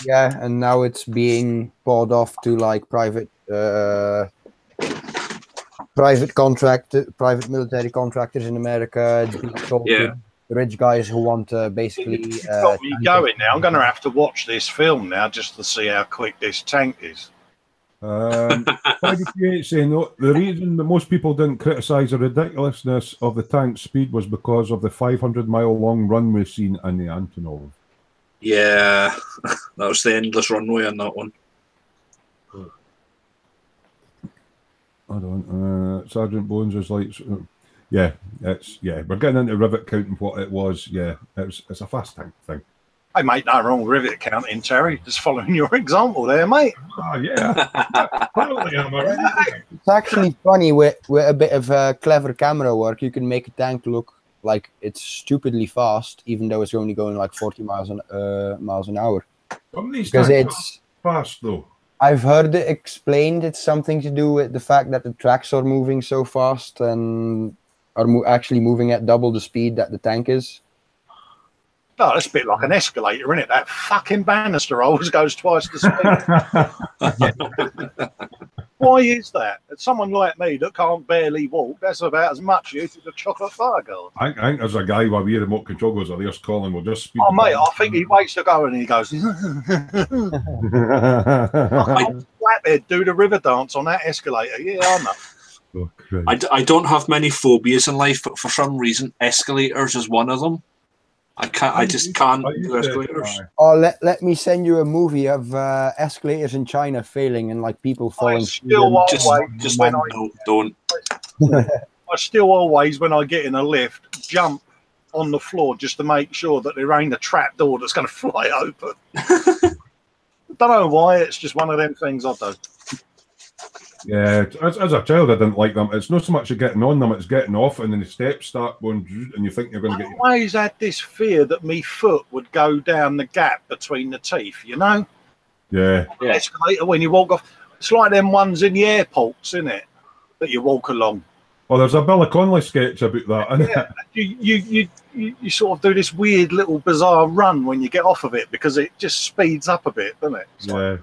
Yeah, and now it's being bought off to like private military contractors in America. It's being sold to rich guys who want basically. You've got me going now. I'm going to have to watch this film now just to see how quick this tank is. Saying the reason that most people didn't criticise the ridiculousness of the tank's speed was because of the 500-mile long runway scene in the Antonov. Yeah, that was the endless runway on that one. I don't. Sergeant Bones is like, we're getting into rivet counting what it was. Yeah, it's a fast tank thing. Hey, mate, no wrong with rivet counting, Terry. Just following your example there, mate. Oh, yeah. It's actually funny with a bit of clever camera work. You can make a tank look like it's stupidly fast, even though it's only going like 40 miles an hour. Because it's fast, though. I've heard it explained. It's something to do with the fact that the tracks are moving so fast and are actually moving at double the speed that the tank is. Oh, that's a bit like an escalator, isn't it? That fucking banister always goes twice the speed. Why is that? It's someone like me that can't barely walk. That's about as much use as a chocolate fireguard. I think there's a guy with a wee remote control goes, there's Colin, we'll just speed. Oh, mate, I think he waits to go and he goes, flathead, do the river dance on that escalator. Yeah, I know. Oh, I don't have many phobias in life, but for some reason, escalators is one of them. I just can't do escalators. Oh, let me send you a movie of escalators in China failing and like people falling. Don't. I still always, when I get in a lift, jump on the floor just to make sure that there ain't a trap door that's going to fly open. Don't know why. It's just one of them things I do. Yeah, as a child, I didn't like them. It's not so much of getting on them; it's getting off, and then the steps start going, and you think you're going to get. I always had this fear that my foot would go down the gap between the teeth. You know? Yeah. Escalator when you walk off. It's like them ones in the airports, isn't it? That you walk along. Well, there's a Billy Connolly sketch about that, isn't it? You sort of do this weird little bizarre run when you get off of it because it just speeds up a bit, doesn't it? It's yeah.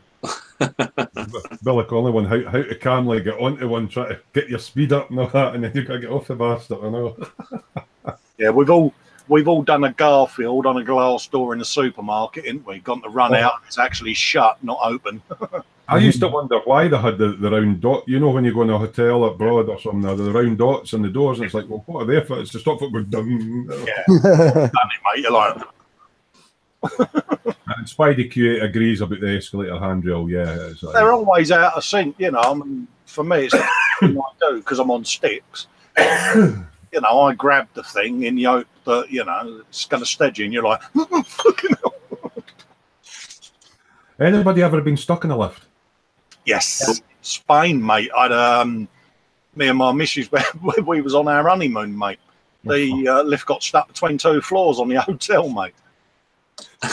Billy Connolly one, how to calmly get onto one, try to get your speed up and all that, and then you've got to get off the bastard, I know. Yeah, we've all done a Garfield on a glass door in the supermarket, haven't we? Gone to run out, it's actually shut, not open. I used to wonder why they had the round dot. You know, when you go in a hotel at Broad or something, the round dots on the doors, and it's like, well, what are they for? It's to stop it going dung. Yeah, done it, mate. You're like. And Spidey Q8 agrees about the escalator handrail. Yeah, they're always out of sync. You know, I mean, for me, it's something I do because I'm on sticks. You know, I grab the thing in the hope that it's going to steady you, and you're like, fucking hell. Anybody ever been stuck in a lift? Yes, Spain, mate. Me and my missus, when we was on our honeymoon, mate. The lift got stuck between two floors on the hotel, mate.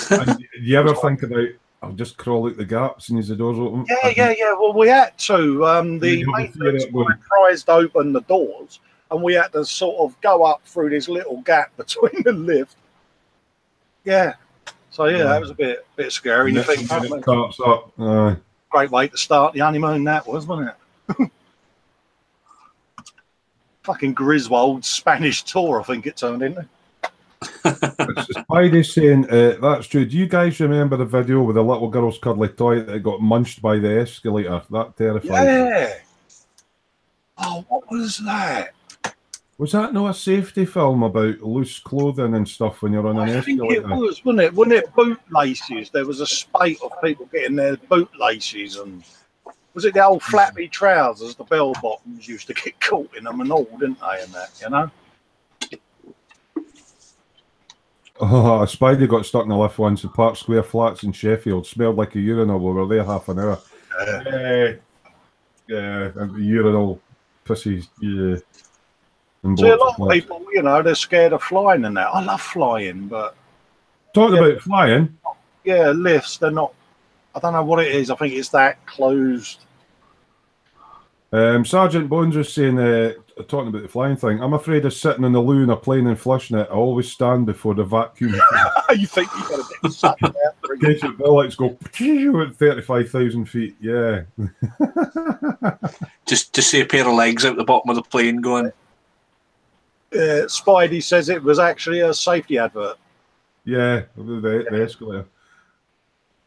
And do you ever think about, I'll just crawl out the gaps and use the doors open? Yeah. Well, we had to. The maintenance guy prized open the doors, and we had to sort of go up through this little gap between the lift. Yeah. So yeah, that was a bit scary. And you think, it starts up. Great way to start the honeymoon, that was, wasn't it? Fucking Griswold Spanish tour, I think it turned into. It's Spidey saying, that's true. Do you guys remember the video with the little girl's cuddly toy that got munched by the escalator? That terrified me. Yeah. Oh, what was that? Was that not a safety film about loose clothing and stuff when you're on an I think escalator? it was, wasn't it? Wasn't it bootlaces? There was a spate of people getting their bootlaces, and was it the old flappy trousers? The bell bottoms used to get caught in them and all, didn't they? And that, you know. Oh, Spidey got stuck in the lift once at Park Square Flats in Sheffield. Smelled like a urinal. We were there half an hour. Yeah, a urinal, pussies. Yeah. See, a lot of people, you know, they're scared of flying and that. I love flying, but talking about flying. Yeah, lifts. They're not. I don't know what it is. I think it's that closed. Sergeant Bones was saying, talking about the flying thing, I'm afraid of sitting on the loo in a plane and flushing it. I always stand before the vacuum. You think you've got to get sucked out? In case the bullets go at 35,000 feet. Yeah. Just to see a pair of legs out the bottom of the plane going. Spidey says it was actually a safety advert. Yeah, the escalator.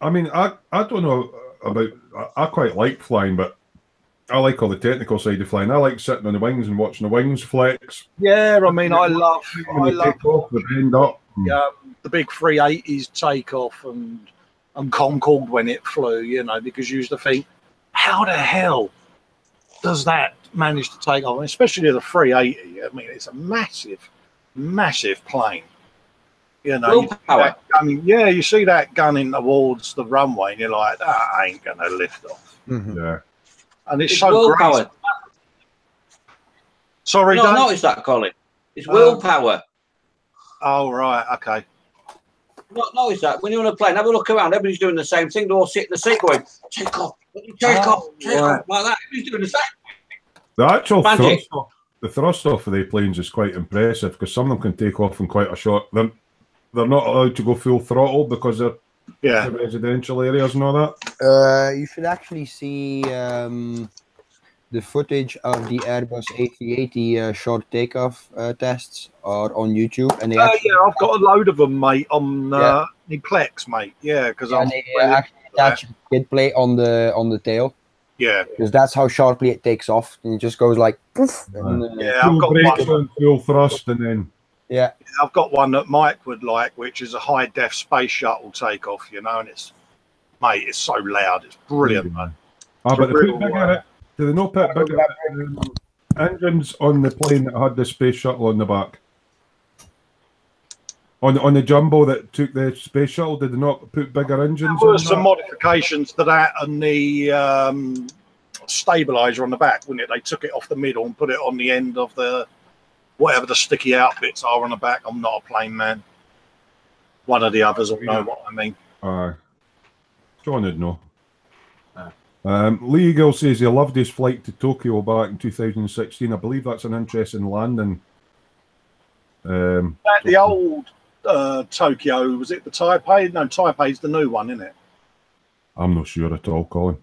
I mean, I don't know about. I quite like flying, but I like all the technical side of flying. I like sitting on the wings and watching the wings flex. Yeah, I mean, I love take off, they bend up. The big 380s take off and Concorde when it flew, you know, because you used to think, how the hell does that manage to take off? And especially the 380. I mean, it's a massive, massive plane. You know, you see that gunning towards the runway, and you're like, that ain't gonna lift off. Mm-hmm. Yeah. And it's so great. Sorry, don't notice that, Colin. It's willpower. Oh, right, okay. Not notice that. When you're on a plane, have a look around. Everybody's doing the same thing. They're all sitting in the seat going, take off, off, like that. Everybody's doing the same. The actual thrust off of the planes is quite impressive because some of them can take off in quite a short. They're not allowed to go full throttle because they're in residential areas and all that. You should actually see the footage of the Airbus A380 short takeoff tests are on YouTube, and they I've got a load of them, mate, on the Plex, mate. Yeah, because they actually attach a skid plate on the tail. Yeah, because that's how sharply it takes off, and it just goes like poof. I've got one full thrust, and then I've got one that Mike would like, which is a high def space shuttle takeoff. You know, and it's so loud, it's brilliant, man. But they put bigger. Do they not put bigger engines on the plane that had the space shuttle on the back? On the jumbo that took the space shuttle, did they not put bigger engines? There were some modifications to that and the stabilizer on the back, wouldn't it? They took it off the middle and put it on the end of the whatever the sticky out bits are on the back. I'm not a plane man. One of the others will know what I mean. John would know. Lee Eagle says he loved his flight to Tokyo back in 2016. I believe that's an interesting landing. The old Tokyo, was it the Taipei? No, Taipei's the new one, isn't it? I'm not sure at all, Colin.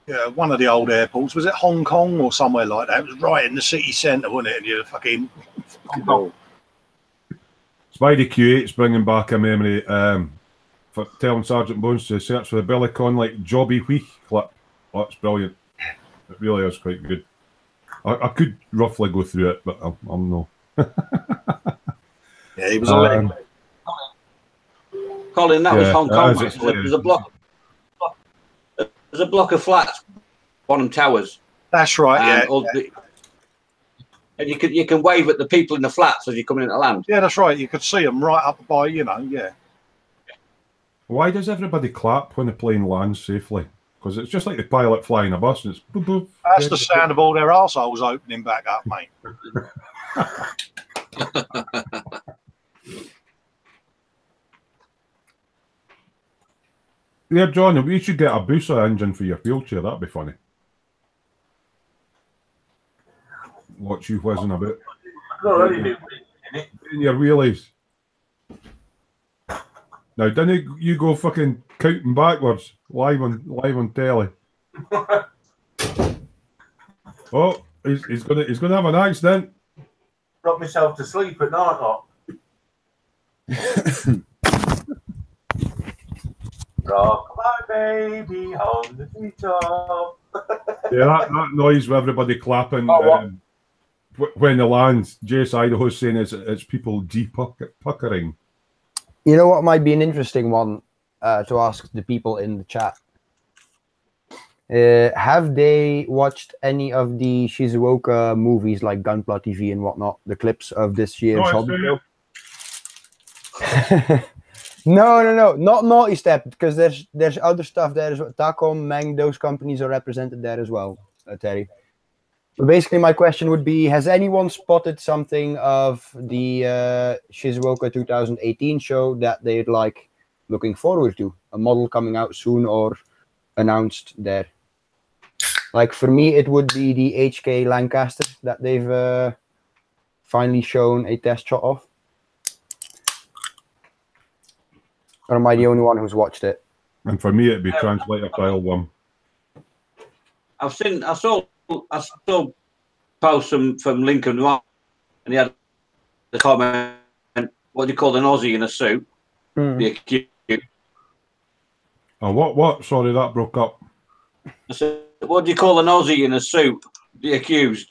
Yeah, one of the old airports. Was it Hong Kong or somewhere like that? It was right in the city centre, wasn't it? And you're fucking... Spidey Q8's bringing back a memory for telling Sergeant Bones to search for the Bellicon like Jobby Wheek clip. Oh, that's brilliant. It really is quite good. I could roughly go through it, but I'm no. Yeah, he was a legend. Colin, that was Hong Kong. There's a block of flats, bottom towers. That's right. And you can wave at the people in the flats as you're coming into land. Yeah, that's right. You could see them right up by, Why does everybody clap when the plane lands safely? Because it's just like the pilot flying a bus, and it's boop, boop. That's the sound of all their arseholes opening back up, mate. Yeah, John, we should get a Busa engine for your wheelchair. That'd be funny. watch you whizzing about. I already do in it. Doing your wheelies. Now, didn't you go fucking counting backwards live on telly? Oh, he's gonna have an accident. Rock myself to sleep at night, lot. Rock my baby on the treetop. Yeah, that noise with everybody clapping when it lands. Jace Idaho's saying it's people puckering. You know what might be an interesting one to ask the people in the chat? Have they watched any of the Shizuoka movies like Gunpla TV and whatnot? The clips of this year's Hobby Show? No, not Naughty Step, because there's other stuff there as well. Tacom, Meng, those companies are represented there as well, Terry. But basically, my question would be: has anyone spotted something of the Shizuoka 2018 show that they'd like looking forward to? A model coming out soon or announced there? Like for me, it would be the HK Lancaster that they've finally shown a test shot of. Or am I the only one who's watched it? And for me, it'd be Translator File 1. I saw post from Lincoln Ryan, and he had the comment, what do you call an Aussie in a suit? The accused. Oh, what? Sorry, that broke up. I said, what do you call an Aussie in a suit? The accused.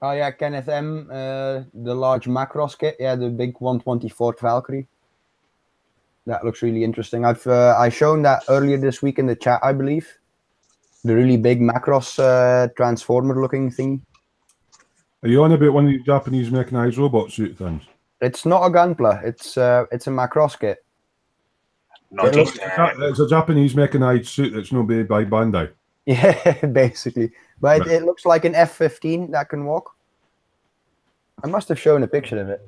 Oh yeah, Kenneth M, the large Macross kit, yeah, the big 124th Valkyrie. That looks really interesting. I shown that earlier this week in the chat, I believe. The really big Macross transformer-looking thing. Are you on about one of these Japanese mechanized robot suit things? It's not a Gunpla. It's a Macross kit. It's a Japanese mechanized suit that's not made by Bandai. Yeah, basically. But it looks like an F-15 that can walk. I must have shown a picture of it.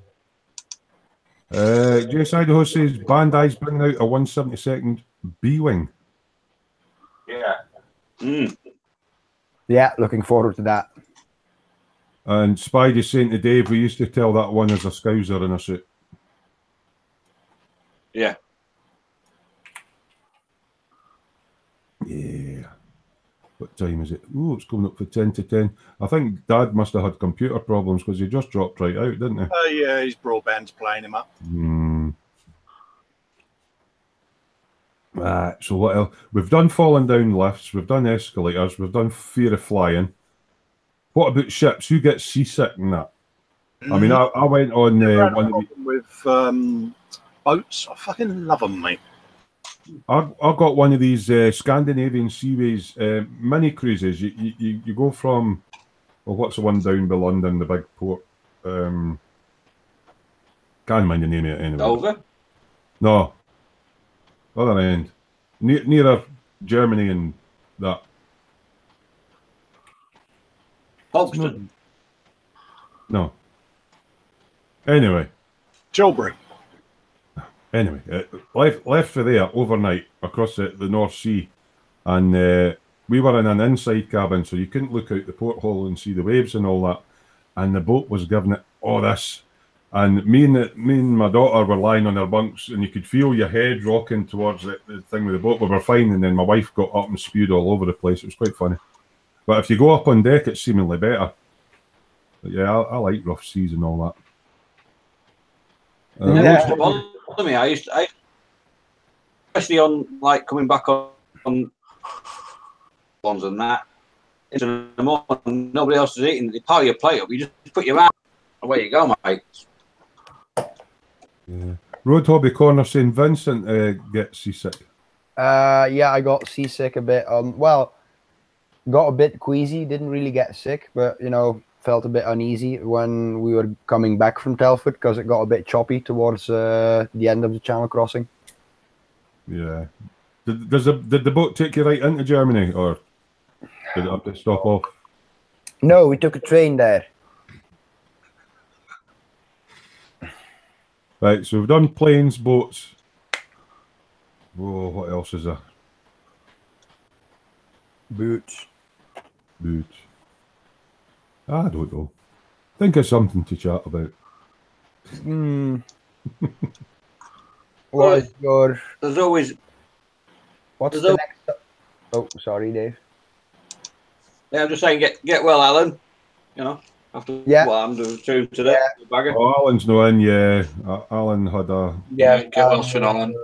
Jace Idaho says Bandai's bringing out a 172nd B-Wing. Yeah. Yeah, looking forward to that. And Spidey's saying to Dave, we used to tell that one as a Scouser in a suit. Yeah. Yeah. What time is it? Oh, it's coming up for 10 to 10. I think Dad must have had computer problems because he just dropped right out, didn't he? Oh, yeah, his broadband's playing him up. So what else? We've done falling down lifts, we've done escalators, we've done fear of flying. What about ships? Who gets seasick in that? I mean, I went on one of with boats. I fucking love them, mate. I got one of these Scandinavian Seaways mini cruises. You go from, well, what's the one down by London, the big port? Can't mind the name of it anyway. Dover? No, other end, nearer Germany and that. Folkestone? No. Anyway. Tilbury. Anyway, left for there overnight across the North Sea, and we were in an inside cabin, so you couldn't look out the porthole and see the waves and all that. And the boat was giving it all this, and me and my daughter were lying on our bunks, and you could feel your head rocking towards the thing with the boat. We were fine, and then my wife got up and spewed all over the place. It was quite funny. But if you go up on deck, it's seemingly better. But yeah, I like rough seas and all that. Me, I especially on like coming back on ones and that. In the morning, nobody else is eating. They pile your plate up. You just put your hand away you go, mate. Yeah. Road Hobby Corner saying Vincent gets seasick. Yeah, I got seasick a bit. Well, got a bit queasy. Didn't really get sick, but you know, felt a bit uneasy when we were coming back from Telford because it got a bit choppy towards the end of the Channel crossing. Yeah. Did the boat take you right into Germany, or did it have to stop off? No, we took a train there. Right, so we've done planes, boats. Oh, what else is there? Boots. Boots. I don't know. Think of something to chat about. What is your... There's always... What's there's the next... Oh, sorry, Dave. Yeah, I'm just saying, get well, Alan. You know, after Yeah. what I'm doing today. Bagger. Oh, Alan's no in, yeah. Alan had a Yeah, get well soon, Alan.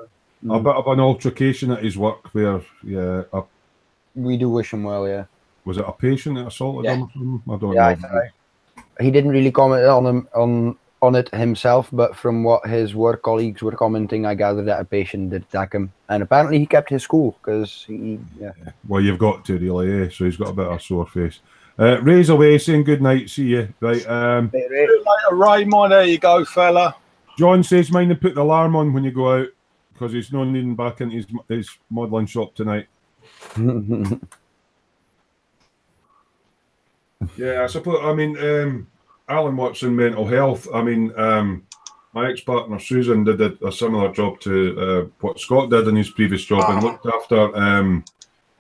bit of an altercation at his work where, yeah, we do wish him well, yeah. was it a patient that assaulted him or something? I don't Yeah, know. he didn't really comment on it himself, but from what his work colleagues were commenting, I gathered that a patient did attack him, and apparently he kept his cool because he, yeah. Well, you've got to really, eh? So he's got a bit of a sore face. Ray's away, saying good night. See you. Right. See you later, Raymond. There you go, fella. John says, mind to put the alarm on when you go out because he's not needing back into his modelling shop tonight. Yeah, I suppose. I mean, Alan works in mental health. I mean, my ex-partner Susan did a similar job to what Scott did in his previous job and looked after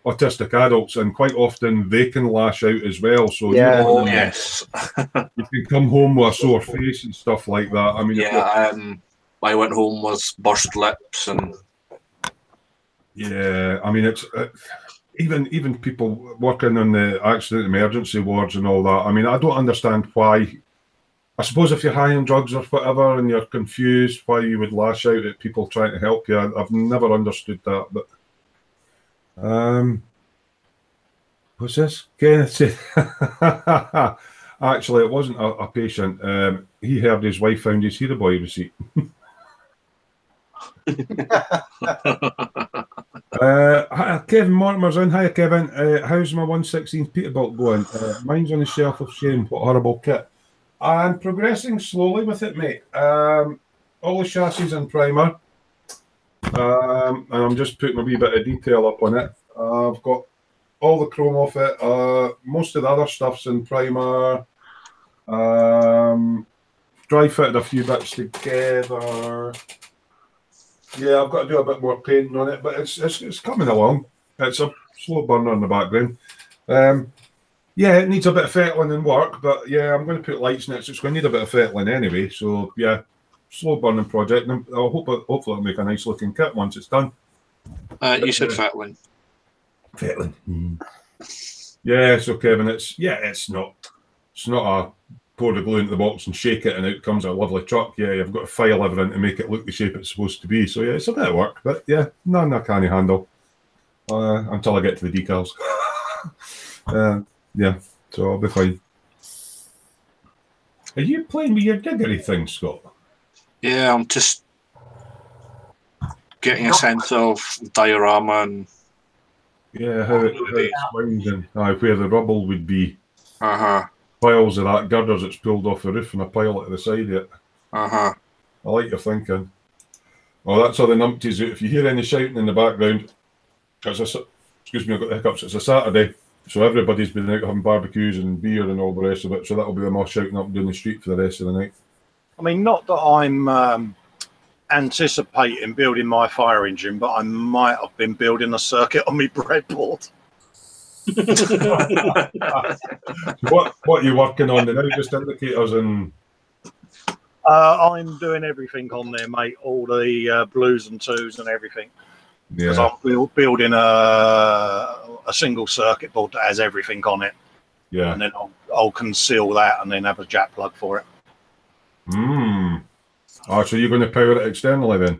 autistic adults, and quite often they can lash out as well. So yeah, yes, you can come home with a sore face and stuff like that. I mean, yeah, I went home with burst lips and yeah, I mean it's. Even people working on the accident emergency wards and all that, I mean, I don't understand why. I suppose if you're high on drugs or whatever and you're confused, why you would lash out at people trying to help you. I've never understood that. But what's this? Kenneth said, actually, it wasn't a patient. He heard his wife found his hero boy receipt. Kevin Mortimer's in. Hiya, Kevin. How's my 1/16 Peterbilt going? Mine's on the shelf of shame. What a horrible kit. I'm progressing slowly with it, mate. All the chassis in primer. And I'm just putting a wee bit of detail up on it. I've got all the chrome off it. Most of the other stuff's in primer. Dry fitted a few bits together. Yeah, I've got to do a bit more painting on it, but it's coming along. It's a slow burner in the background. Yeah, it needs a bit of fettling and work, but yeah, I'm going to put lights in it, so it's going to need a bit of fettling anyway. So yeah, slow burning project, and hopefully it'll make a nice looking kit once it's done. You said fettling. Fettling. Yeah, so Kevin, it's not a pour the glue into the box and shake it and out comes a lovely truck. Yeah, you've got to file everything to make it look the shape it's supposed to be. So yeah, it's a bit of work, but yeah, none I can't handle until I get to the decals. Yeah, so I'll be fine. Are you playing with your giggery thing, Scott? Yeah, I'm just getting a sense of diorama and yeah, how it swings and where the rubble would be. piles of that girders that's pulled off the roof and a pile at the side of it. I like your thinking. Well, that's how the numpties out. If you hear any shouting in the background, excuse me, I've got the hiccups. It's a Saturday, so everybody's been out having barbecues and beer and all the rest of it. So that'll be them all shouting up and down the street for the rest of the night. I mean, not that I'm anticipating building my fire engine, but I might have been building a circuit on my breadboard. What are you working on now? Just indicators and I'm doing everything on there, mate. All the blues and twos and everything. Because I'm building a single circuit board that has everything on it. Yeah. And then I'll conceal that and then have a jack plug for it. Oh, so you're going to power it externally then?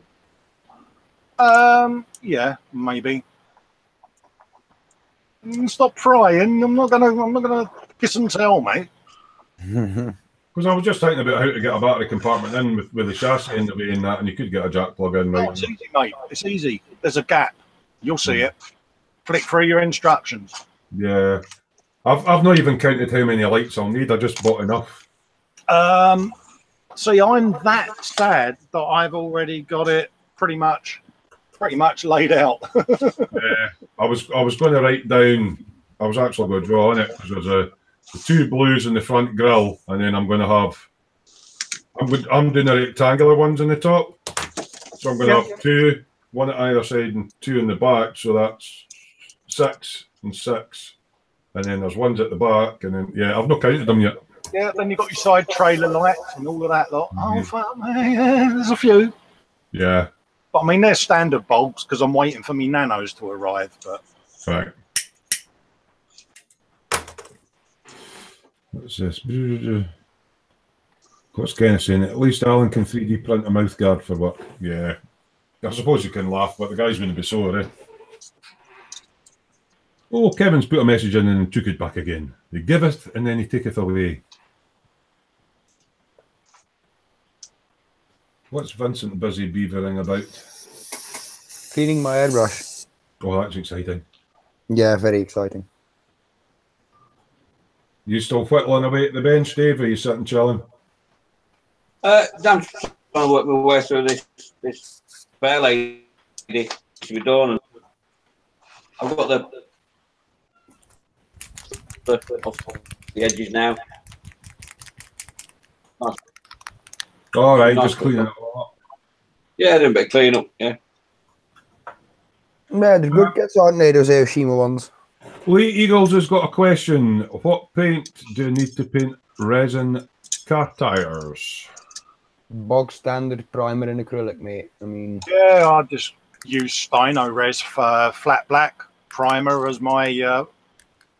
Yeah, maybe. Stop prying. I'm not gonna kiss and tell, mate. Because I was just thinking about how to get a battery compartment in with the chassis in the way in that, and you could get a jack plug in, right? Oh, it's easy, mate. It's easy. There's a gap. You'll see it. Flick through your instructions. Yeah. I've not even counted how many lights I'll need. I just bought enough. See, I'm that sad that I've already got it pretty much laid out. Yeah. I was going to write down. I was actually going to draw on it because there's the two blues in the front grille, and then I'm going to have. I'm doing the rectangular ones in the top, so I'm going to have two, one at either side and two in the back. So that's 6 and 6, and then there's ones at the back, and then yeah, I've not counted them yet. Yeah, then you've got your side trailer lights and all of that lot. Oh, fuck me, yeah, there's a few. Yeah. But I mean, they're standard bulbs because I'm waiting for me nanos to arrive. But Right. What's this? What's Kenneth saying? At least Alan can 3D print a mouth guard for work. Yeah. I suppose you can laugh, but the guy's going to be sore, eh? Oh, Kevin's put a message in and took it back again. He giveth and then he taketh away. What's Vincent busy beavering about? Cleaning my airbrush. Oh, that's exciting. Yeah, very exciting. You still whittling away at the bench, Dave, or are you sitting chilling? I'm trying to work my way through this fair lady to be done. And I've got the edges now. Nice. All right, Nice just clean it up. Yeah, doing a bit of clean up, yeah. Yeah, there's good kits, aren't they, those Aoshima ones? Lee Eagles has got a question. What paint do you need to paint resin car tires? Bog standard primer and acrylic, mate. I mean, yeah, I just use Stino Res for flat black primer as my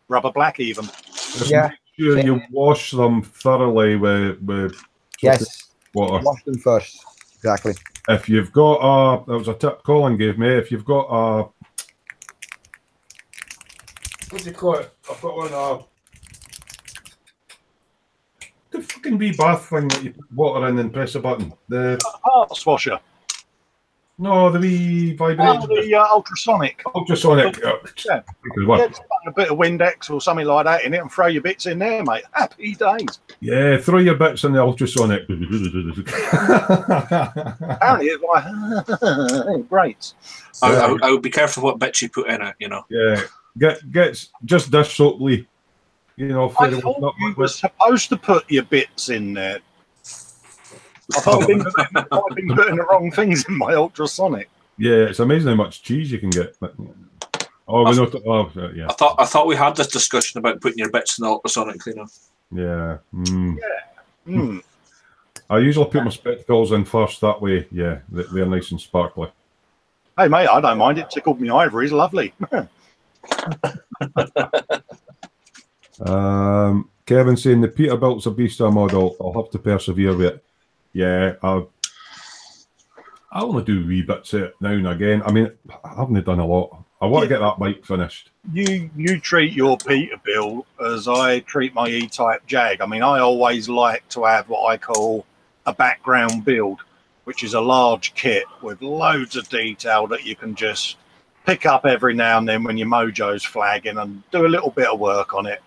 rubber black even. Just yeah. make sure you wash them thoroughly with Yes. water. Wash them first. Exactly. If you've got a, that was a tip Colin gave me. If you've got a, what do you call it? I've got one. The fucking wee bath thing that you put water in and press a button. The Parts washer. no, the wee vibrator. Oh, the ultrasonic. Ultrasonic. Yeah. Good Yeah, one. just put a bit of Windex or something like that in it and throw your bits in there, mate. Happy days. Yeah, throw your bits in the ultrasonic. Apparently it's like, great. I would be careful what bits you put in it, you know. Yeah, get just dish soap, Lee. You know, I thought you were supposed to put your bits in there. I thought I've been putting the wrong things in my ultrasonic. Yeah, it's amazing how much cheese you can get. Oh, we know. Oh, yeah. I thought we had this discussion about putting your bits in the ultrasonic cleaner. Yeah. Yeah. Mm. I usually put my spectacles in first. That way, yeah, they're nice and sparkly. Hey, mate, I don't mind. It tickled me ivories. Lovely. Kevin saying the Peterbilt's a Beastar model. I'll have to persevere with it. Yeah, I only do wee bits of it now and again. I mean, I haven't done a lot. I want to get that bike finished. You treat your Peterbilt as I treat my E-Type Jag. I mean, I always like to have what I call a background build, which is a large kit with loads of detail that you can just pick up every now and then when your mojo's flagging and do a little bit of work on it.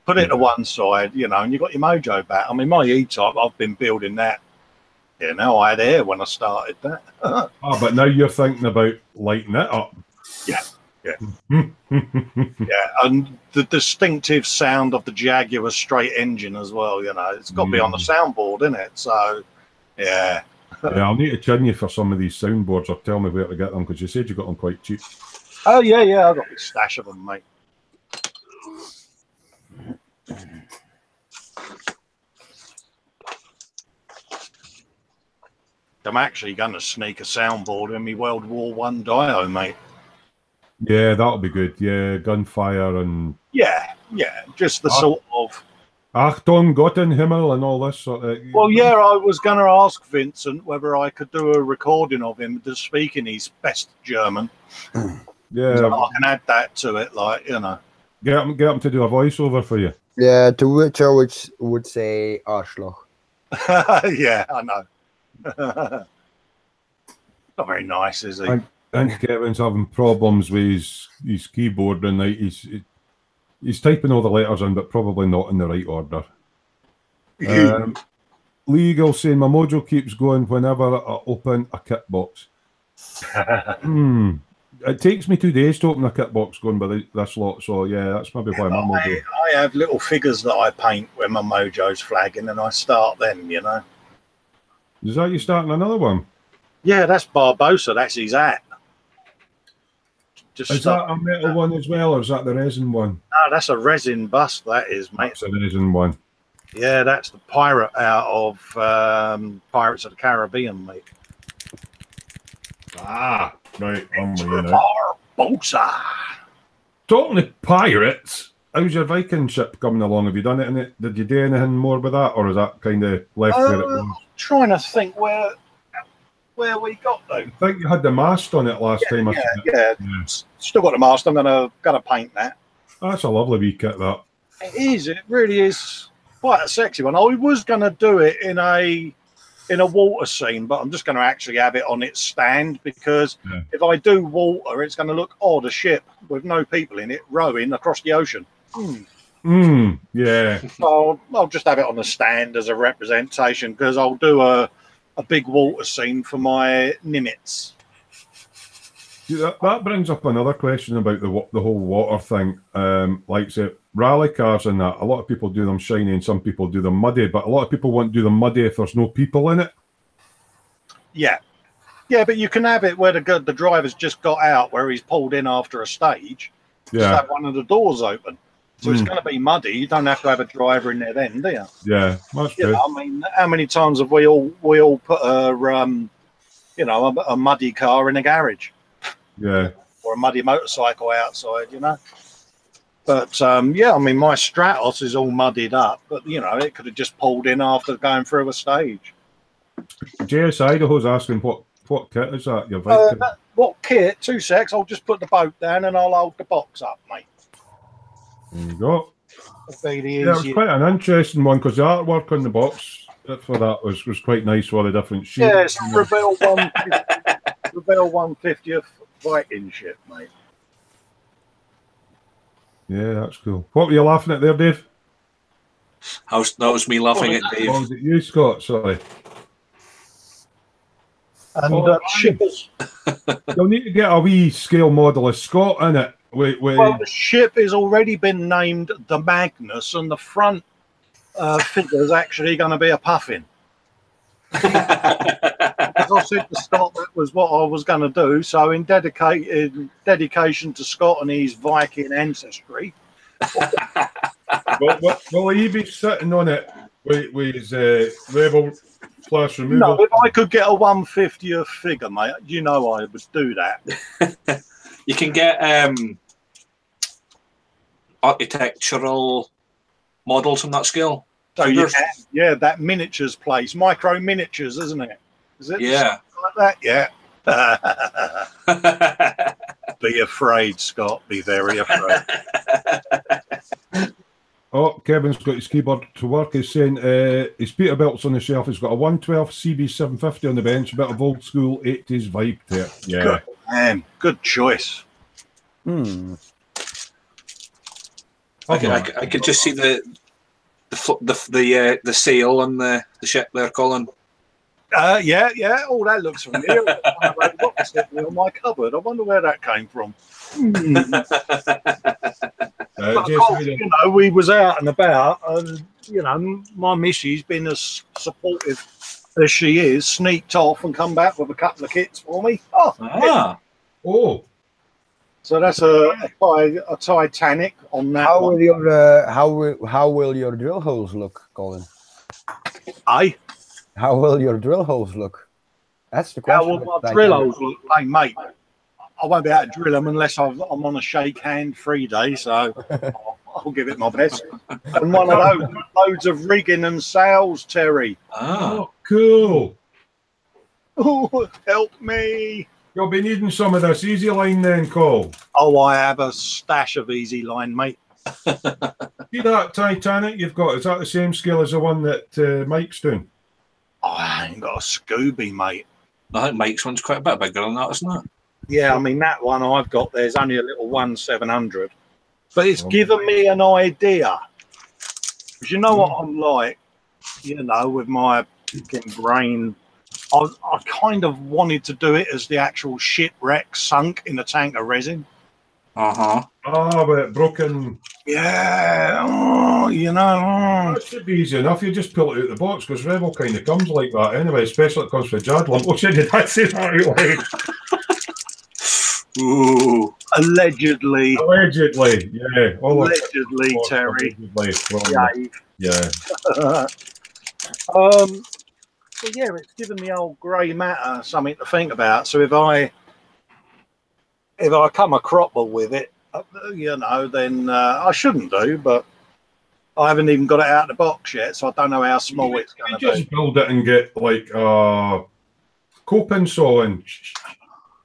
Put it to one side, you know, and you've got your mojo back. I mean, my E-Type, I've been building that. You know, I had air when I started that. But now you're thinking about lighting it up. Yeah. Yeah, and the distinctive sound of the Jaguar straight engine as well, you know, it's got to be on the soundboard, isn't it? So, yeah. Yeah, I'll need to chin you for some of these soundboards or tell me where to get them because you said you got them quite cheap. Oh, yeah, I've got a stash of them, mate. I'm actually going to sneak a soundboard in my World War I Dio, mate. Yeah, that'll be good. Yeah, gunfire and... Yeah, just the sort of... Achtung, Gott in Himmel and all this sort of... Well, yeah, I was going to ask Vincent whether I could do a recording of him just speaking his best German. Yeah. So I can add that to it, like, you know. Get him to do a voiceover for you. Yeah, to which I would say Arschloch. Yeah, I know. Not very nice, is he? I think Kevin's having problems with his keyboard and he's typing all the letters in, but probably not in the right order. Legal saying my mojo keeps going whenever I open a kit box. It takes me 2 days to open a kit box going by this lot, so yeah, that's maybe why my mojo. I have little figures that I paint when my mojo's flagging, and I start them, you know. Is that you starting another one? Yeah, that's Barbosa. That's his hat. Just Is that a metal one as well, or is that the resin one? No, that's a resin bust, that is, mate. That's a resin one. Yeah, that's the pirate out of Pirates of the Caribbean, mate. Ah, right. I'm with you now. Barbosa. Talking of pirates, how's your Viking ship coming along? Have you done it in it? Did you do anything more with that, or is that kind of left where it was? Trying to think where we got though. I think you had the mast on it last time. Yeah. Still got the mast. I'm gonna paint that. That's a lovely wee kit, that. It is. It really is quite a sexy one. I was gonna do it in a water scene, but I'm just going to actually have it on its stand because if I do water, it's going to look odd, a ship with no people in it rowing across the ocean. Yeah. So I'll just have it on the stand as a representation because I'll do a big water scene for my Nimitz. That brings up another question about the whole water thing. Like say rally cars and that, a lot of people do them shiny and some people do them muddy, but a lot of people won't do them muddy if there's no people in it. Yeah, but you can have it where the driver's just got out, where he's pulled in after a stage. Just have one of the doors open, so it's going to be muddy. You don't have to have a driver in there then, do you? Yeah, that's true. I mean, how many times have we all put a muddy car in a garage? Yeah. Or a muddy motorcycle outside, But I mean, my Stratos is all muddied up, but it could have just pulled in after going through a stage. JS Idaho's asking what kit is that? Your Viking? What kit? 2 secs. I'll just put the boat down and I'll hold the box up, mate. There you go. It was quite an interesting one because the artwork on the box for that was quite nice. All the different shapes. Yeah, it's Rebel 150th Viking ship, mate. Yeah, that's cool. What were you laughing at there, Dave? That was me laughing at Dave. Oh, was it you, Scott? Sorry. And shippers. You'll need to get a wee scale model of Scott in it. Well, the ship has already been named the Magnus, and the front figure is actually going to be a puffin. As I said to Scott, that was what I was going to do. So, in dedication to Scott and his Viking ancestry, will he be sitting on it with his rebel / removal? No, if I could get a 150th figure, mate, I would do that. You can get architectural models on that scale. So that miniatures place, micro miniatures, isn't it? Is it? Yeah. Like that? Yeah. Be afraid, Scott. Be very afraid. Oh, Kevin's got his keyboard to work. He's saying his Peterbilt's on the shelf. He's got a 112 CB750 on the bench, a bit of old school 80s vibe to it. Yeah. Good, man. Good choice. I could just see the sail on the ship there, Colin. Yeah. Oh, that looks familiar. What's on my cupboard? I wonder where that came from. We was out and about, and my missus, been as supportive as she is, sneaked off and come back with a couple of kits for me. Oh. So that's a Titanic on that. How will your drill holes look, Colin? How will your drill holes look? That's the question. How will my drill holes look? Hey, mate, I won't be able to drill them unless I'm on a shake hand free day, so I'll give it my best. And one of those, loads of rigging and sails, Terry. Oh, cool. Oh, help me. You'll be needing some of this Easy Line then, Cole. Oh, I have a stash of Easy Line, mate. See that Titanic you've got? Is that the same scale as the one that Mike's doing? Oh, I ain't got a Scooby, mate. I think Mike's one's quite a bit bigger than that, isn't it? Yeah, I mean, that one I've got, there's only a little 1/700. But it's given me an idea. Because you know what I'm like, with my brain. I kind of wanted to do it as the actual shipwreck sunk in a tank of resin. Uh-huh. Oh, but broken. Yeah, That should be easy enough. You just pull it out of the box because Rebel kind of comes like that anyway, especially it comes for Jadlum. Oh, shit, did I say that right? Ooh. Allegedly, yeah. allegedly, Terry. Allegedly from, Yeah. yeah. Well, yeah, it's given the old grey matter something to think about. So if I come a cropper with it, you know, then I shouldn't do. But I haven't even got it out of the box yet, so I don't know how small it's going to be. Just build it and get like coping saw and.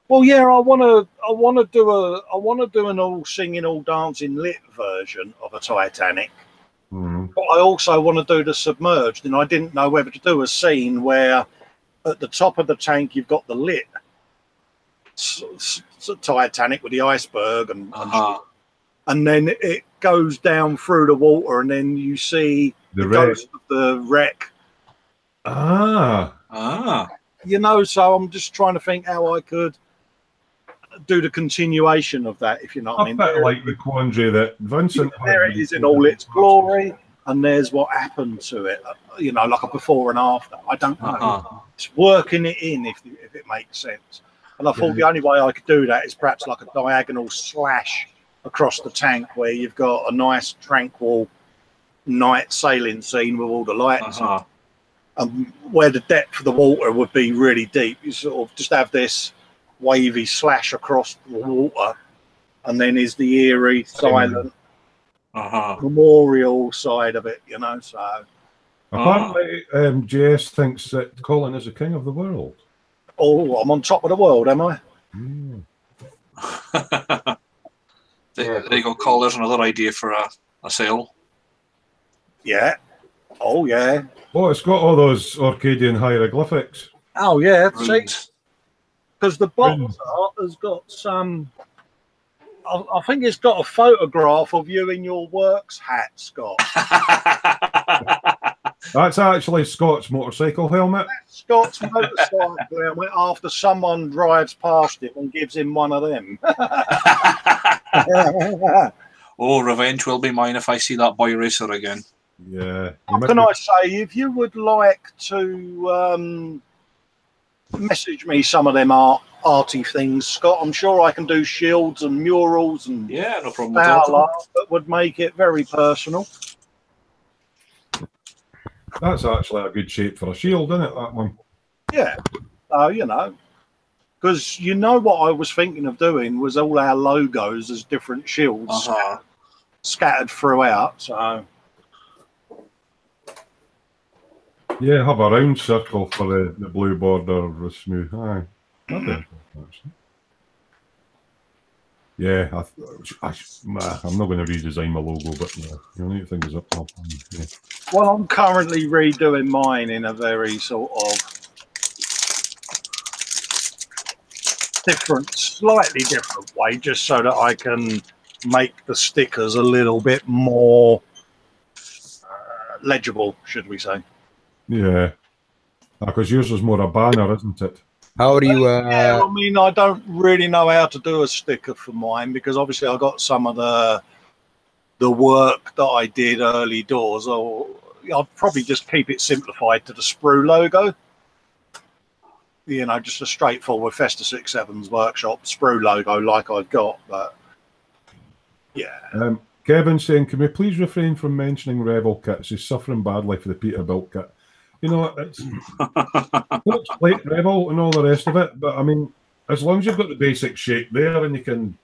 Well, yeah, I want to do an all singing, all dancing lit version of a Titanic. But I also want to do the submerged, and I didn't know whether to do a scene where at the top of the tank you've got the lit Titanic with the iceberg and then it goes down through the water, and then you see the ghost of the wreck. You know, so I'm just trying to think how I could do the continuation of that, if you know what I mean. Like the quandary that Vincent. There it is in all its glory, and there's what happened to it. You know, like a before and after. I don't know. It's working it in, if it makes sense. And I thought the only way I could do that is perhaps like a diagonal slash across the tank, where you've got a nice tranquil night sailing scene with all the lights on, and where the depth of the water would be really deep. You sort of just have this wavy slash across the water, and then is the eerie, silent memorial side of it, you know. So apparently, JS thinks that Colin is the king of the world. Oh, I'm on top of the world, am I? There you go, Col. There's another idea for a sail. Yeah. Oh, yeah. Oh, it's got all those Orcadian hieroglyphics. Oh, yeah. Runes. See, because the box art has got some. I think it's got a photograph of you in your works hat, Scott. That's actually Scott's motorcycle helmet. That's Scott's motorcycle helmet after someone drives past him and gives him one of them. Oh, revenge will be mine if I see that boy racer again. Yeah. What can I say? If you would like to message me some of them arty things, Scott, I'm sure I can do shields and murals and no problem at all. That would make it very personal. That's actually a good shape for a shield, isn't it, that one? Yeah. You know, because you know what I was thinking of doing was all our logos as different shields scattered throughout. So yeah, have a round circle for the blue border of the Smoo. Aye. Yeah, I'm not going to redesign my logo, but yeah, the only thing is up top. Yeah. Well, I'm currently redoing mine in a very sort of slightly different way, just so that I can make the stickers a little bit more legible, should we say. Yeah, because yours is more a banner, isn't it? How are you? Yeah, I mean, I don't really know how to do a sticker for mine, because obviously I got some of the work that I did early doors. I'll probably just keep it simplified to the Smoo logo. You know, just a straightforward Festa 67's workshop Smoo logo like I've got. But yeah. Kevin saying, can we please refrain from mentioning Rebel kits? He's suffering badly for the Peterbilt kit. You know, it's plate Rebel and all the rest of it, but I mean, as long as you've got the basic shape there and you can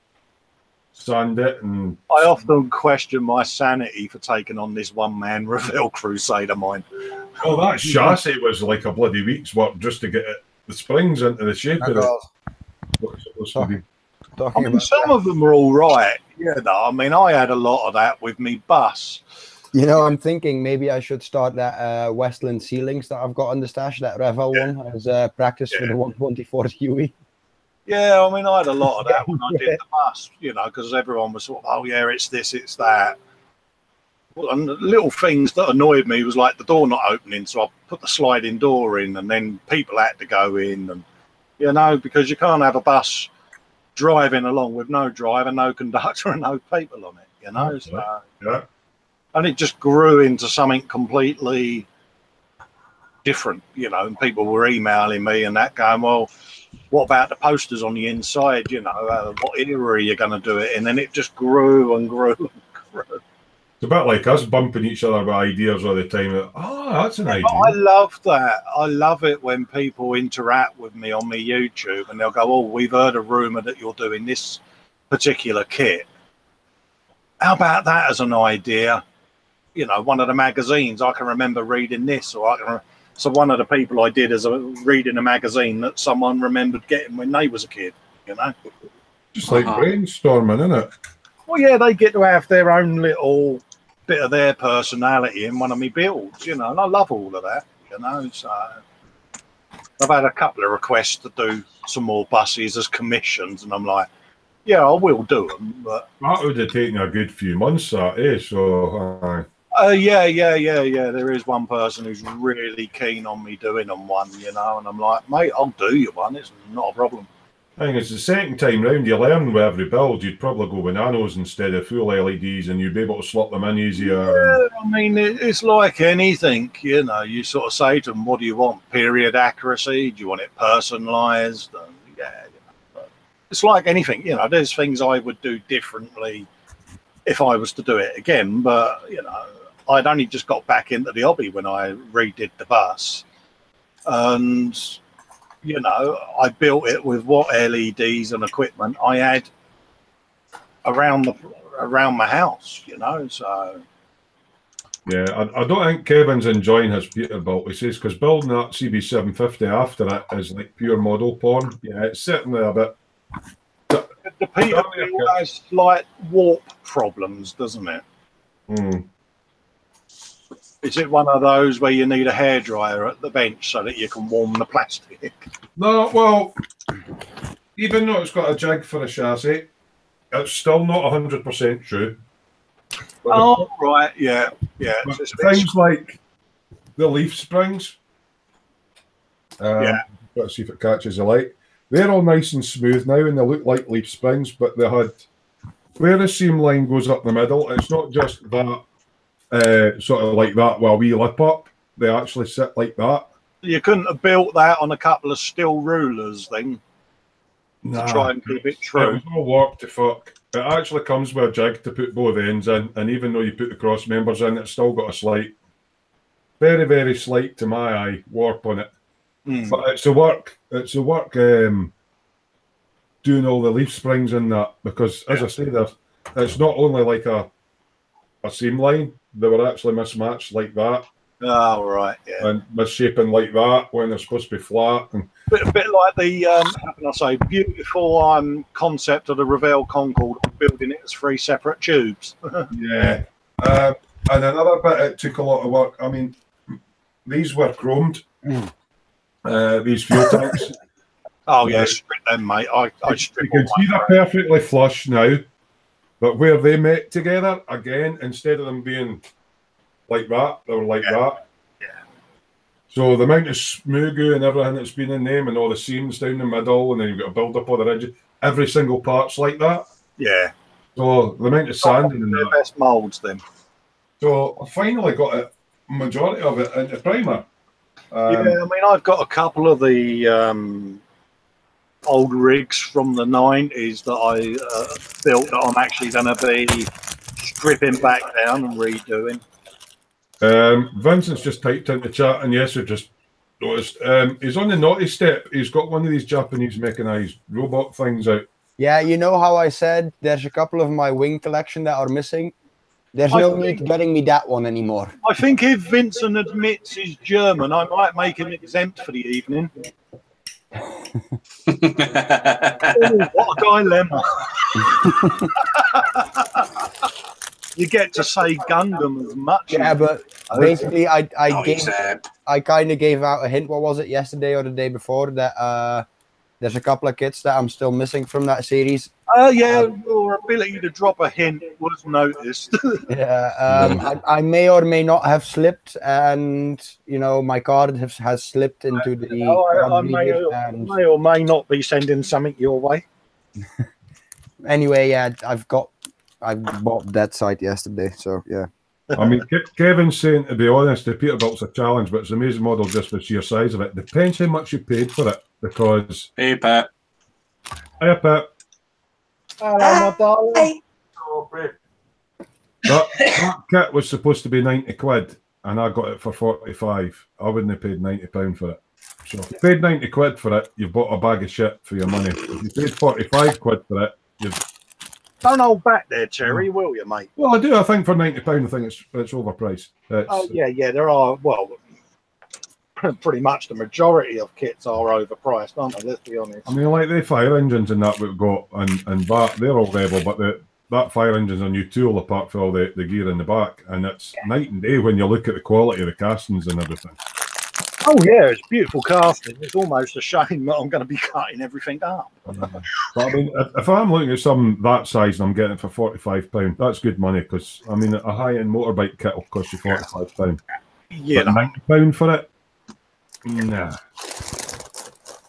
sand it, and I often question my sanity for taking on this one-man Revell crusade of mine. Oh, that chassis was like a bloody week's work just to get the springs into the shape of it. What's supposed to be. I mean, some of them are all right. Yeah, no, I mean, I had a lot of that with me bus. You know, I'm thinking maybe I should start that Westland ceilings that I've got on the stash, that Revell one, as practice for the 124 Huey. Yeah, I mean, I had a lot of that when I did the bus, you know, because everyone was sort of, oh, yeah, it's this, it's that. Well, and the little things that annoyed me was like the door not opening, so I put the sliding door in, and then people had to go in, and, you know, because you can't have a bus driving along with no driver, no conductor, and no people on it, you know. So, yeah. and it just grew into something completely different, you know, and people were emailing me and that going, well, what about the posters on the inside, you know, what era are you going to do it in? And it just grew and grew and grew. It's a bit like us bumping each other with ideas all the time. Oh, that's an idea. I love that. I love it when people interact with me on my YouTube and they'll go, oh, we've heard a rumour that you're doing this particular kit. How about that as an idea? You know, one of the magazines, I can remember reading this, or I can. So one of the people I did is reading a magazine that someone remembered getting when they was a kid, you know. Just like brainstorming, isn't it? Well, yeah, they get to have their own little bit of their personality in one of my builds, you know, and I love all of that, you know. So I've had a couple of requests to do some more buses as commissions, and I'm like, yeah, I will do them, but that would have taken a good few months, that, eh? So, yeah. There is one person who's really keen on me doing them one, you know, and I'm like, mate, I'll do you one. It's not a problem. I think it's the second time round you learn with every build, you'd probably go with nanos instead of full LEDs, and you'd be able to slot them in easier. Yeah, I mean, it's like anything, you know. You sort of say to them, what do you want? Period accuracy? Do you want it personalised? Yeah, you know, it's like anything, you know. There's things I would do differently if I was to do it again, but, you know, I'd only just got back into the hobby when I redid the bus. And, you know, I built it with what LEDs and equipment I had around my house, you know, so. Yeah, I don't think Kevin's enjoying his Peterbilt, he says, because building that CB750 after it is like pure model porn. Yeah, it's sitting there a bit. The Peterbilt has slight warp problems, doesn't it? Mm. Is it one of those where you need a hairdryer at the bench so that you can warm the plastic? No, well, even though it's got a jig for a chassis, it's still not 100% true. But oh, right, yeah. Things like the leaf springs, yeah. Let's see if it catches the light. They're all nice and smooth now, and they look like leaf springs, but they had, where the seam line goes up the middle, it's not just that, sort of like that with a wee lip up. They actually sit like that. You couldn't have built that on a couple of steel rulers then to try and keep it true. It was all warped to fuck. It actually comes with a jig to put both ends in, and even though you put the cross members in, it's still got a slight, very, very slight to my eye, warp on it. But it's a work doing all the leaf springs in that, because as I say, it's not only like a seam line, they were actually mismatched like that. Oh, right, yeah. And misshapen like that when they're supposed to be flat. And a bit like the, how can I say, beautiful concept of the Revell Concorde, building it as 3 separate tubes. Yeah. And another bit, it took a lot of work. I mean, these were chromed. These fuel tanks. Oh yeah, strip them, mate. I strip. You can see they're perfectly flush now, but where they met together again, instead of them being like that, they were like that. Yeah. So the amount of Smoo goo and everything that's been in them, and all the seams down the middle, and then you've got to build up all the ridges. Every single part's like that. Yeah. So the amount of sanding in the best moulds then. So I finally got a majority of it into primer. Yeah, I mean, I've got a couple of the old rigs from the 90s that I built that I'm actually going to be stripping back down and redoing. Vincent's just typed into chat, and yes, I just noticed. He's on the naughty step. He's got one of these Japanese mechanized robot things out. Yeah, you know how I said there's a couple of my wing collection that are missing? There's no need getting me that one anymore. I think if Vincent admits he's German, I might make him exempt for the evening. Oh, what a dilemma. You get to say Gundam as much. Yeah, but basically I kind of gave out a hint. What was it, yesterday or the day before, that there's a couple of kits that I'm still missing from that series. Yeah, your ability to drop a hint was noticed. Yeah, I may or may not have slipped, and you know my card has slipped into the. I may or may not be sending something your way. Anyway, yeah, I bought that site yesterday, so yeah. I mean, Kevin's saying, to be honest, the Peterbilt's a challenge, but it's an amazing model just for sheer size of it. Depends how much you paid for it, because... Hey, Pat. Hey, Pat. Hello, my darling. That kit was supposed to be 90 quid, and I got it for 45. I wouldn't have paid £90 for it. So if you paid 90 quid for it, you've bought a bag of shit for your money. If you paid 45 quid for it, you've... Don't hold back there, Terry, will you, mate? Well, I do. I think for £90, I think it's overpriced. Oh, yeah, there are, well, pretty much the majority of kits are overpriced, aren't they? Let's be honest. I mean, like the fire engines and that we've got, and that, they're all rebel, but that fire engine's a new tool apart from all the gear in the back, and it's night and day when you look at the quality of the castings and everything. Oh yeah, it's beautiful casting. It's almost a shame that I'm going to be cutting everything up. But I mean, if I'm looking at something that size and I'm getting it for £45, that's good money, because I mean, a high-end motorbike kit will cost you £45. Yeah, but £90 for it, nah.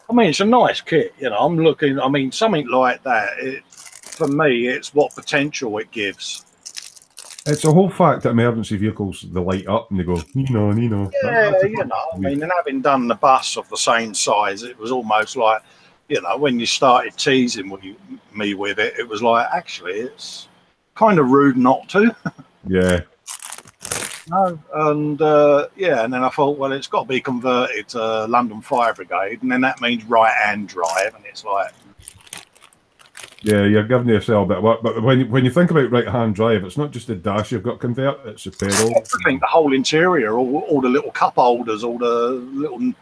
I mean, it's a nice kit. You know, I'm looking. I mean, something like that. For me, it's what potential it gives. It's a whole fact that emergency vehicles, they light up and they go, Nino. Yeah, you know, I mean, and having done the bus of the same size, it was almost like, you know, when you started teasing me with it, it was like, actually, it's kind of rude not to. Yeah. No, and yeah, and then I thought, well, it's got to be converted to London Fire Brigade, and then that means right-hand drive, and it's like... Yeah, you're giving yourself a bit of work, but when you think about right-hand drive, it's not just the dash you've got to convert; it's the pedal. Everything, the whole interior, all the little cup holders, all the little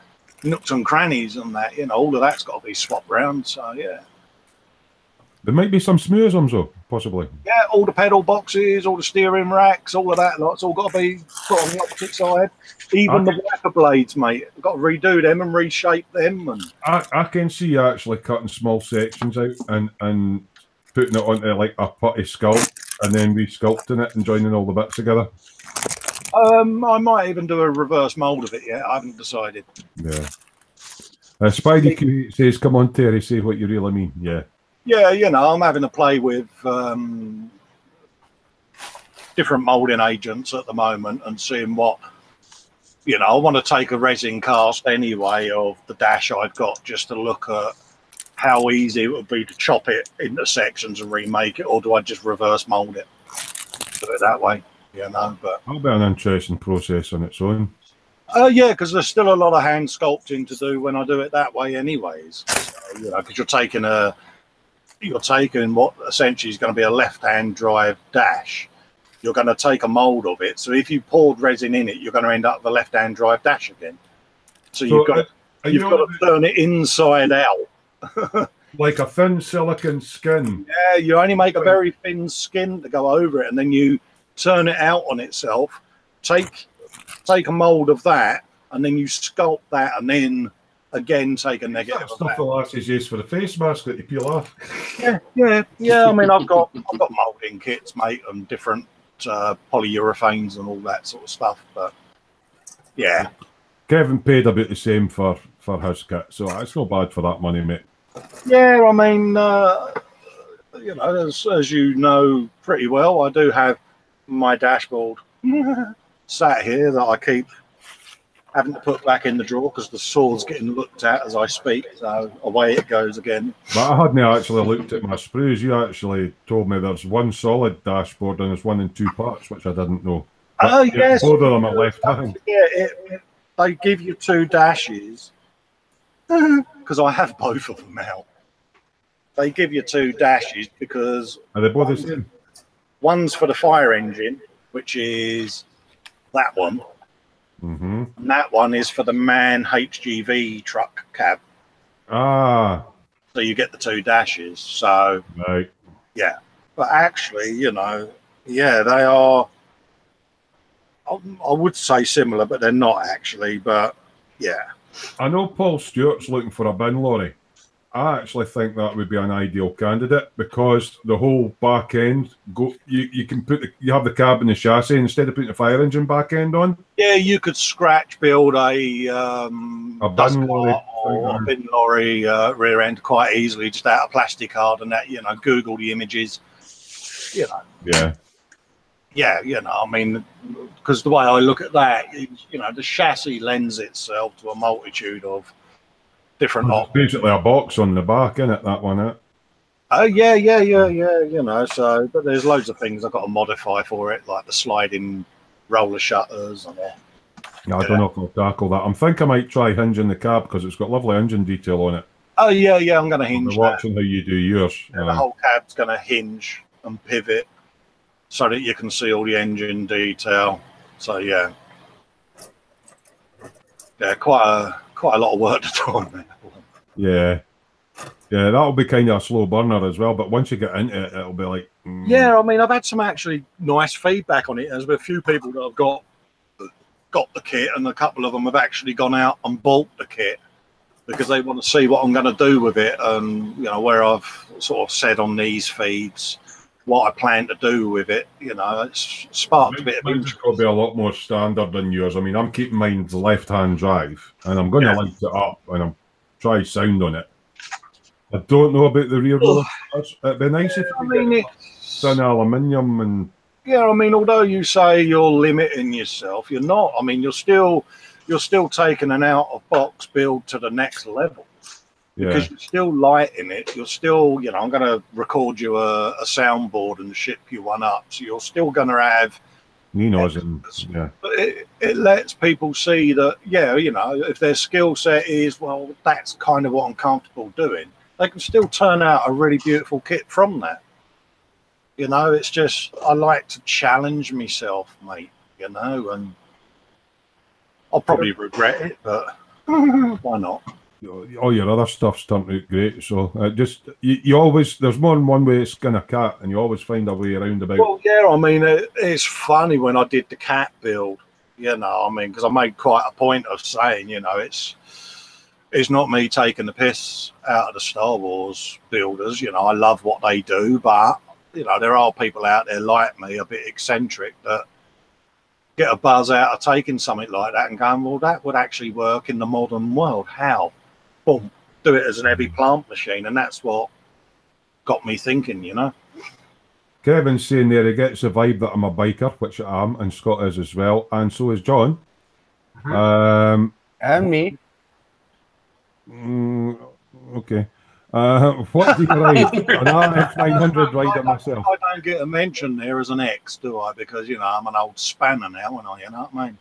nooks and crannies, and that, you know, all of that's got to be swapped around. So yeah, there might be some Smoo though, possibly. Yeah, all the pedal boxes, all the steering racks, all of that. It's all got to be put on the opposite side. Even the wiper blades, mate. I've got to redo them and reshape them. And I can see you actually cutting small sections out and putting it onto like a putty sculpt and then resculpting it and joining all the bits together. I might even do a reverse mold of it yet. I haven't decided. Yeah. Spidey Q says, "Come on, Terry, say what you really mean." Yeah. Yeah, you know, I'm having to play with different moulding agents at the moment and seeing what, you know, I want to take a resin cast anyway of the dash I've got just to look at how easy it would be to chop it into sections and remake it, or do I just reverse mould it? Do it that way, you know. But that'll be an interesting process on its own. Yeah, because there's still a lot of hand sculpting to do when I do it that way anyways. So, you know, because you're taking what essentially is going to be a left-hand drive dash. You're going to take a mold of it. So if you poured resin in it, you're going to end up with a left-hand drive dash again. So you've got to turn it inside out. Like a thin silicon skin. Yeah, you only make a very thin skin to go over it, and then you turn it out on itself. Take a mold of that, and then you sculpt that, and then again take a negative of stuff that. the lasses use for the face mask that you peel off. Yeah. I mean, I've got moulding kits, mate, and different polyurethanes and all that sort of stuff. But yeah, Kevin paid about the same for his kit, so it's not bad for that money, mate. Yeah, I mean, you know, as you know pretty well, I do have my dashboard sat here that I keep having to put back in the drawer because the sword's getting looked at as I speak, so away it goes again. But I hadn't actually looked at my sprues. You actually told me there's one solid dashboard and there's one in 2 parts, which I didn't know. Oh, yes. Both of them are left hand. Yeah, they give you 2 dashes because I have both of them out. They give you 2 dashes because are they both the same? One's for the fire engine, which is that one. Mm-hmm. And that one is for the MAN HGV truck cab. Ah. So you get the 2 dashes. So, right. Yeah. But actually, you know, yeah, they are, I would say similar, but they're not actually. But yeah. I know Paul Stewart's looking for a bin lorry. I actually think that would be an ideal candidate because the whole back end you can you have the cab and the chassis instead of putting the fire engine back end on. Yeah, you could scratch build a bin lorry or a bin lorry rear end quite easily, just out of plastic card and that. You know, Google the images. You know. Yeah. yeah, you know, I mean, because the way I look at that, you know, the chassis lends itself to a multitude of different It's options. basically a box on the back, isn't it? That one, Oh yeah, you know, so but there's loads of things I've got to modify for it, like the sliding roller shutters and Yeah, I don't know if I'll tackle that. I'm thinking I might try hinging the cab because it's got lovely engine detail on it. oh yeah, I'm going to hinge I'll be watching how you do yours. the whole cab's going to hinge and pivot so that you can see all the engine detail. So yeah, quite a lot of work to do on that. Yeah. Yeah, that'll be kind of a slow burner as well. But once you get into it, it'll be like... Yeah, I mean, I've had some actually nice feedback on it. There's been a few people that have got the kit, and a couple of them have actually gone out and bought the kit because they want to see what I'm going to do with it, and you know, where I've sort of said on these feeds what I plan to do with it. You know, it's sparked a bit of Mine's interest. going to be a lot more standard than yours. I mean, I'm keeping mine left-hand drive, and I'm going to light it up, and I'm try sound on it. I don't know about the rear wheel. It'd be nice if it's an aluminium and... Yeah, I mean, although you say you're limiting yourself, you're not. I mean, you're still taking an out-of-box build to the next level. Because you're still lighting it. You're still, you know, I'm going to record you a soundboard and ship you one up. So you're still going to have... But it lets people see that, yeah, you know, if their skill set is, well, that's kind of what I'm comfortable doing, they can still turn out a really beautiful kit from that. You know, it's just, I like to challenge myself, mate, you know, and I'll probably regret it, but why not? All your other stuff's turned out great, so just you always, there's more than one way to skin a cat, and you always find a way around about. Well, yeah, I mean, it's funny when I did the cat build, you know, I mean, because I made quite a point of saying, you know, it's not me taking the piss out of the Star Wars builders, you know, I love what they do, but, you know, there are people out there like me, a bit eccentric, that get a buzz out of taking something like that and going, well, that would actually work in the modern world. How? Boom, do it as an heavy plant machine, and that's what got me thinking, you know. Kevin's saying there he gets the vibe that I'm a biker, which I am, and Scott is as well, and so is John. And me. Okay. What do you ride? An RX900 rider myself. I don't get a mention there as an X, do I? Because, you know, I'm an old spanner now, and you know what I mean?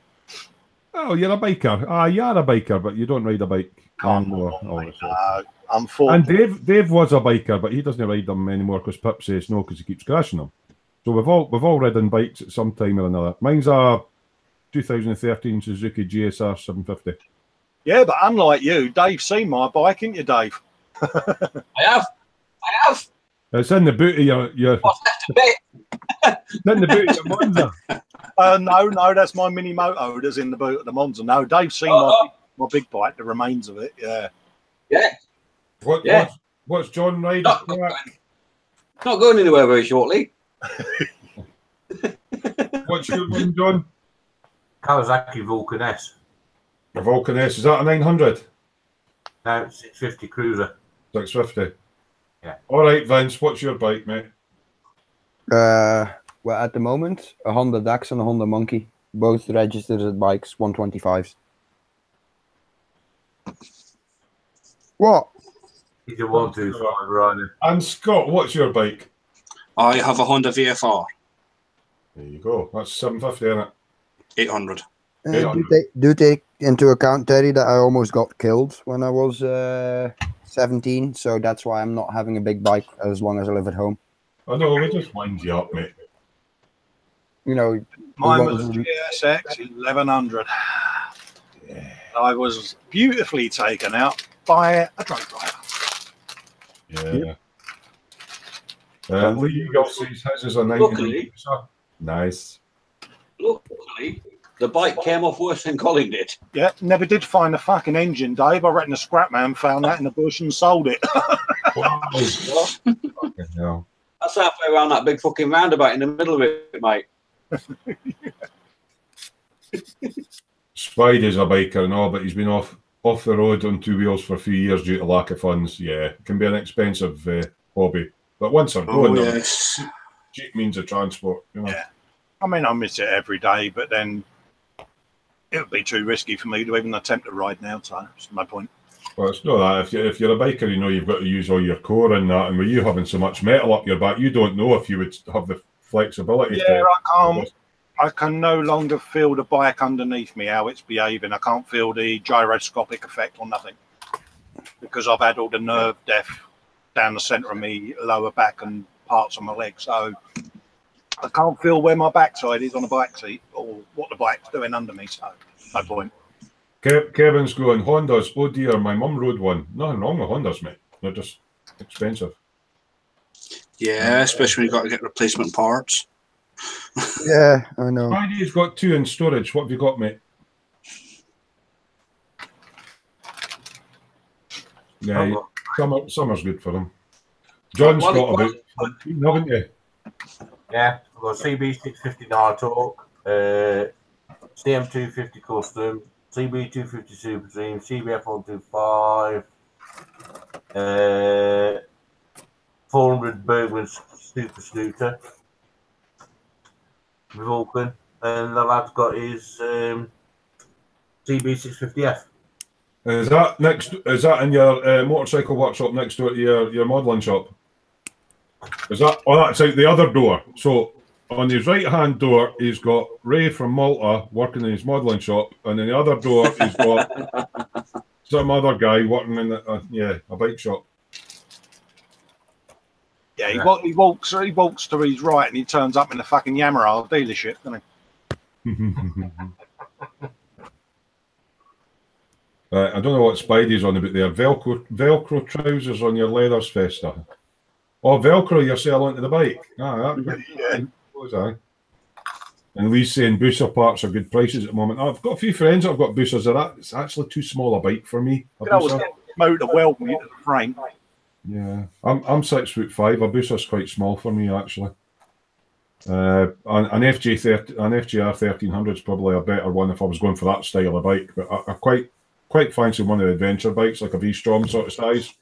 Oh, you're a biker. You are a biker, but you don't ride a bike anymore. I'm 40. And Dave was a biker, but he doesn't ride them anymore because Pip says no because he keeps crashing them. So we've all ridden bikes at some time or another. Mine's a 2013 Suzuki GSR 750. Yeah, but unlike you, Dave's seen my bike, ain't you, Dave? I have. It's in the boot of your What's left a bit? it's in the boot of your Monza. No, that's my mini moto that's in the boot of the Monza. No, Dave's seen my big bike, the remains of it. Yeah. What's John riding? Not going anywhere very shortly. What's your one, John? Kawasaki Vulcan S. A Vulcan S. Is that a 900? No, 650 Cruiser. 650. Yeah. All right, Vince. What's your bike, mate? Well, at the moment, a Honda Dax and a Honda Monkey, both registered as bikes, 125s. What? He's a 125 rider. And Scott, what's your bike? I have a Honda VFR. There you go. That's 750, isn't it? 800. Do take into account, Terry, that I almost got killed when I was 17, so that's why I'm not having a big bike as long as I live at home. I know, we just wind you up, mate. You know, mine was a GSX 1100. Yeah. I was beautifully taken out by a drunk driver. Yeah. Lee Eagles says his is a 1990. Nice. Luckily, the bike came off worse than Colin did. Yeah, never did find a fucking engine, Dave. I reckon a scrap man found that in the bush and sold it. Wow. That's halfway around that big fucking roundabout in the middle of it, mate. Spidey's a biker and all, but he's been off the road on two wheels for a few years due to lack of funds. Yeah, it can be an expensive hobby. But once they're going, cheap means of transport, you know. Yeah. I mean, I miss it every day, but then it would be too risky for me to even attempt to ride now, so that's my point. Well, it's not that. If you're a biker, you know you've got to use all your core in that, and with you having so much metal up your back, you don't know if you would have the flexibility. Yeah, I can no longer feel the bike underneath me, how it's behaving. I can't feel the gyroscopic effect or nothing because I've had all the nerve death down the centre of me lower back and parts of my legs. So I can't feel where my backside is on the bike seat or what the bike's doing under me. So no point. Kevin's going, Hondas, oh dear, my mum rode one. Nothing wrong with Hondas, mate. They're just expensive. Yeah, especially when you've got to get replacement parts. Yeah, I know. Spidey's got 2 in storage. What have you got, mate? Yeah, summer's good for him. John's got about 14, haven't you? Yeah, I've got CB650 Torque, CM250 Custom, CB250 Super Dream, CBF125, 400 Bergman Super Scooter, Vulcan, and the lad's got his CB650F. Is that in your motorcycle workshop next door to your modelling shop? Is that? Oh, that's out the other door. So on his right hand door, he's got Ray from Malta working in his modelling shop, and in the other door, he's got some other guy working in a bike shop. Yeah, he walks to his right and he turns up in the fucking Yamaha dealership, doesn't he? I don't know what Spidey's on about there. Velcro trousers on your leathers, Festa. Oh, Velcro you're selling to the bike. Yeah. And Lee's saying booster parts are good prices at the moment. I've got a few friends that have got boosters. It's actually too small a bike for me. You can always get a motor weld me to the frame. Yeah, I'm 6'5". A booster's quite small for me actually. An FJR 1300 is probably a better one if I was going for that style of bike. But I quite fancy one of the adventure bikes, like a V-Strom sort of size.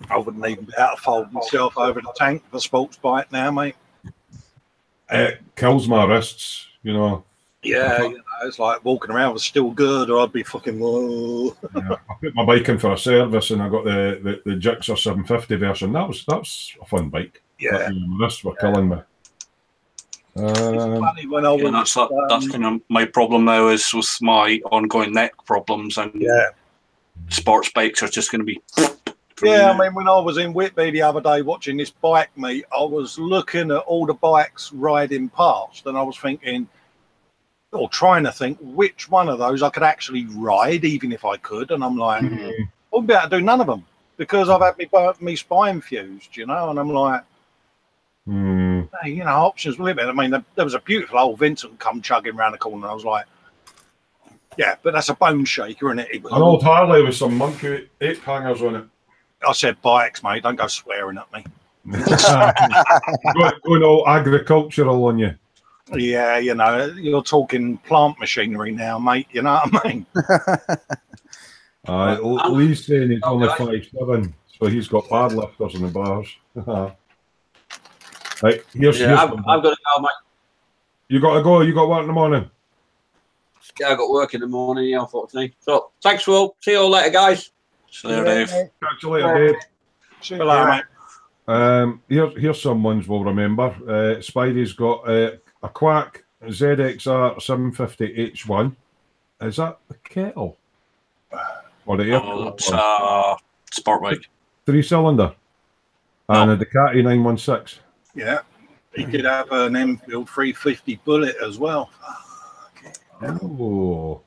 I wouldn't even be able to fold myself over the tank of a sports bike now, mate. It kills my wrists, you know. Yeah, it's like walking around with steel girder. I'd be fucking. Yeah, I put my bike in for a service, and I got the Gixxer 750 version. That was a fun bike. Yeah, my wrists were killing me. Funny when I was, that's kind of my problem now is with my ongoing neck problems, and sports bikes are just going to be. Yeah, I mean, when I was in Whitby the other day watching this bike meet, I was looking at all the bikes riding past, and I was thinking, or trying to think, which one of those I could actually ride, even if I could. And I'm like, I wouldn't be able to do none of them because I've had me spine fused, you know. And I'm like, hey, you know, options were limited. I mean, there was a beautiful old Vincent come chugging around the corner. And I was like, yeah, but that's a bone shaker, isn't it? An old Harley with some monkey ape hangers on it. I said bikes, mate. Don't go swearing at me. Going all agricultural on you. Yeah, you know, you're talking plant machinery now, mate. You know what I mean? Lee's saying he's only 5'7", so he's got bad lifters in the bars. Right, I've got to go, mate. You got to go. You got work in the morning. Yeah, I got work in the morning, unfortunately. So thanks, Will. See you all later, guys. See you later, Dave. Catch you later, Dave. See you later, mate. Here's some ones we'll remember. Spidey's got a Quack ZXR 750 H1. Is that the kettle? Or the air? It's sport bike. 3-cylinder. And a Ducati 916. Yeah. He did have an Enfield 350 Bullet as well. Oh.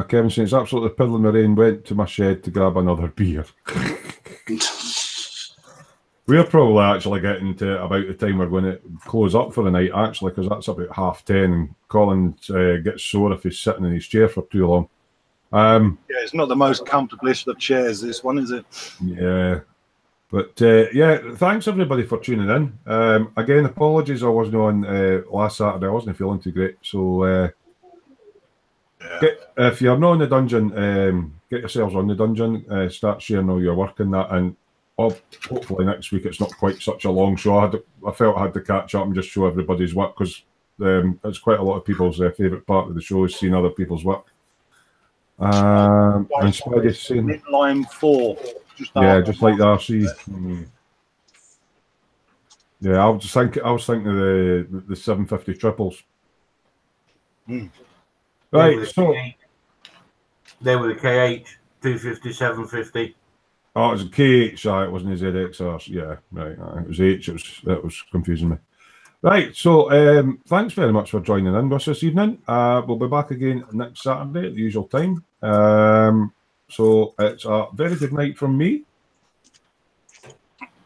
Kevin says, absolutely piddling the rain, went to my shed to grab another beer. We're probably actually getting to about the time we're going to close up for the night, actually, because that's about 10:30, and Colin gets sore if he's sitting in his chair for too long. Yeah, it's not the most comfortablest of chairs, this one, is it? Yeah. But, yeah, thanks, everybody, for tuning in. Again, apologies I wasn't on last Saturday. I wasn't feeling too great. So, if you're not in the dungeon, get yourselves on the dungeon. Start sharing all your work and that. And well, hopefully next week it's not quite such a long show. I felt I had to catch up and just show everybody's work, because it's quite a lot of people's favourite part of the show is seeing other people's work. And Spidey's saying midline 4. Just like the RC. Yeah, I was thinking of the 750 triples. Right, so they were the KH 250, 750. Oh, it was a KH, it wasn't a ZXR. Yeah, right. It was H. That was confusing me. Right, so thanks very much for joining in with us this evening. We'll be back again next Saturday at the usual time. So it's a very good night from me.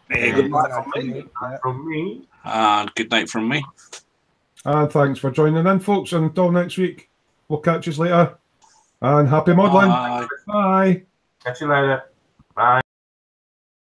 Good night From me. And good night from me. And thanks for joining in, folks. And until next week, we'll catch you later. And happy modelling. Bye. Bye. Catch you later. Bye.